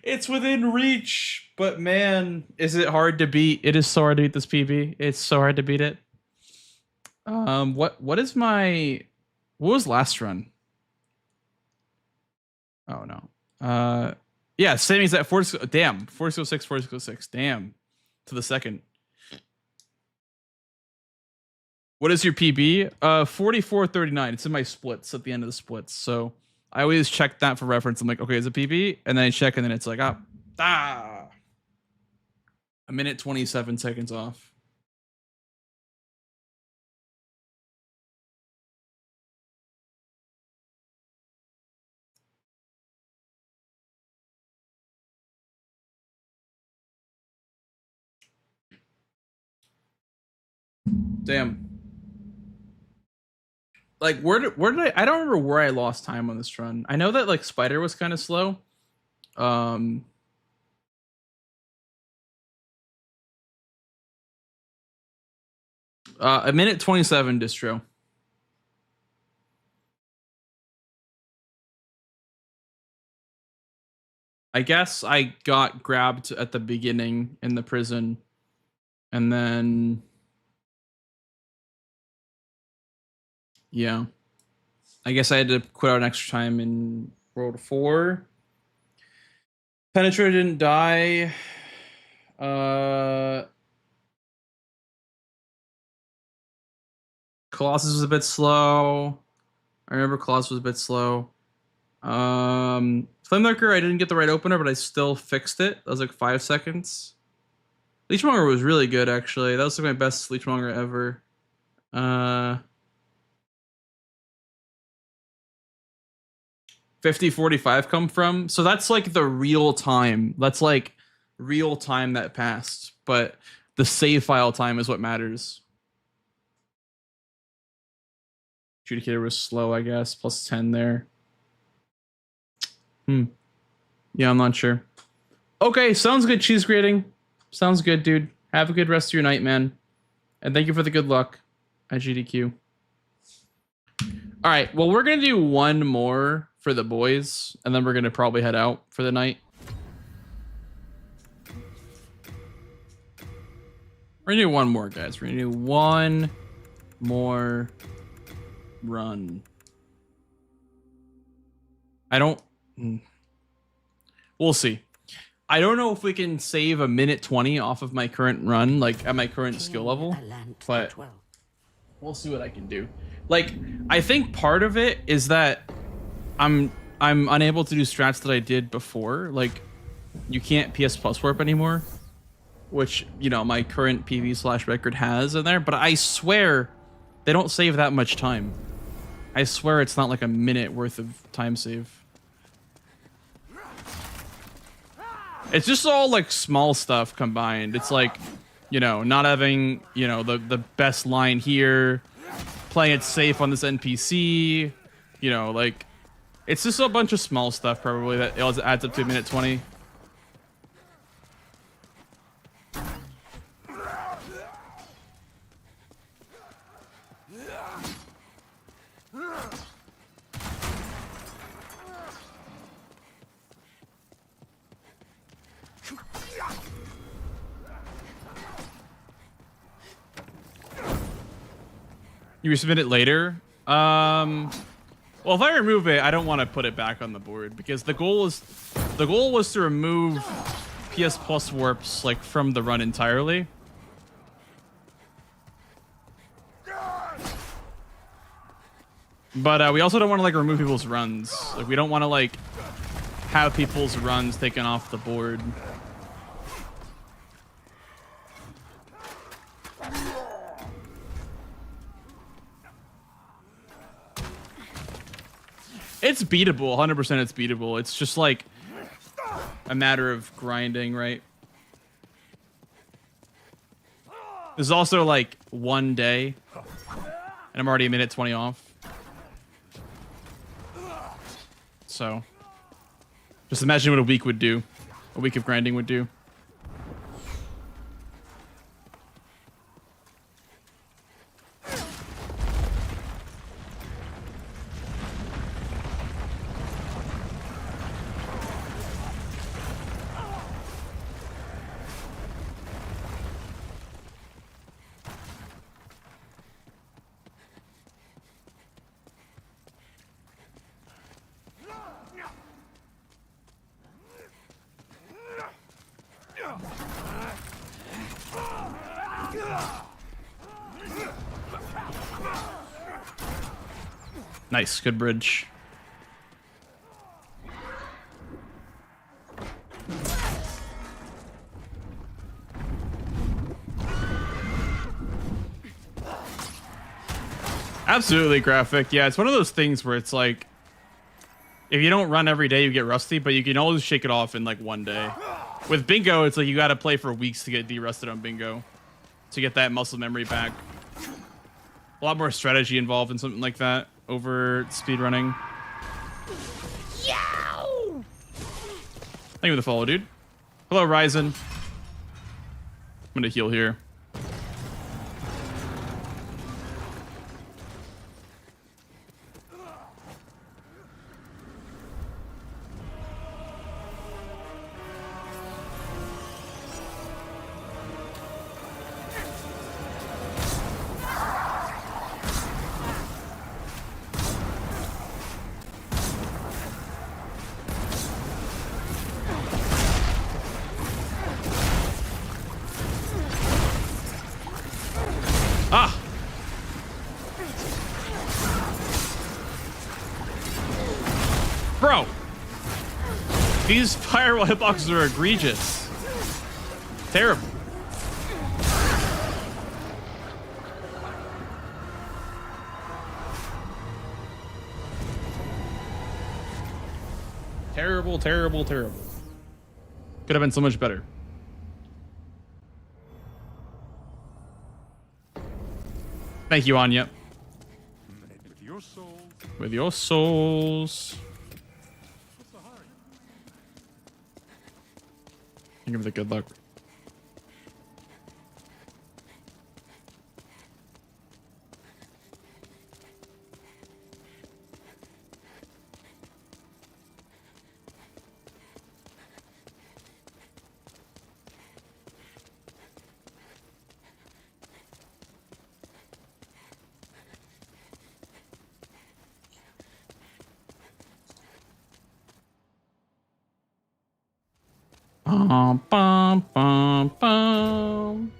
It's within reach, but man, is it hard to beat? It is so hard to beat this PB. It's so hard to beat it. What was last run? Oh no. Yeah, same exact 46. Damn, 4606, 4606. Damn, to the second. What is your PB? 44:39. It's in my splits at the end of the splits. So I always check that for reference. I'm like, okay, is it PB? And then I check, and then it's like, a minute 27 seconds off. Damn. Like where did I don't remember where I lost time on this run. I know that like Spider was kind of slow. A minute 27 distro. I guess I got grabbed at the beginning in the prison, and then yeah, I guess I had to quit out an extra time in World 4. Penetrator didn't die. Colossus was a bit slow. I remember Colossus was a bit slow. Flame Lurker, I didn't get the right opener, but I still fixed it. That was like 5 seconds. Leechmonger was really good, actually. That was like my best Leechmonger ever. 50:45 come from. So that's like the real time. That's like real time that passed. But the save file time is what matters. Adjudicator was slow, I guess. Plus 10 there. Yeah, I'm not sure. Okay, sounds good, cheese grating. Sounds good, dude. Have a good rest of your night, man. And thank you for the good luck at GDQ. All right, well, we're going to do one more for the boys, and then we're going to probably head out for the night. We're going to do one more, guys. We're going to do one more run. I don't... We'll see. I don't know if we can save a minute 20 off of my current run, like at my current skill level, but we'll see what I can do. Like, I think part of it is that I'm unable to do strats that I did before. Like, you can't PS Plus warp anymore, which, you know, my current PV/record has in there, but I swear they don't save that much time. I swear it's not like a minute worth of time save. It's just all like small stuff combined. It's like, you know, not having, you know, the best line here, playing it safe on this NPC, you know, like, it's just a bunch of small stuff probably that adds up to a minute 20. You resubmit it later. Well, if I remove it, I don't want to put it back on the board because the goal was to remove PS Plus warps like from the run entirely. But we also don't want to like remove people's runs. Like we don't want to like have people's runs taken off the board. It's beatable, 100% it's beatable. It's just like a matter of grinding, right? There's also like 1 day, and I'm already a minute 20 off. So, just imagine what a week would do. A week of grinding would do. Nice, good bridge. Absolutely graphic. Yeah, it's one of those things where it's like, if you don't run every day, you get rusty, but you can always shake it off in like 1 day. With bingo, it's like you got to play for weeks to get de-rusted on bingo to get that muscle memory back. A lot more strategy involved in something like that over speedrunning. Yow! Thank you for the follow, dude. Hello, Ryzen. I'm gonna heal here. Ah! Bro! These firewall hitboxes are egregious. Terrible. Terrible, terrible, terrible. Could have been so much better. Thank you, Anya. With your soul. With your souls. Give me the good luck. Bum, bum, bum, bum.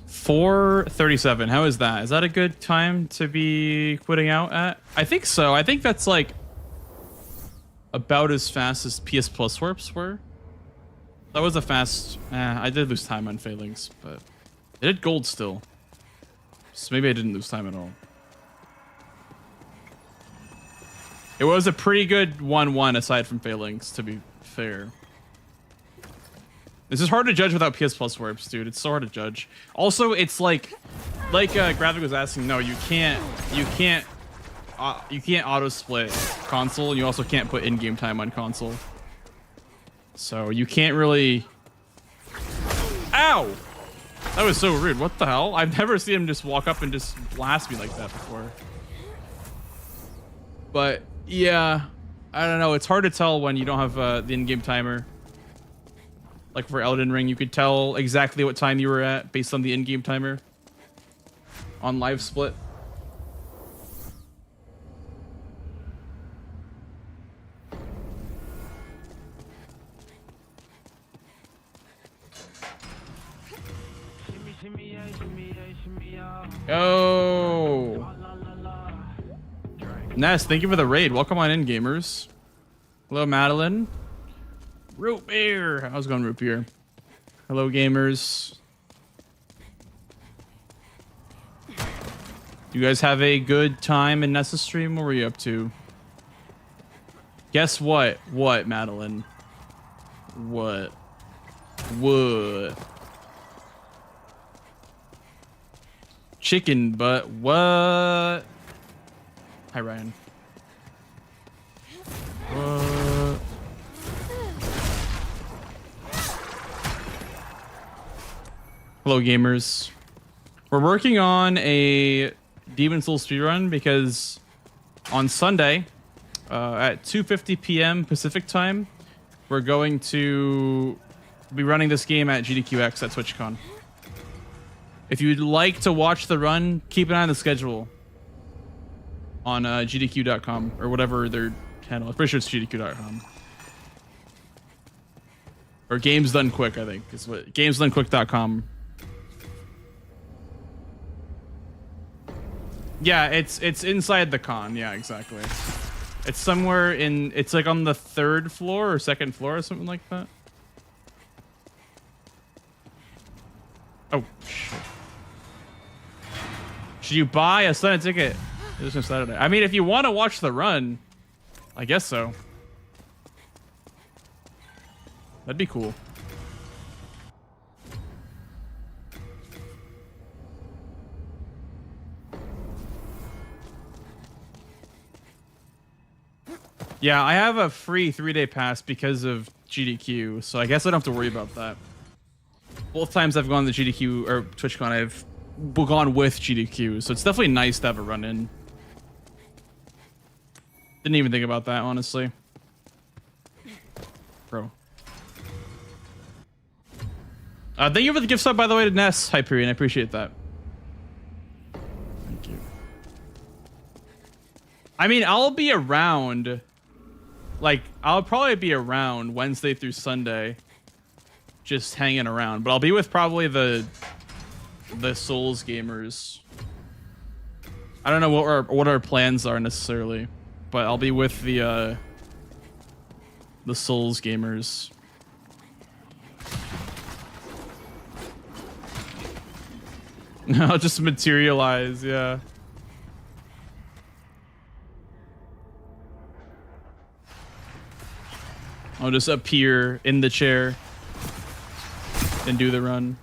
4:37. How is that? Is that a good time to be quitting out at? I think so. I think that's like about as fast as PS Plus warps were. That was a fast. I did lose time on failings, but I did gold still. So maybe I didn't lose time at all. It was a pretty good 1-1 aside from failings, to be fair. This is hard to judge without PS Plus warps, dude. It's so hard to judge. Also, it's like Graphic was asking, no, you can't auto split console, and you also can't put in-game time on console. So you can't really. Ow! That was so rude. What the hell? I've never seen him just walk up and just blast me like that before. But yeah, I don't know. It's hard to tell when you don't have the in-game timer. Like for Elden Ring, you could tell exactly what time you were at based on the in-game timer on live split. Oh, Ness, thank you for the raid. Welcome on in, gamers. Hello, Madeline. Root beer. How's it going, root beer? Hello, gamers. You guys have a good time in Nessa's stream? What were you up to? Guess what? What, Madeline? What? What? Chicken butt. What? Hi, Ryan. What? Hello, gamers. We're working on a Demon Souls speedrun because on Sunday at 2:50 p.m. Pacific time, we're going to be running this game at GDQx at Twitchcon. If you'd like to watch the run, keep an eye on the schedule on GDQ.com or whatever their channel. I'm pretty sure it's GDQ.com. Or Games Done Quick, I think is what GamesDoneQuick.com. Yeah, it's inside the con. Yeah, exactly. It's somewhere in. It's like on the 3rd floor or 2nd floor or something like that. Oh shit! Should you buy a Sunday ticket? It's just Saturday. I mean, if you want to watch the run, I guess so. That'd be cool. Yeah, I have a free 3-day pass because of GDQ, so I guess I don't have to worry about that. Both times I've gone to GDQ or TwitchCon, I've gone with GDQ, so it's definitely nice to have a run-in. Didn't even think about that, honestly. Bro. Thank you for the gift sub, by the way, to Ness Hyperion. I appreciate that. Thank you. I mean, I'll be around. Like, I'll probably be around Wednesday through Sunday, just hanging around. But I'll be with probably the Souls gamers. I don't know what our plans are necessarily, but I'll be with the Souls gamers. I'll just materialize, yeah. I'll just appear in the chair and do the run.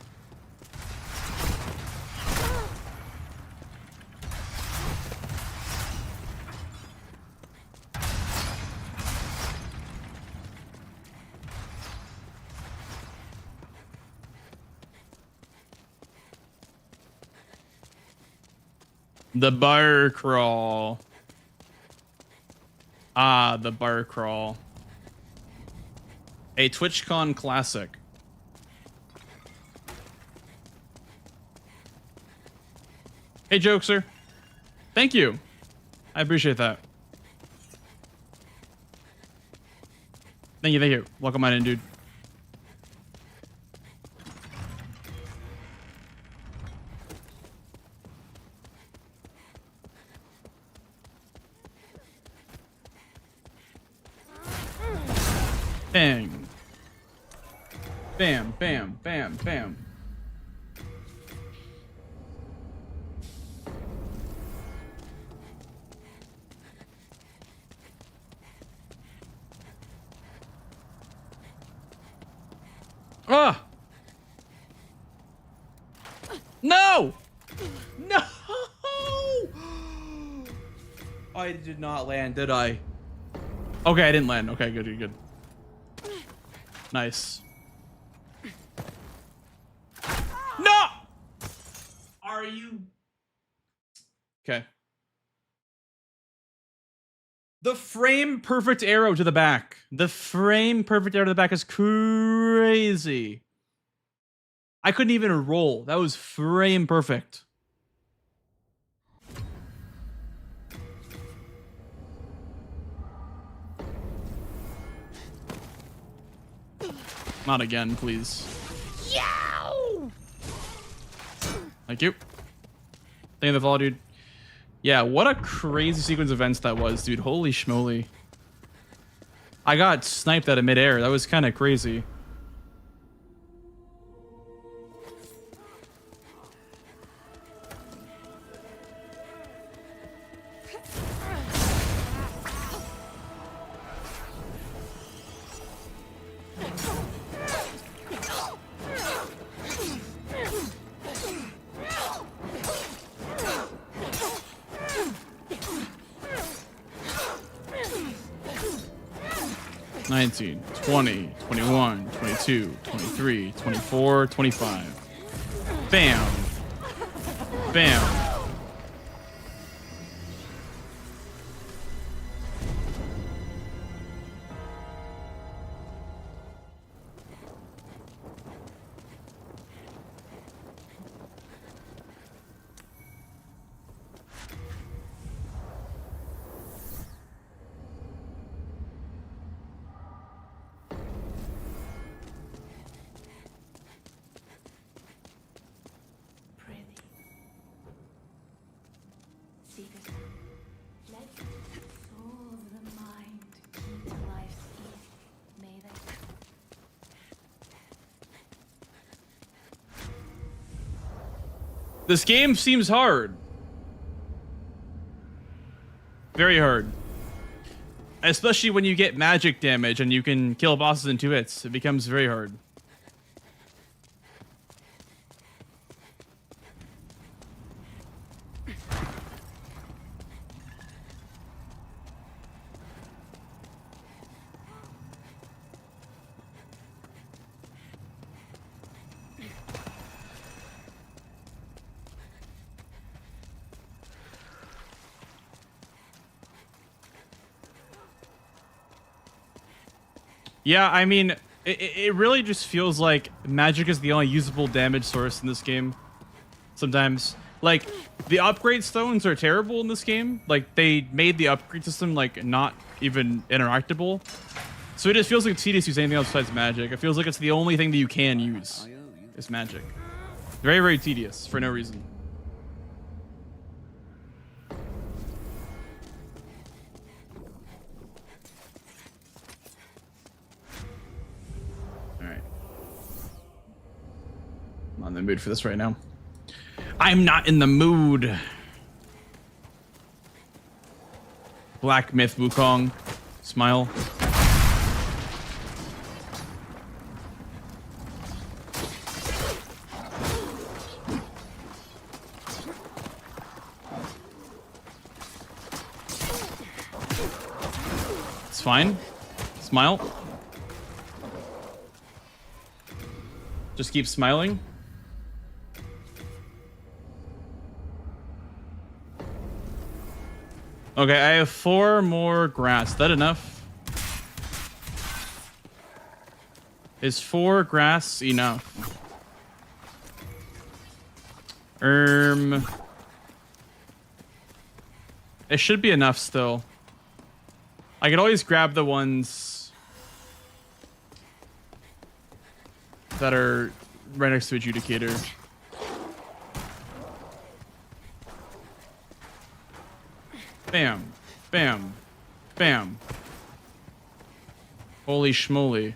The bar crawl. Ah, the bar crawl. A TwitchCon classic. Hey, Jokester. Thank you. I appreciate that. Thank you, thank you. Welcome on in, dude. Bang. Bam, bam, bam, bam. Ah! No! No! I did not land, did I? Okay, I didn't land. Okay, good, good, good. Nice. No! Are you? Okay. The frame perfect arrow to the back. The frame perfect arrow to the back is crazy. I couldn't even roll. That was frame perfect. Not again, please. Yow! Thank you. Thank you for the follow, dude. Yeah, what a crazy sequence of events that was, dude. Holy schmoly. I got sniped out of midair. That was kind of crazy. Nineteen, 20, 21, 22, 23, 24, 25. Bam. Bam. Pretty. See this? Let soul of the mind key to life's eve. May they. This game seems hard. Very hard. Especially when you get magic damage and you can kill bosses in 2 hits. It becomes very hard. Yeah, I mean, it really just feels like magic is the only usable damage source in this game. Sometimes. Like, the upgrade stones are terrible in this game. Like, they made the upgrade system, like, not even interactable. So it just feels like it's tedious to use anything else besides magic. It feels like it's the only thing that you can use. Is magic. Very, very tedious for no reason. I'm not in the mood for this right now. I'm not in the mood. Black Myth Wukong. Smile. It's fine. Smile. Just keep smiling. Okay, I have 4 more grass. Is that enough? Is 4 grass enough? It should be enough still. I could always grab the ones that are right next to Adjudicator. Bam. Bam. Bam. Holy schmoly.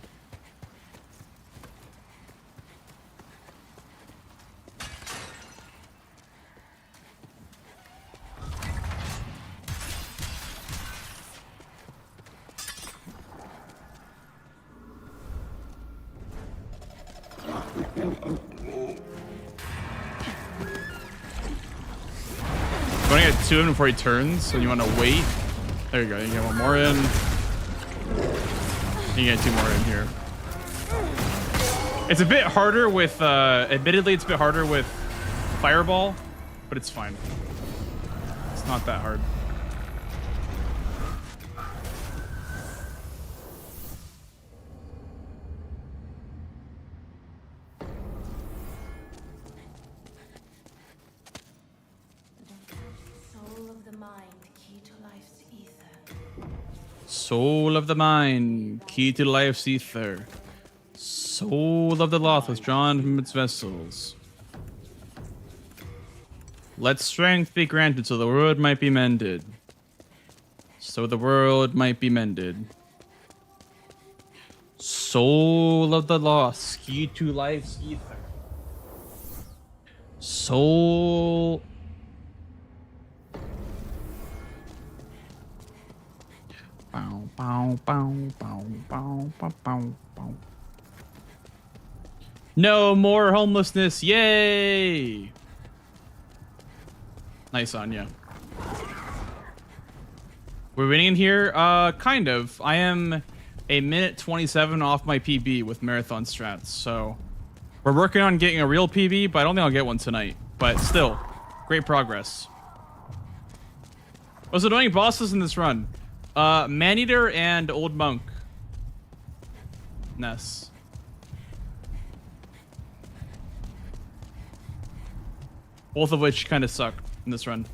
Want to get 2 in before he turns, so you want to wait. There you go. You get 1 more in. You get 2 more in here. It's a bit harder with, admittedly, it's a bit harder with Fireball, but it's fine. It's not that hard. Soul of the mind, key to life's ether. Soul of the Loth was drawn from its vessels. Let strength be granted so the world might be mended. So the world might be mended. Soul of the lost, key to life's ether. Soul. Bow, bow, bow, bow, bow, bow, bow, bow. No more homelessness! Yay! Nice on ya. We're winning in here? Kind of. I am a minute 27 off my PB with marathon strats, so we're working on getting a real PB, but I don't think I'll get one tonight. But still, great progress. What's annoying bosses in this run? Maneater and Old Monk. Ness. Both of which kind of suck in this run.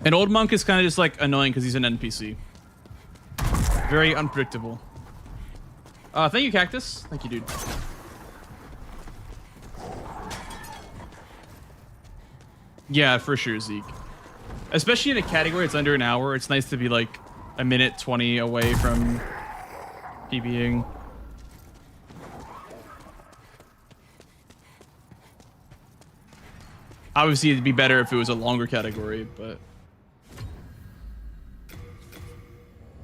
And Old Monk is kind of just like annoying because he's an NPC. Very unpredictable. Thank you, Cactus. Thank you, dude. Yeah, for sure, Zeke. Especially in a category that's under an hour, it's nice to be like a minute 20 away from PBing. Obviously, it'd be better if it was a longer category, but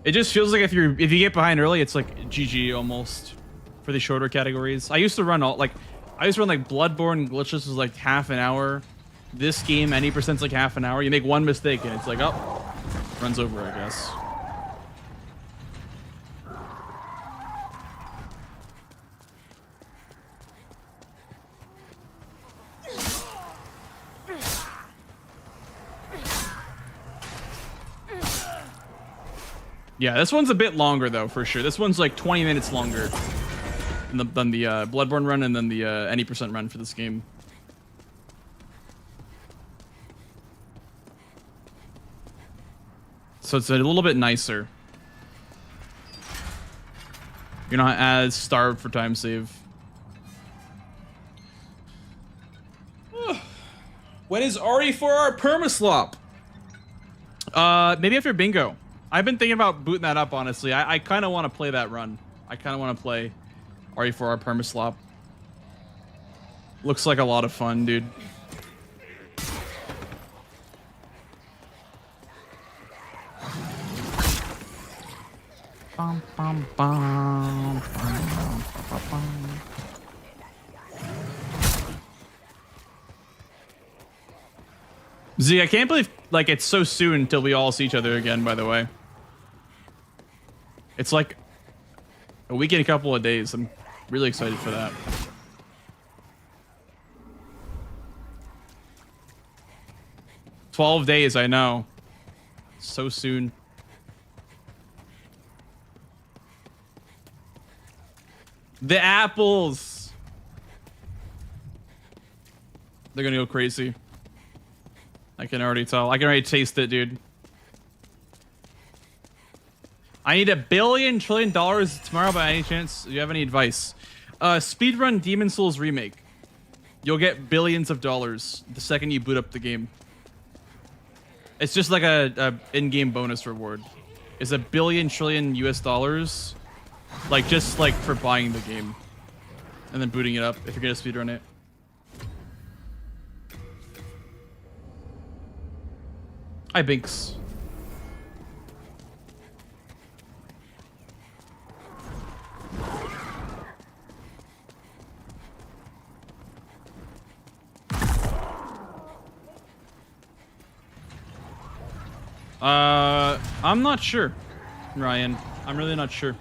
it just feels like if you get behind early, it's like GG almost for the shorter categories. I used to run like Bloodborne glitches was like half an hour. This game, any percent's like half an hour. You make one mistake and it's like, oh, runs over, I guess. Yeah, this one's a bit longer though, for sure. This one's like 20 minutes longer than the Bloodborne run and then the any percent run for this game. So it's a little bit nicer. You're not as starved for time save. When is RE4R permaslop? Maybe after bingo. I've been thinking about booting that up, honestly. I kind of want to play that run. I kind of want to play RE4R permaslop. Looks like a lot of fun, dude. Bum, bum, bum, bum, bum, bum. Z, I can't believe like it's so soon until we all see each other again, by the way. It's like a week and a couple of days. I'm really excited for that. "12 days, I know. So soon. The apples! They're gonna go crazy. I can already tell. I can already taste it, dude. I need $1 billion trillion tomorrow by any chance. Do you have any advice? Speedrun Demon Souls remake. You'll get billions of dollars the second you boot up the game. It's just like a in-game bonus reward. It's $1 billion trillion US, like just like for buying the game and then booting it up if you're gonna speedrun it. Hi, Binks. I'm not sure, Ryan. I'm really not sure.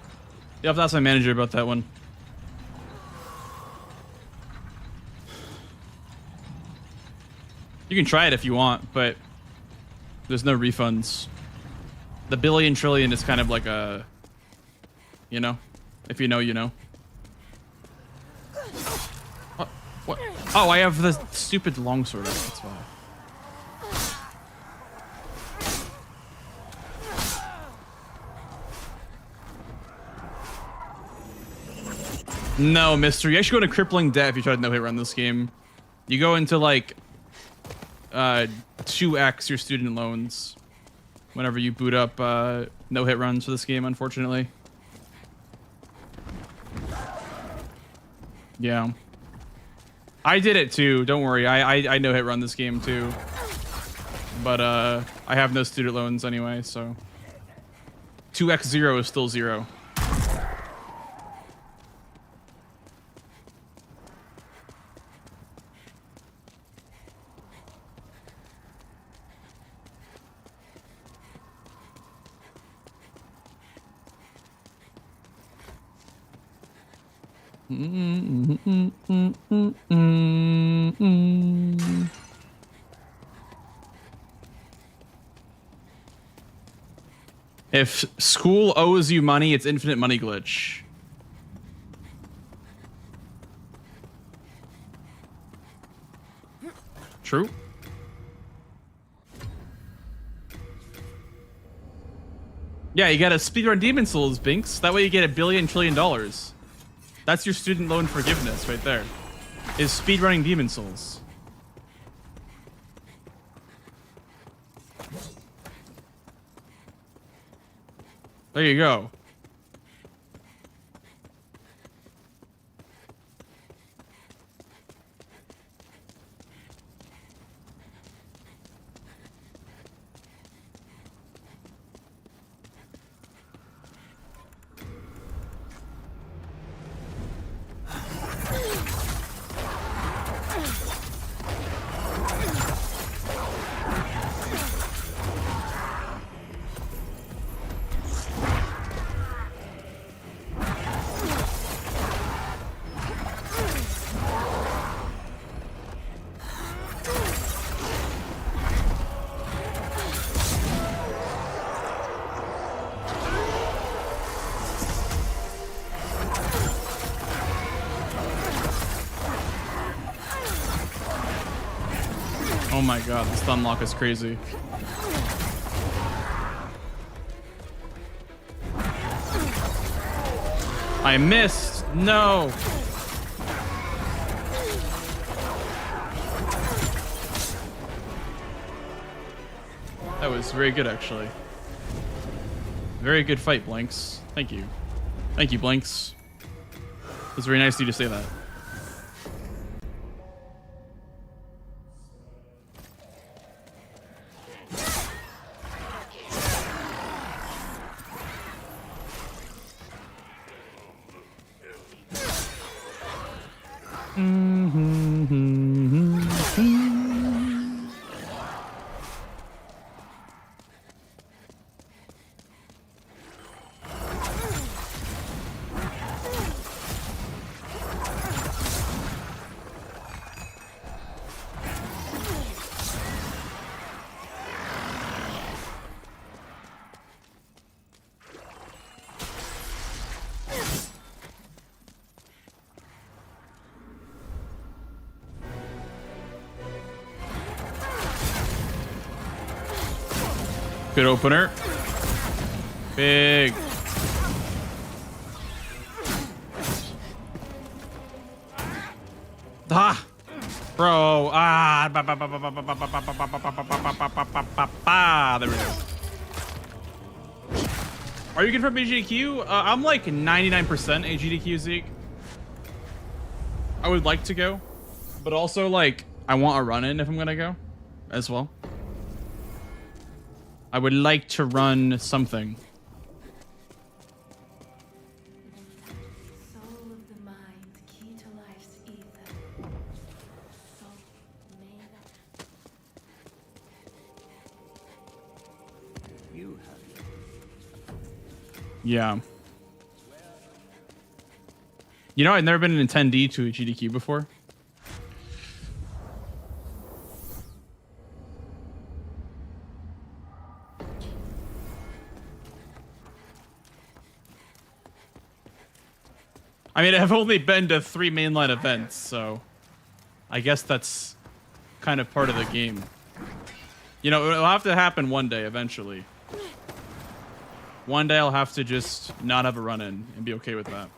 You have to ask my manager about that one. You can try it if you want, but there's no refunds. The $1 billion trillion is kind of like a, you know, if you know, you know. What? Oh, I have the stupid longsword. That's why. No, mister. You actually go into crippling debt if you try to no-hit run this game. You go into like 2x your student loans whenever you boot up no-hit runs for this game, unfortunately. Yeah. I did it too. Don't worry. I no-hit run this game too. But I have no student loans anyway, so 2x 0 is still 0. If school owes you money, it's infinite money glitch. True. Yeah, you gotta speedrun Demon Souls, Binks. That way you get $1 billion trillion. That's your student loan forgiveness right there. Is speedrunning Demon Souls. There you go. Oh my god, the stun lock is crazy. I missed! No! That was very good, actually. Very good fight, Blanks. Thank you. Thank you, Blanks. It was very nice of you to say that. Good opener. Big. Ah, bro. Ah. There we go. Are you good for GDQ? I'm like 99% a GDQ Zeke. I would like to go, but also like I want a run in if I'm gonna go, as well. I would like to run something. Soul of the mind, key to life's ether. Soul, may that You have Yeah. You know, I've never been an attendee to a GDQ before. I mean, I've only been to 3 mainline events, so I guess that's kind of part of the game. You know, it'll have to happen one day eventually. One day I'll have to just not have a run-in and be okay with that.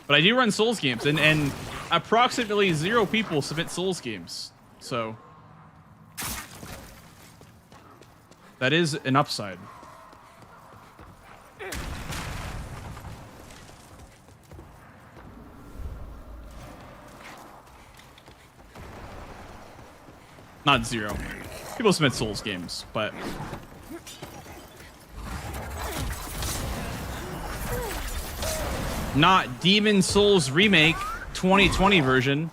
But I do run Souls games, and approximately 0 people submit Souls games. So that is an upside. Not 0. People submit Souls games, but not Demon Souls Remake 2020 version.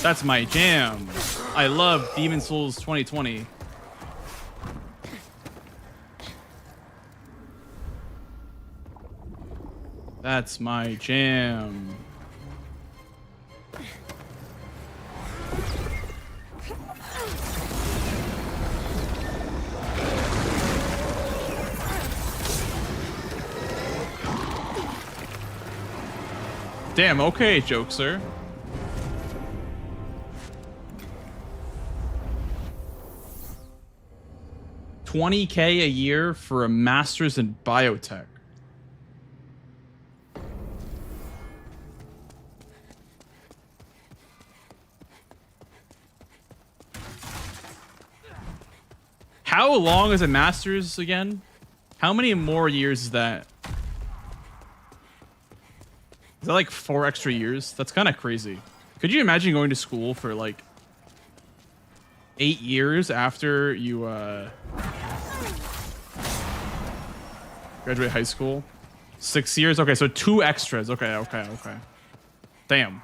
That's my jam. I love Demon Souls 2020. That's my jam. Damn, okay, Jokester. $20K a year for a master's in biotech. How long is a master's again? How many more years is that? Is that like 4 extra years? That's kind of crazy. Could you imagine going to school for like 8 years after you graduate high school? 6 years? Okay, so 2 extras. Okay. Damn.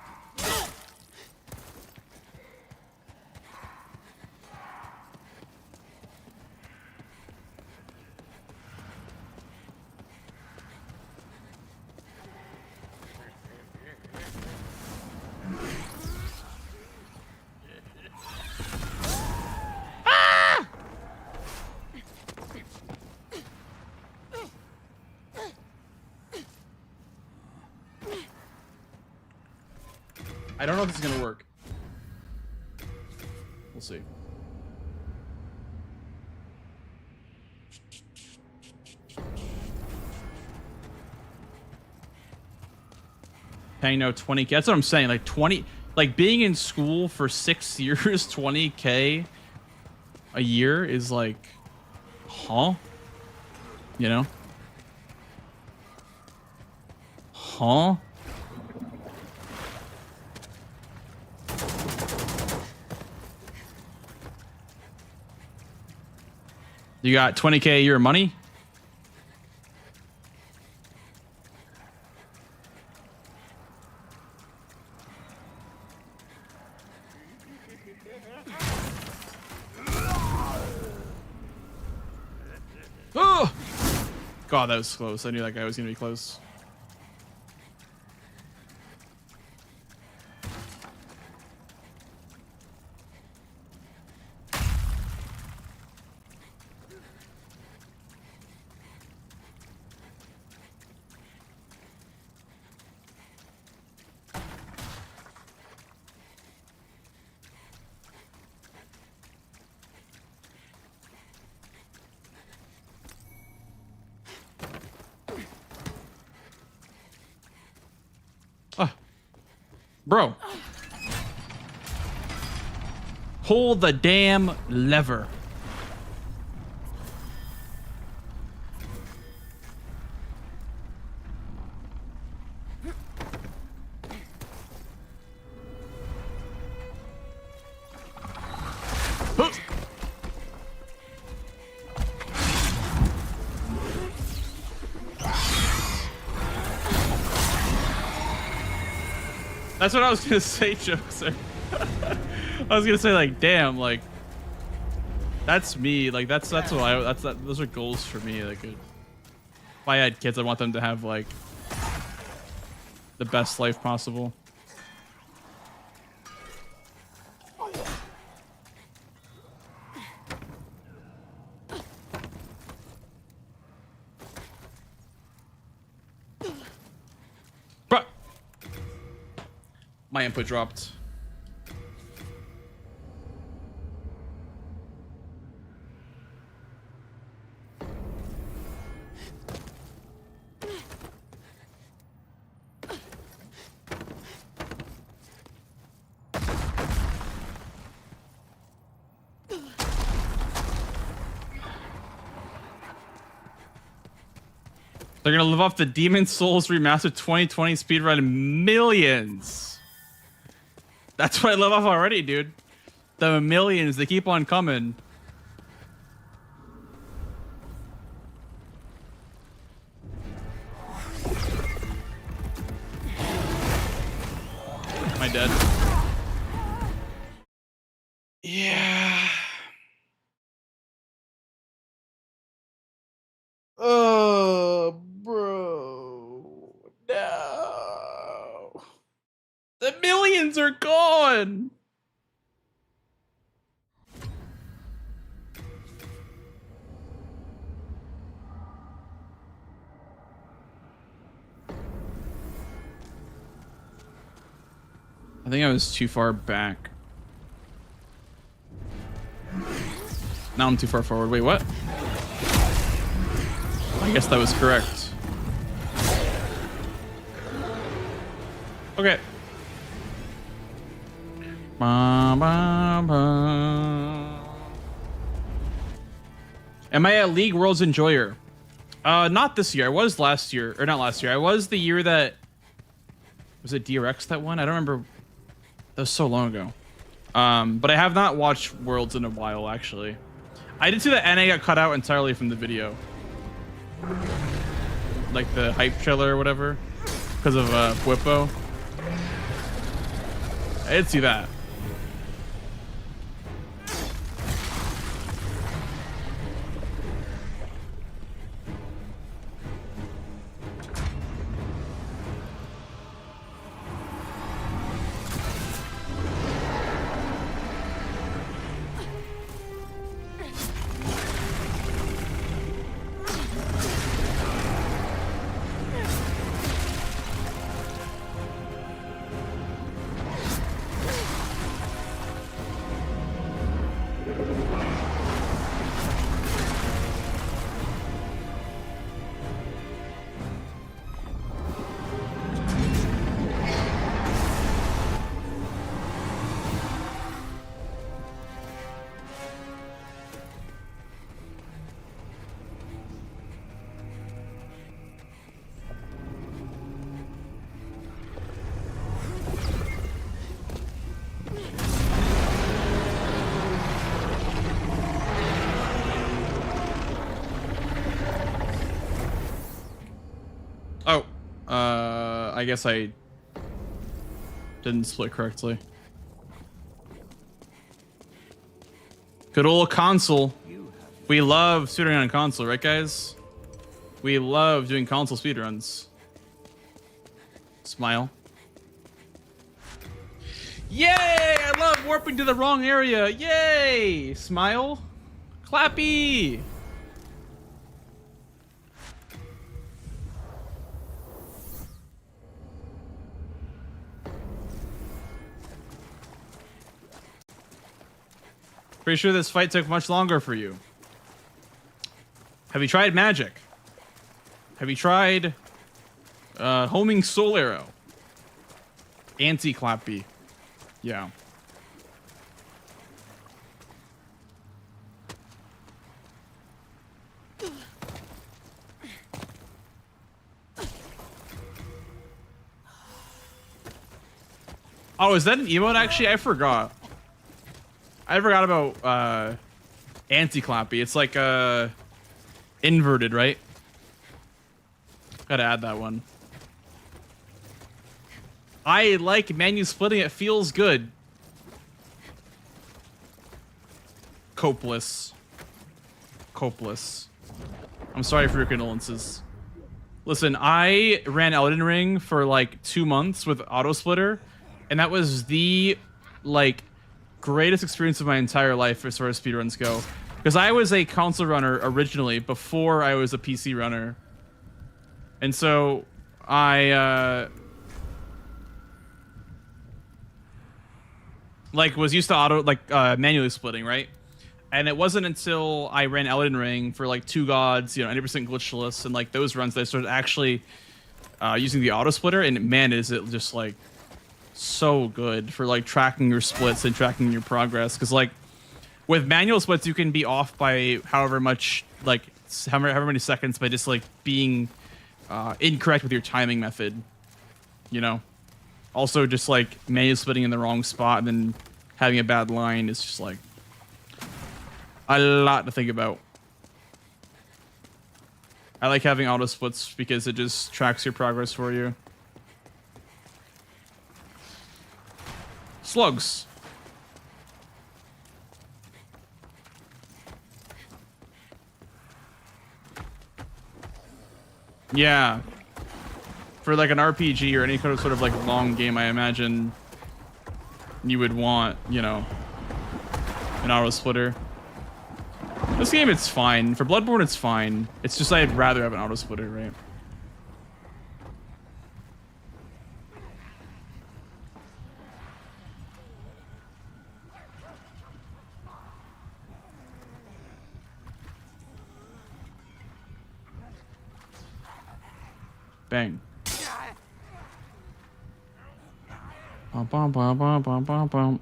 I don't know if this is gonna work. We'll see. Paying no 20K. That's what I'm saying. Like 20, like being in school for 6 years, 20K a year is like, huh? You know? Huh? You got 20K a year of money? Oh! God, that was close. I knew that guy was going to be close. Bro. Pull the damn lever. That's what I was gonna say, Jokester. I was gonna say, like, damn, like, that's me. Like, that's what those are goals for me. Like, if I had kids, I want them to have like the best life possible. My input dropped. They're gonna live off the Demon Souls Remastered 2020 speedrun millions. That's what I live off already, dude. The millions, they keep on coming. Am I dead? Yeah. Oh, bro. No. The millions are gone. I think I was too far back. Now I'm too far forward. Wait, what? I guess that was correct. Okay. Ba, ba, ba. Am I a League Worlds enjoyer? Not this year. I was last year, or not last year. I was the year that was it DRX that won? I don't remember. That was so long ago. But I have not watched Worlds in a while, actually. I did see that NA got cut out entirely from the video. Like the hype trailer or whatever. Because of Whippo. I did see that. Oh, I guess I didn't split correctly. Good old console. We love speedrunning on console, right, guys? We love doing console speedruns. Smile. Yay! I love warping to the wrong area. Yay! Smile. Clappy. Pretty sure this fight took much longer for you. Have you tried magic? Have you tried homing soul arrow? Anti-clappy. Yeah. Oh, is that an emote actually? I forgot. I forgot about anti-clappy. It's like inverted, right? Gotta add that one. I like menu splitting. It feels good. Copeless. Copeless. I'm sorry for your condolences. Listen, I ran Elden Ring for like 2 months with auto splitter, and that was the like greatest experience of my entire life as far as speedruns go. Because I was a console runner originally before I was a PC runner. And so I like was used to auto manually splitting, right? And it wasn't until I ran Elden Ring for like 2 gods, you know, 90% glitchless and like those runs that I started actually using the auto splitter, and man, is it just like so good for like tracking your splits and tracking your progress. Because like with manual splits you can be off by however much, like however many seconds by just like being incorrect with your timing method. You know. Also, just like manually splitting in the wrong spot and then having a bad line is just like a lot to think about. I like having auto splits because it just tracks your progress for you. Slugs. Yeah. For like an RPG or any kind of sort of like long game, I imagine you would want, you know, an auto splitter. This game, it's fine. For Bloodborne, it's fine. It's just I'd rather have an auto splitter, right? Bang. Bum, bum, bum, bum, bum, bum, bum.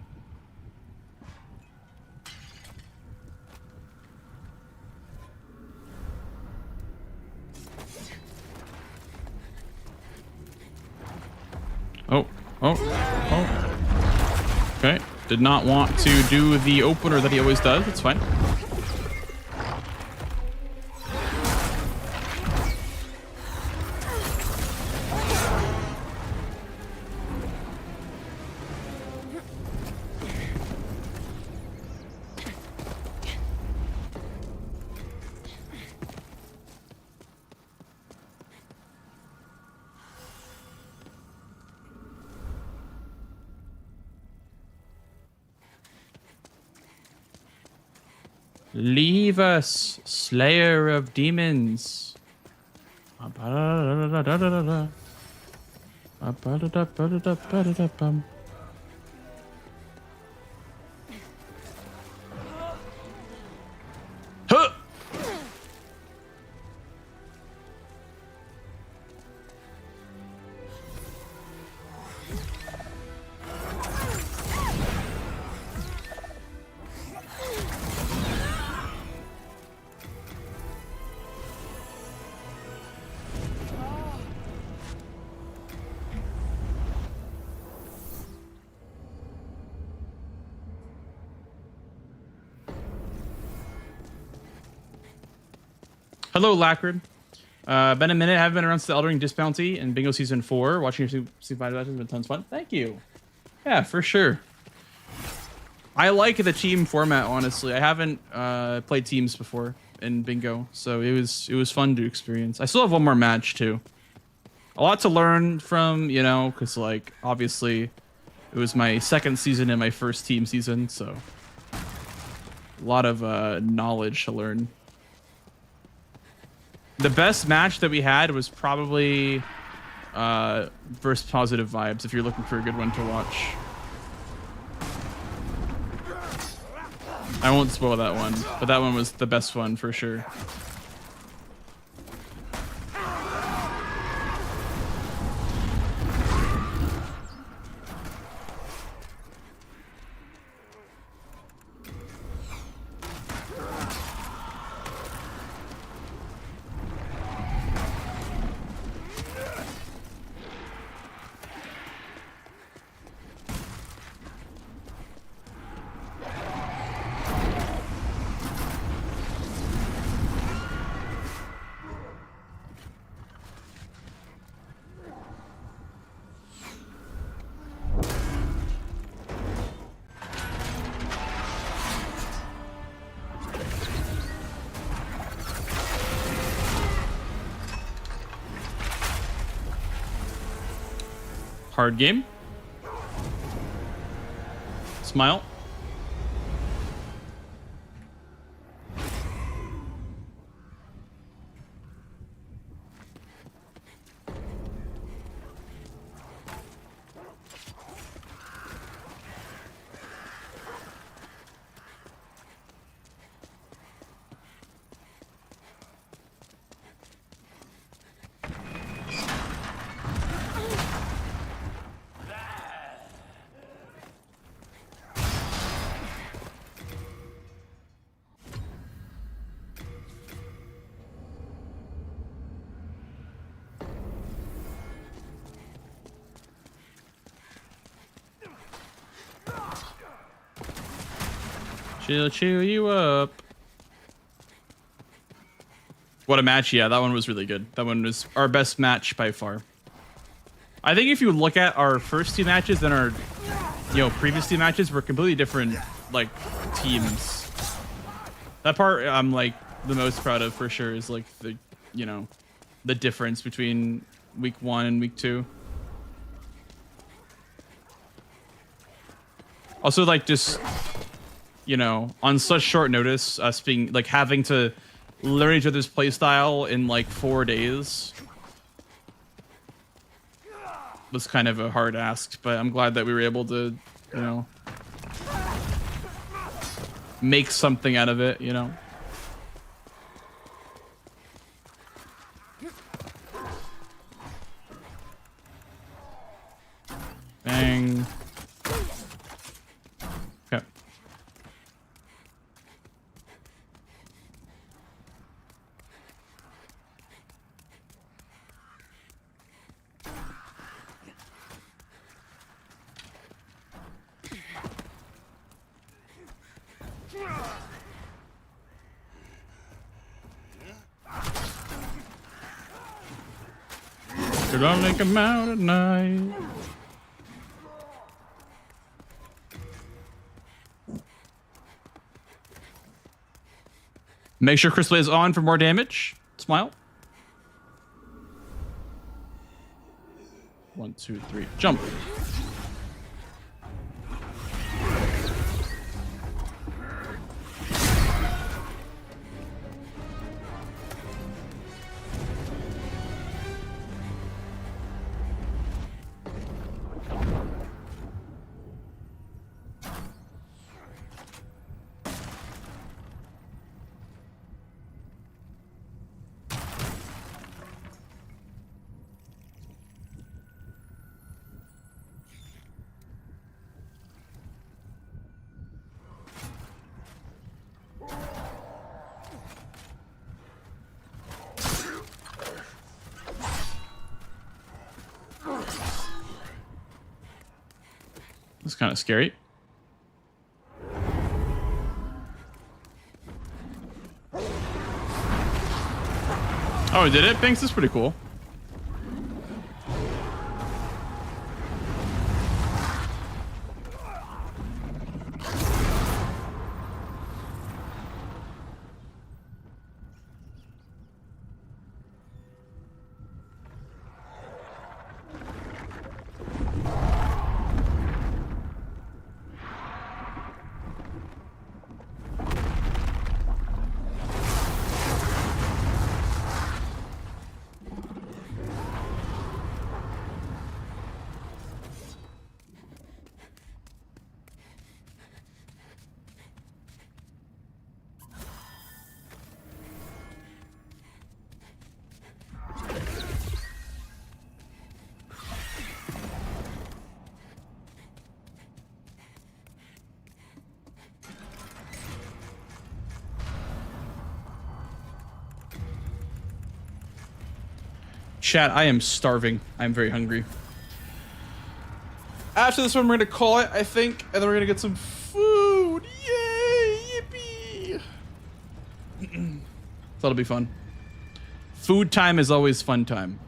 Oh, oh, oh. Okay. Did not want to do the opener that he always does. It's fine. Leave us, Slayer of Demons. Huh! Hello, Lacrid. Been a minute. Haven't been around since the Eldering Disbounty and Bingo Season 4. Watching your Super Fighter matches has been tons of fun. Thank you. Yeah, for sure. I like the team format, honestly. I haven't played teams before in Bingo, so it was fun to experience. I still have one more match, too. A lot to learn from, you know, because, like, obviously, it was my second season and my first team season, so a lot of knowledge to learn. The best match that we had was probably versus Positive Vibes, if you're looking for a good one to watch. I won't spoil that one, but that one was the best one for sure. Hard game. Smile. She'll chew you up. What a match. Yeah, that one was really good. That one was our best match by far. I think if you look at our first two matches and our, previous two matches, we're completely different, like, teams. That part I'm, like, the most proud of for sure is, like, the, the difference between week 1 and week 2. Also, like, just, on such short notice, us being, like, having to learn each other's playstyle in, like, 4 days was kind of a hard ask, but I'm glad that we were able to, make something out of it, Bang. Okay. Could only come out at night. Make sure Chris is on for more damage. Smile. 1, 2, 3. Jump. That's kind of scary. Oh, did it? Banks is pretty cool. Chat, I am starving. I'm very hungry. After this one, we're gonna call it, I think, and then we're gonna get some food. Yay! Yippee! That'll be fun. Food time is always fun time.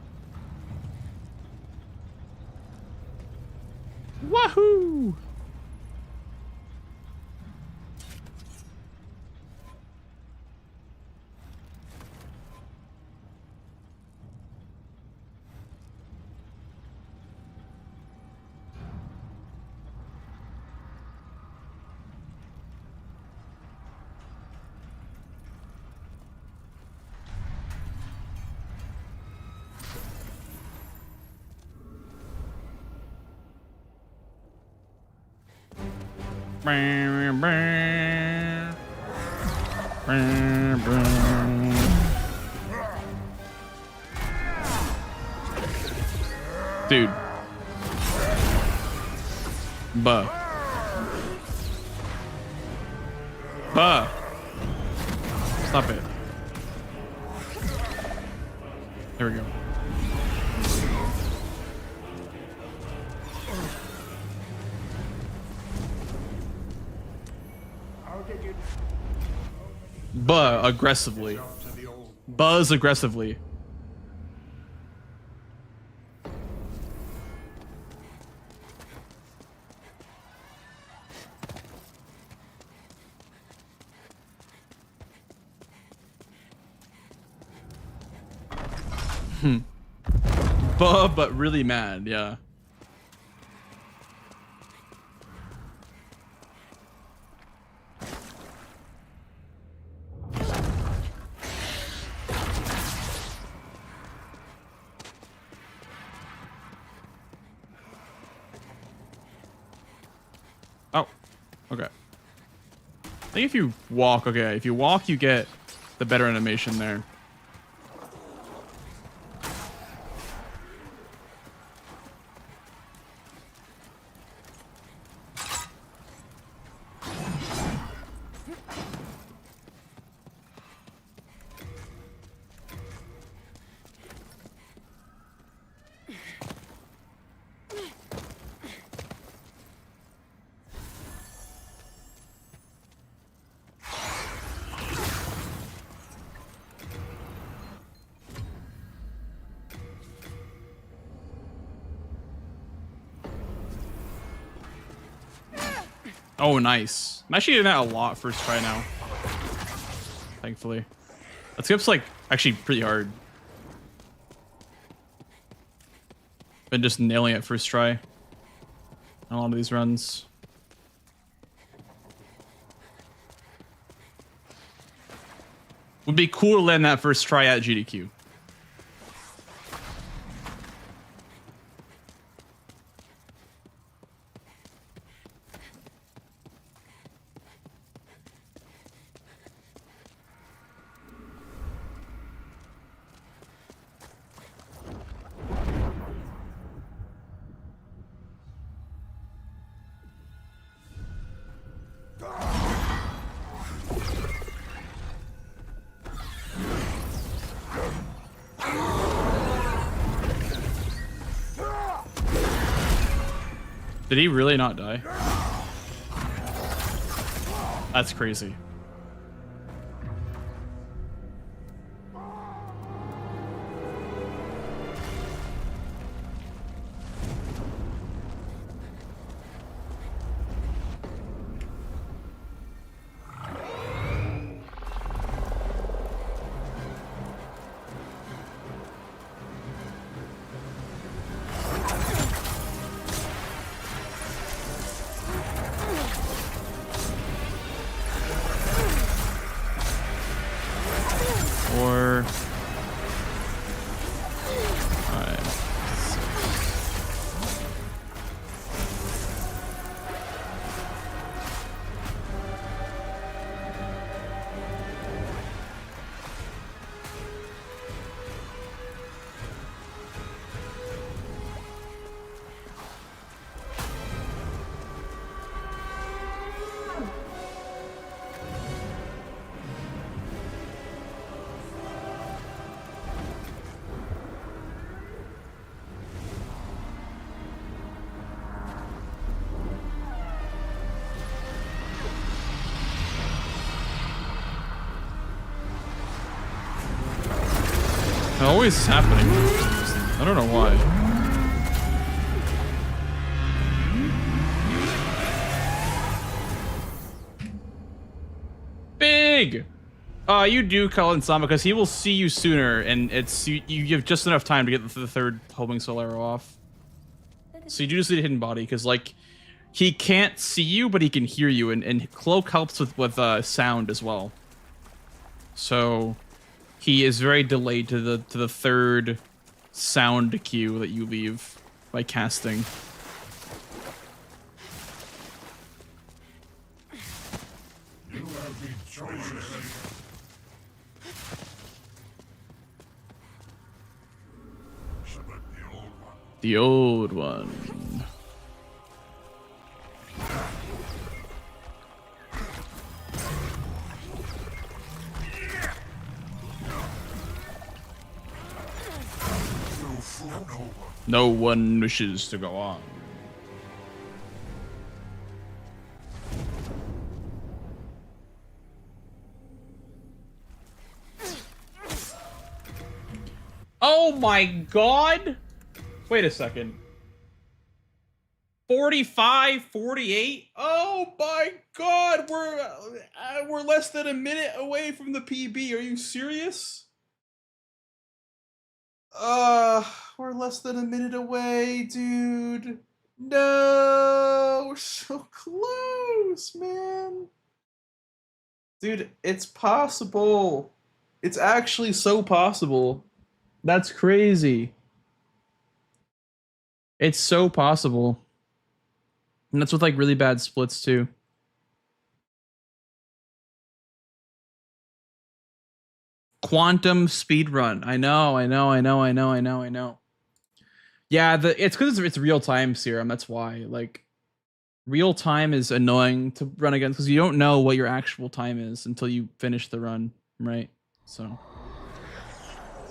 Wahoo! Dude. Buh. Buh. Stop it. There we go. I'll get you aggressively. Up to the old Buzz aggressively. But really mad, yeah. Oh, okay. I think if you walk, okay, if you walk, you get the better animation there. Oh, nice. I'm actually doing that a lot first try now. Thankfully. That skip's like actually pretty hard. Been just nailing it first try on a lot of these runs. Would be cool to land that first try at GDQ. Did he really not die? That's crazy. Always happening. I don't know why. Big! You do call in Sama because he will see you sooner, and it's you have just enough time to get the third homing soul arrow off. So you do just need a hidden body because like he can't see you, but he can hear you, and cloak helps with sound as well. So he is very delayed to the third sound cue that you leave by casting. You have been chosen. Select the old one. The old one. No one wishes to go on. Oh my god! Wait a second. 45, 48? Oh my god, we're less than a minute away from the PB. Are you serious? We're less than a minute away, dude. No, we're so close, man. Dude, it's possible. It's actually so possible. That's crazy. It's so possible. And that's with like really bad splits too. Quantum speedrun. I know. Yeah, it's because it's real time serum. That's why. Like, real time is annoying to run against because you don't know what your actual time is until you finish the run, right? So,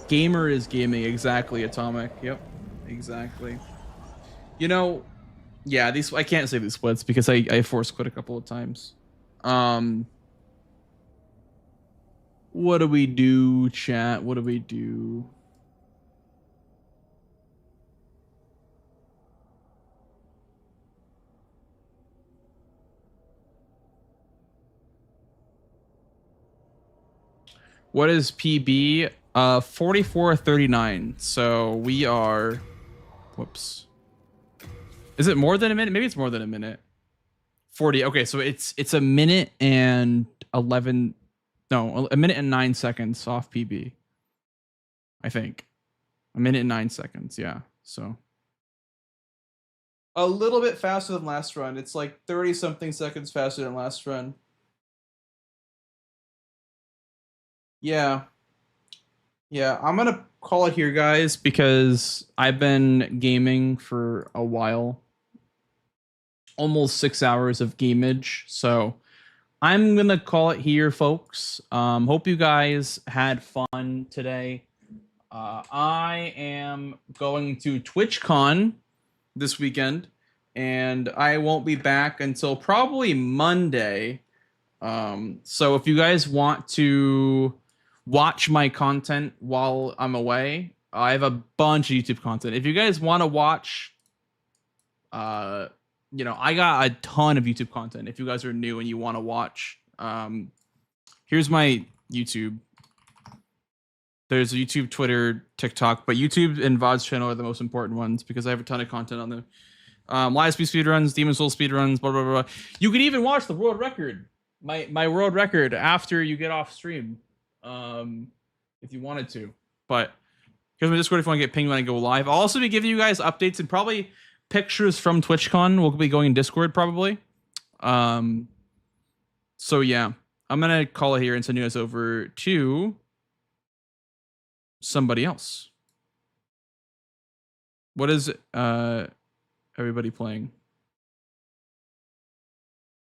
gamer is gaming. Exactly, Atomic. Yep, exactly. You know, yeah, these I can't say these splits because I force quit a couple of times. What do we do, chat? What do we do? What is PB? 44:39. So we are. Whoops. Is it more than a minute? Maybe it's more than a minute. 40. Okay, so it's a minute and 11. No, a minute and 9 seconds off PB. I think. A minute and 9 seconds. Yeah. So a little bit faster than last run. It's like 30 something seconds faster than last run. Yeah. Yeah, I'm gonna call it here, guys, because I've been gaming for a while. Almost 6 hours of gameage. So I'm gonna call it here, folks. Hope you guys had fun today. I am going to TwitchCon this weekend, and I won't be back until probably Monday. So if you guys want to watch my content while I'm away, I have a bunch of YouTube content. If you guys want to watch, you know, I got a ton of YouTube content. If you guys are new and you want to watch, here's my YouTube. There's YouTube, Twitter, TikTok, but YouTube and VOD's channel are the most important ones because I have a ton of content on them. Live speedruns, Demon Soul speedruns, blah, blah, blah. You can even watch the world record, my world record after you get off stream, if you wanted to. But here's my Discord if you want to get pinged when I go live. I'll also be giving you guys updates and probably pictures from TwitchCon. We'll be going in Discord probably. So yeah, I'm gonna call it here and send you guys over to somebody else. What is everybody playing?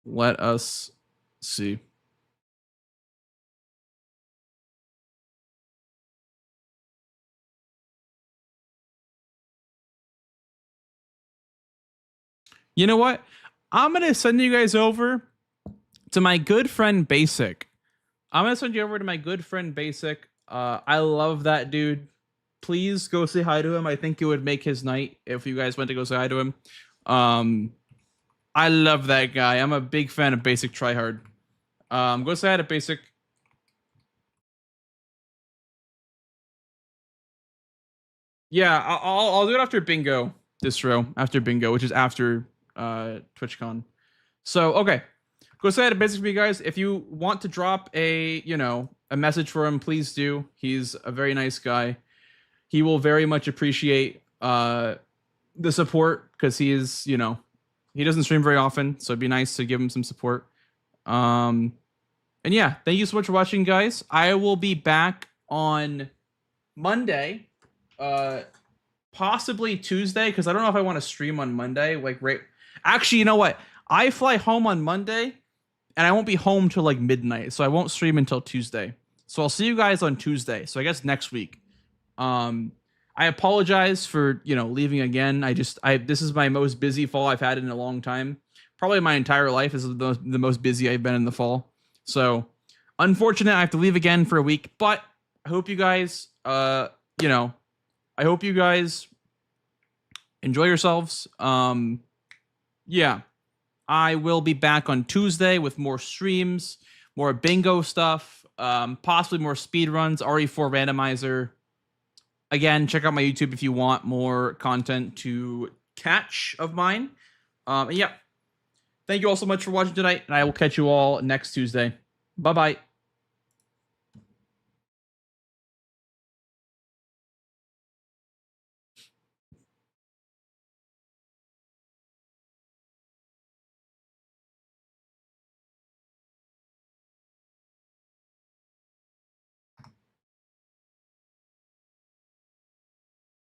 Let us see. You know what? I'm going to send you guys over to my good friend Basic. I'm going to send you over to my good friend Basic. I love that dude. Please go say hi to him. I think it would make his night if you guys went to go say hi to him. I love that guy. I'm a big fan of Basic Tryhard. Go say hi to Basic. Yeah, I'll do it after Bingo Distro. After Bingo, which is after TwitchCon. So okay, go say hi to Basic for me, guys. If you want to drop a a message for him, please do. He's a very nice guy. He will very much appreciate the support because he is he doesn't stream very often, so it'd be nice to give him some support. And yeah, thank you so much for watching, guys. I will be back on Monday, possibly Tuesday, because I don't know if I want to stream on Monday. Actually, you know what? I fly home on Monday, and I won't be home till like midnight, so I won't stream until Tuesday. So I'll see you guys on Tuesday. So I guess next week. I apologize for leaving again. This is my most busy fall I've had in a long time. Probably my entire life is the most busy I've been in the fall. So unfortunate I have to leave again for a week, but I hope you guys I hope you guys enjoy yourselves. Yeah, I will be back on Tuesday with more streams, more bingo stuff, possibly more speedruns, RE4 randomizer. Again, check out my YouTube if you want more content to catch of mine. And yeah, thank you all so much for watching tonight, and I will catch you all next Tuesday. Bye-bye.